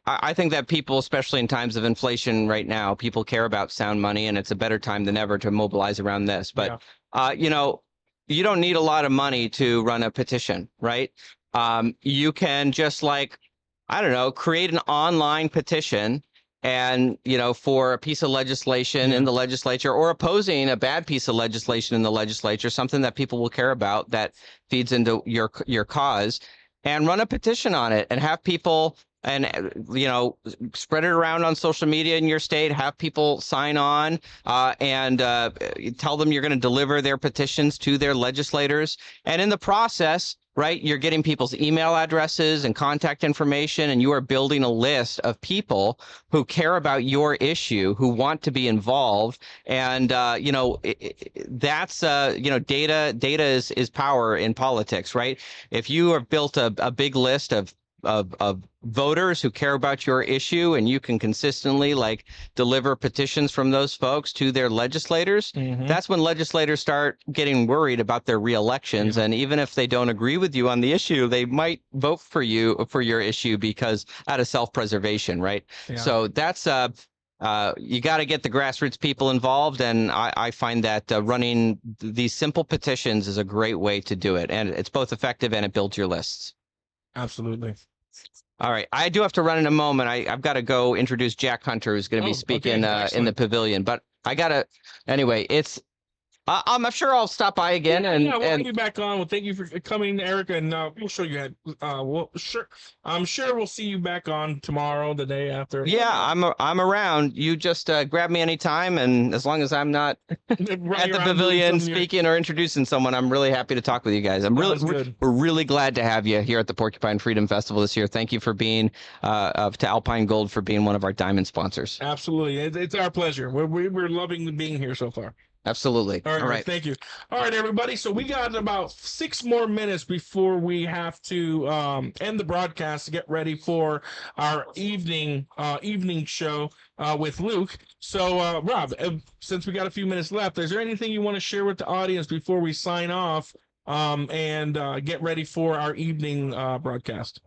I think that people, especially in times of inflation right now, people care about sound money, and it's a better time than ever to mobilize around this. But, you don't need a lot of money to run a petition, right? You can just create an online petition and, for a piece of legislation in the legislature, or opposing a bad piece of legislation in the legislature, something that people will care about that feeds into your cause, and run a petition on it and have people and, spread it around on social media in your state, have people sign on and tell them you're going to deliver their petitions to their legislators. And in the process, right, you're getting people's email addresses and contact information, and you are building a list of people who care about your issue, who want to be involved. And, that's, data is power in politics, right? If you have built a big list of voters who care about your issue, and you can consistently deliver petitions from those folks to their legislators, that's when legislators start getting worried about their reelections. And even if they don't agree with you on the issue, they might vote for you for your issue because out of self-preservation, right? So that's you got to get the grassroots people involved, and I find that running these simple petitions is a great way to do it, and it's both effective and it builds your lists. Absolutely. All right. I do have to run in a moment. I've got to go introduce Jack Hunter, who's going to be speaking in the pavilion. But I got to, anyway, I'm sure I'll stop by again. We'll have you back on. Well, thank you for coming, Erica, and we'll show you. I'm sure we'll see you back on tomorrow, the day after. Yeah, I'm around. You just grab me anytime, and as long as I'm not at the pavilion speaking or introducing someone, I'm really happy to talk with you guys. We're really glad to have you here at the Porcupine Freedom Festival this year. Thank you for being to Alpine Gold for being one of our diamond sponsors. Absolutely, it's our pleasure. We're loving being here so far. Absolutely. All right. Thank you. All right, everybody. So we got about 6 more minutes before we have to end the broadcast to get ready for our evening show with Luke. So, Rob, since we got a few minutes left, is there anything you want to share with the audience before we sign off and get ready for our evening broadcast?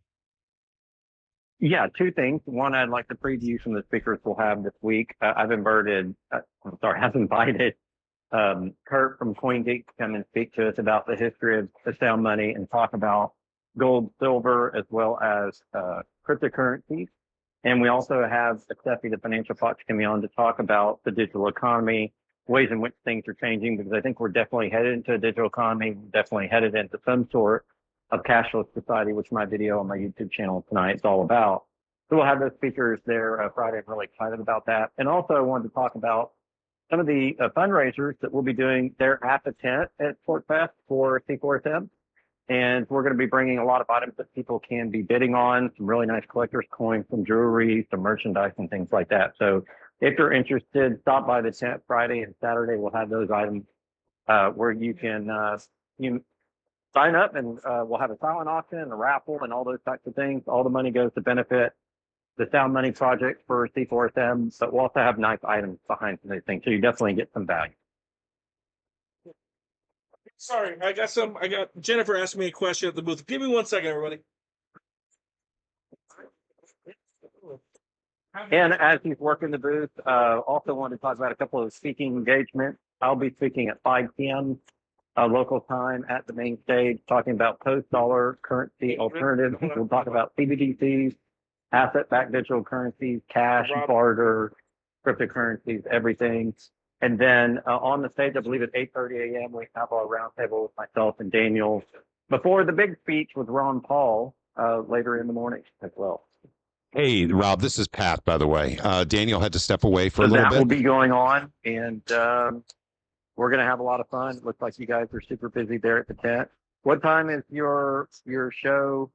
Yeah, 2 things. One, I'd like to preview some of the speakers we'll have this week. I've invited Kurt from CoinGeek to come and speak to us about the history of the sound money and talk about gold, silver, as well as cryptocurrencies. And we also have Steffi, the financial fox, coming on to talk about the digital economy, ways in which things are changing, because I think we're definitely headed into a digital economy. We're definitely headed into some sort of cashless society, which my video on my YouTube channel tonight is all about. So we'll have those speakers there Friday. I'm really excited about that. And also I wanted to talk about some of the fundraisers that we'll be doing there at the tent at PorcFest for C4SM. And we're going to be bringing a lot of items that people can be bidding on, some really nice collector's coins, some jewelry, some merchandise, and things like that. So if you're interested, stop by the tent Friday and Saturday. We'll have those items where you can sign up, and we'll have a silent auction and a raffle and all those types of things. All the money goes to benefit the Sound Money Project for C4SM, but we'll also have nice items behind some of these things, so you definitely get some value. Sorry, I got Jennifer asked me a question at the booth. Give me 1 second, everybody. And as he's working the booth, also want to talk about a couple of speaking engagements. I'll be speaking at 5 p.m. Local time at the main stage, talking about post-dollar currency alternatives. We'll talk about CBDCs, asset-backed digital currencies, cash, barter, cryptocurrencies, everything. And then on the stage, I believe at 8:30 a.m., we have our roundtable with myself and Daniel before the big speech with Ron Paul later in the morning as well. Hey, Rob, this is Pat, by the way. Daniel had to step away for a little bit. That will be going on, and we're going to have a lot of fun. It looks like you guys are super busy there at the tent. What time is your show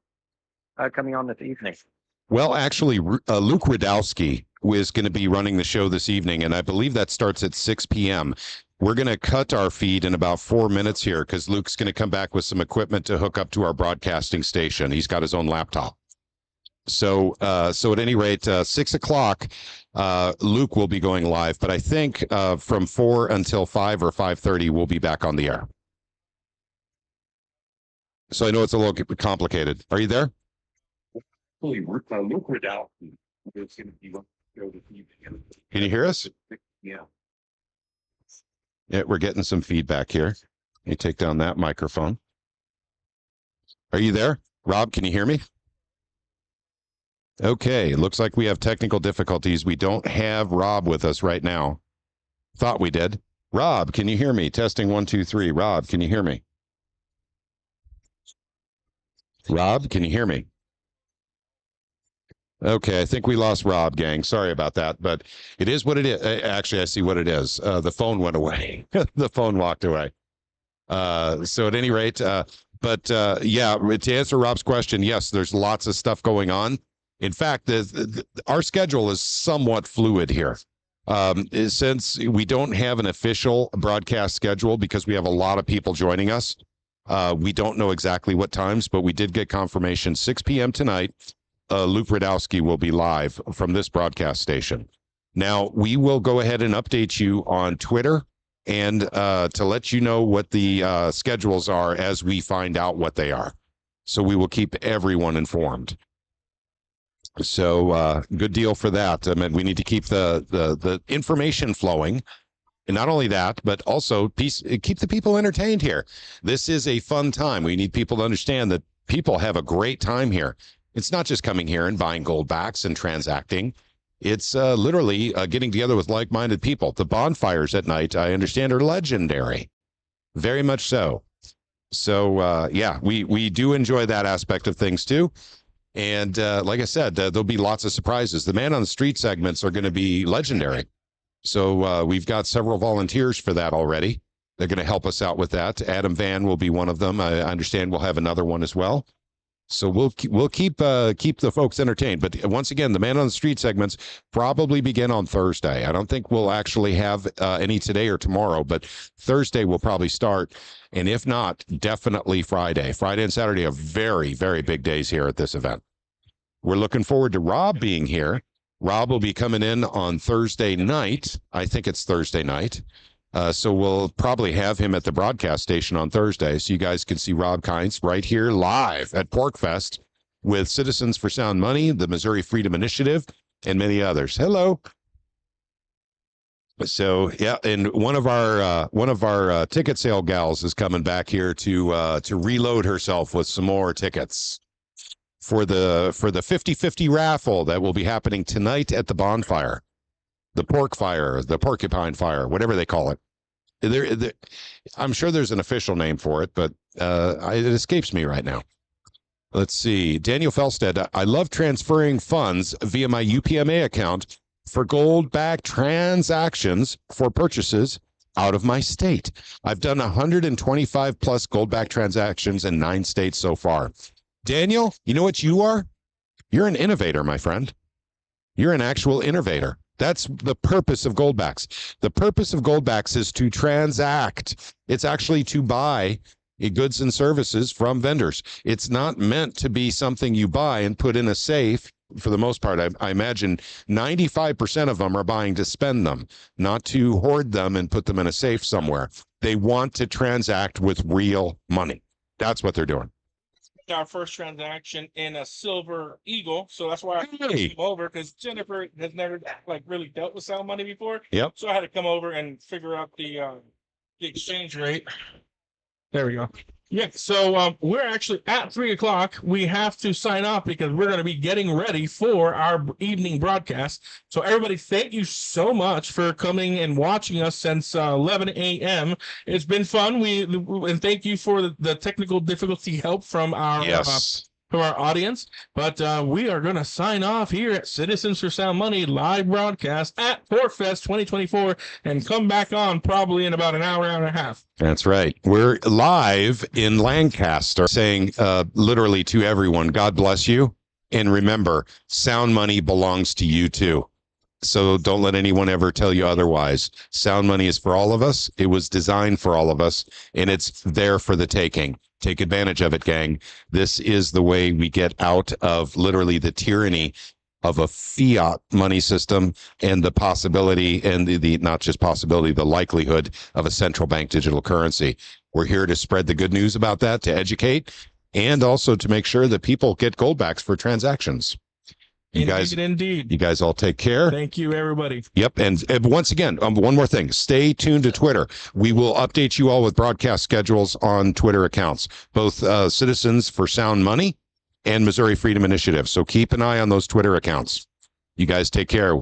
coming on this evening? Well, actually, Luke Radowski is going to be running the show this evening, and I believe that starts at 6 p.m. We're going to cut our feed in about 4 minutes here because Luke's going to come back with some equipment to hook up to our broadcasting station. He's got his own laptop. So at any rate, 6 o'clock, Luke will be going live, but I think from 4 until 5 or 5:30, we'll be back on the air. So I know it's a little complicated. Are you there? Luke Radowski is going to be on the show this evening. Can you hear us? Yeah. Yeah, we're getting some feedback here. Let me take down that microphone. Are you there? Rob, can you hear me? Okay, it looks like we have technical difficulties. We don't have Rob with us right now. Thought we did. Rob, can you hear me? Testing 1, 2, 3. Rob, can you hear me? Rob, can you hear me? Okay, I think we lost Rob, gang. Sorry about that, but it is what it is. Actually, I see what it is. The phone went away. The phone walked away. So at any rate, yeah, to answer Rob's question, yes, there's lots of stuff going on. In fact, our schedule is somewhat fluid here. Since we don't have an official broadcast schedule because we have a lot of people joining us, we don't know exactly what times, but we did get confirmation 6 p.m. tonight. Luke Radowski will be live from this broadcast station. Now, we will go ahead and update you on Twitter and to let you know what the schedules are as we find out what they are. So we will keep everyone informed. So good deal for that. I mean, we need to keep the information flowing. And not only that, but also keep the people entertained here. This is a fun time. We need people to understand that people have a great time here. It's not just coming here and buying gold backs and transacting. It's literally getting together with like-minded people. The bonfires at night, I understand, are legendary. Very much so. So, yeah, we do enjoy that aspect of things, too. And like I said, there'll be lots of surprises. The Man on the Street segments are going to be legendary. So we've got several volunteers for that already. They're going to help us out with that. Adam Van will be one of them. I understand we'll have another one as well. So we'll keep the folks entertained. But once again, the Man on the Street segments probably begin on Thursday. I don't think we'll actually have any today or tomorrow, but Thursday will probably start. And if not, definitely Friday. Friday and Saturday are very, very big days here at this event. We're looking forward to Rob being here. Rob will be coming in on Thursday night. I think it's Thursday night. So we'll probably have him at the broadcast station on Thursday, so you guys can see Rob Kynes right here live at PorcFest with Citizens for Sound Money, the Missouri Freedom Initiative, and many others. Hello. So yeah, and one of our ticket sale gals is coming back here to reload herself with some more tickets for the 50-50 raffle that will be happening tonight at the bonfire. The pork fire, the porcupine fire, whatever they call it. I'm sure there's an official name for it, but it escapes me right now. Let's see. Daniel Felstead, I love transferring funds via my UPMA account for gold-backed transactions for purchases out of my state. I've done 125 plus gold-backed transactions in 9 states so far. Daniel, you know what you are? You're an innovator, my friend. You're an actual innovator. That's the purpose of goldbacks. The purpose of goldbacks is to transact. It's actually to buy goods and services from vendors. It's not meant to be something you buy and put in a safe for the most part, I imagine 95% of them are buying to spend them, not to hoard them and put them in a safe somewhere. They want to transact with real money. That's what they're doing. Our first transaction in a silver eagle, so that's why I came over, because Jennifer has never like really dealt with sound money before. Yep. So I had to come over and figure out the exchange rate. There we go. Yeah, so we're actually at 3:00. We have to sign off because we're going to be getting ready for our evening broadcast. So everybody, thank you so much for coming and watching us since 11 a.m. It's been fun. And thank you for the technical difficulty help from our from our audience. But we are going to sign off here at Citizens for Sound Money live broadcast at PorcFest 2024 and come back on probably in about an hour and a half. That's right. We're live in Lancaster saying literally to everyone, God bless you. And remember, sound money belongs to you too. So don't let anyone ever tell you otherwise. Sound money is for all of us. It was designed for all of us, and it's there for the taking. Take advantage of it, gang. This is the way we get out of literally the tyranny of a fiat money system and the possibility and the not just possibility, the likelihood of a central bank digital currency. We're here to spread the good news about that, to educate, and also to make sure that people get goldbacks for transactions. You guys all take care. Thank you, everybody. Yep. And once again, one more thing. Stay tuned to Twitter. We will update you all with broadcast schedules on Twitter accounts, both Citizens for Sound Money and Missouri Freedom Initiative. So keep an eye on those Twitter accounts. You guys take care.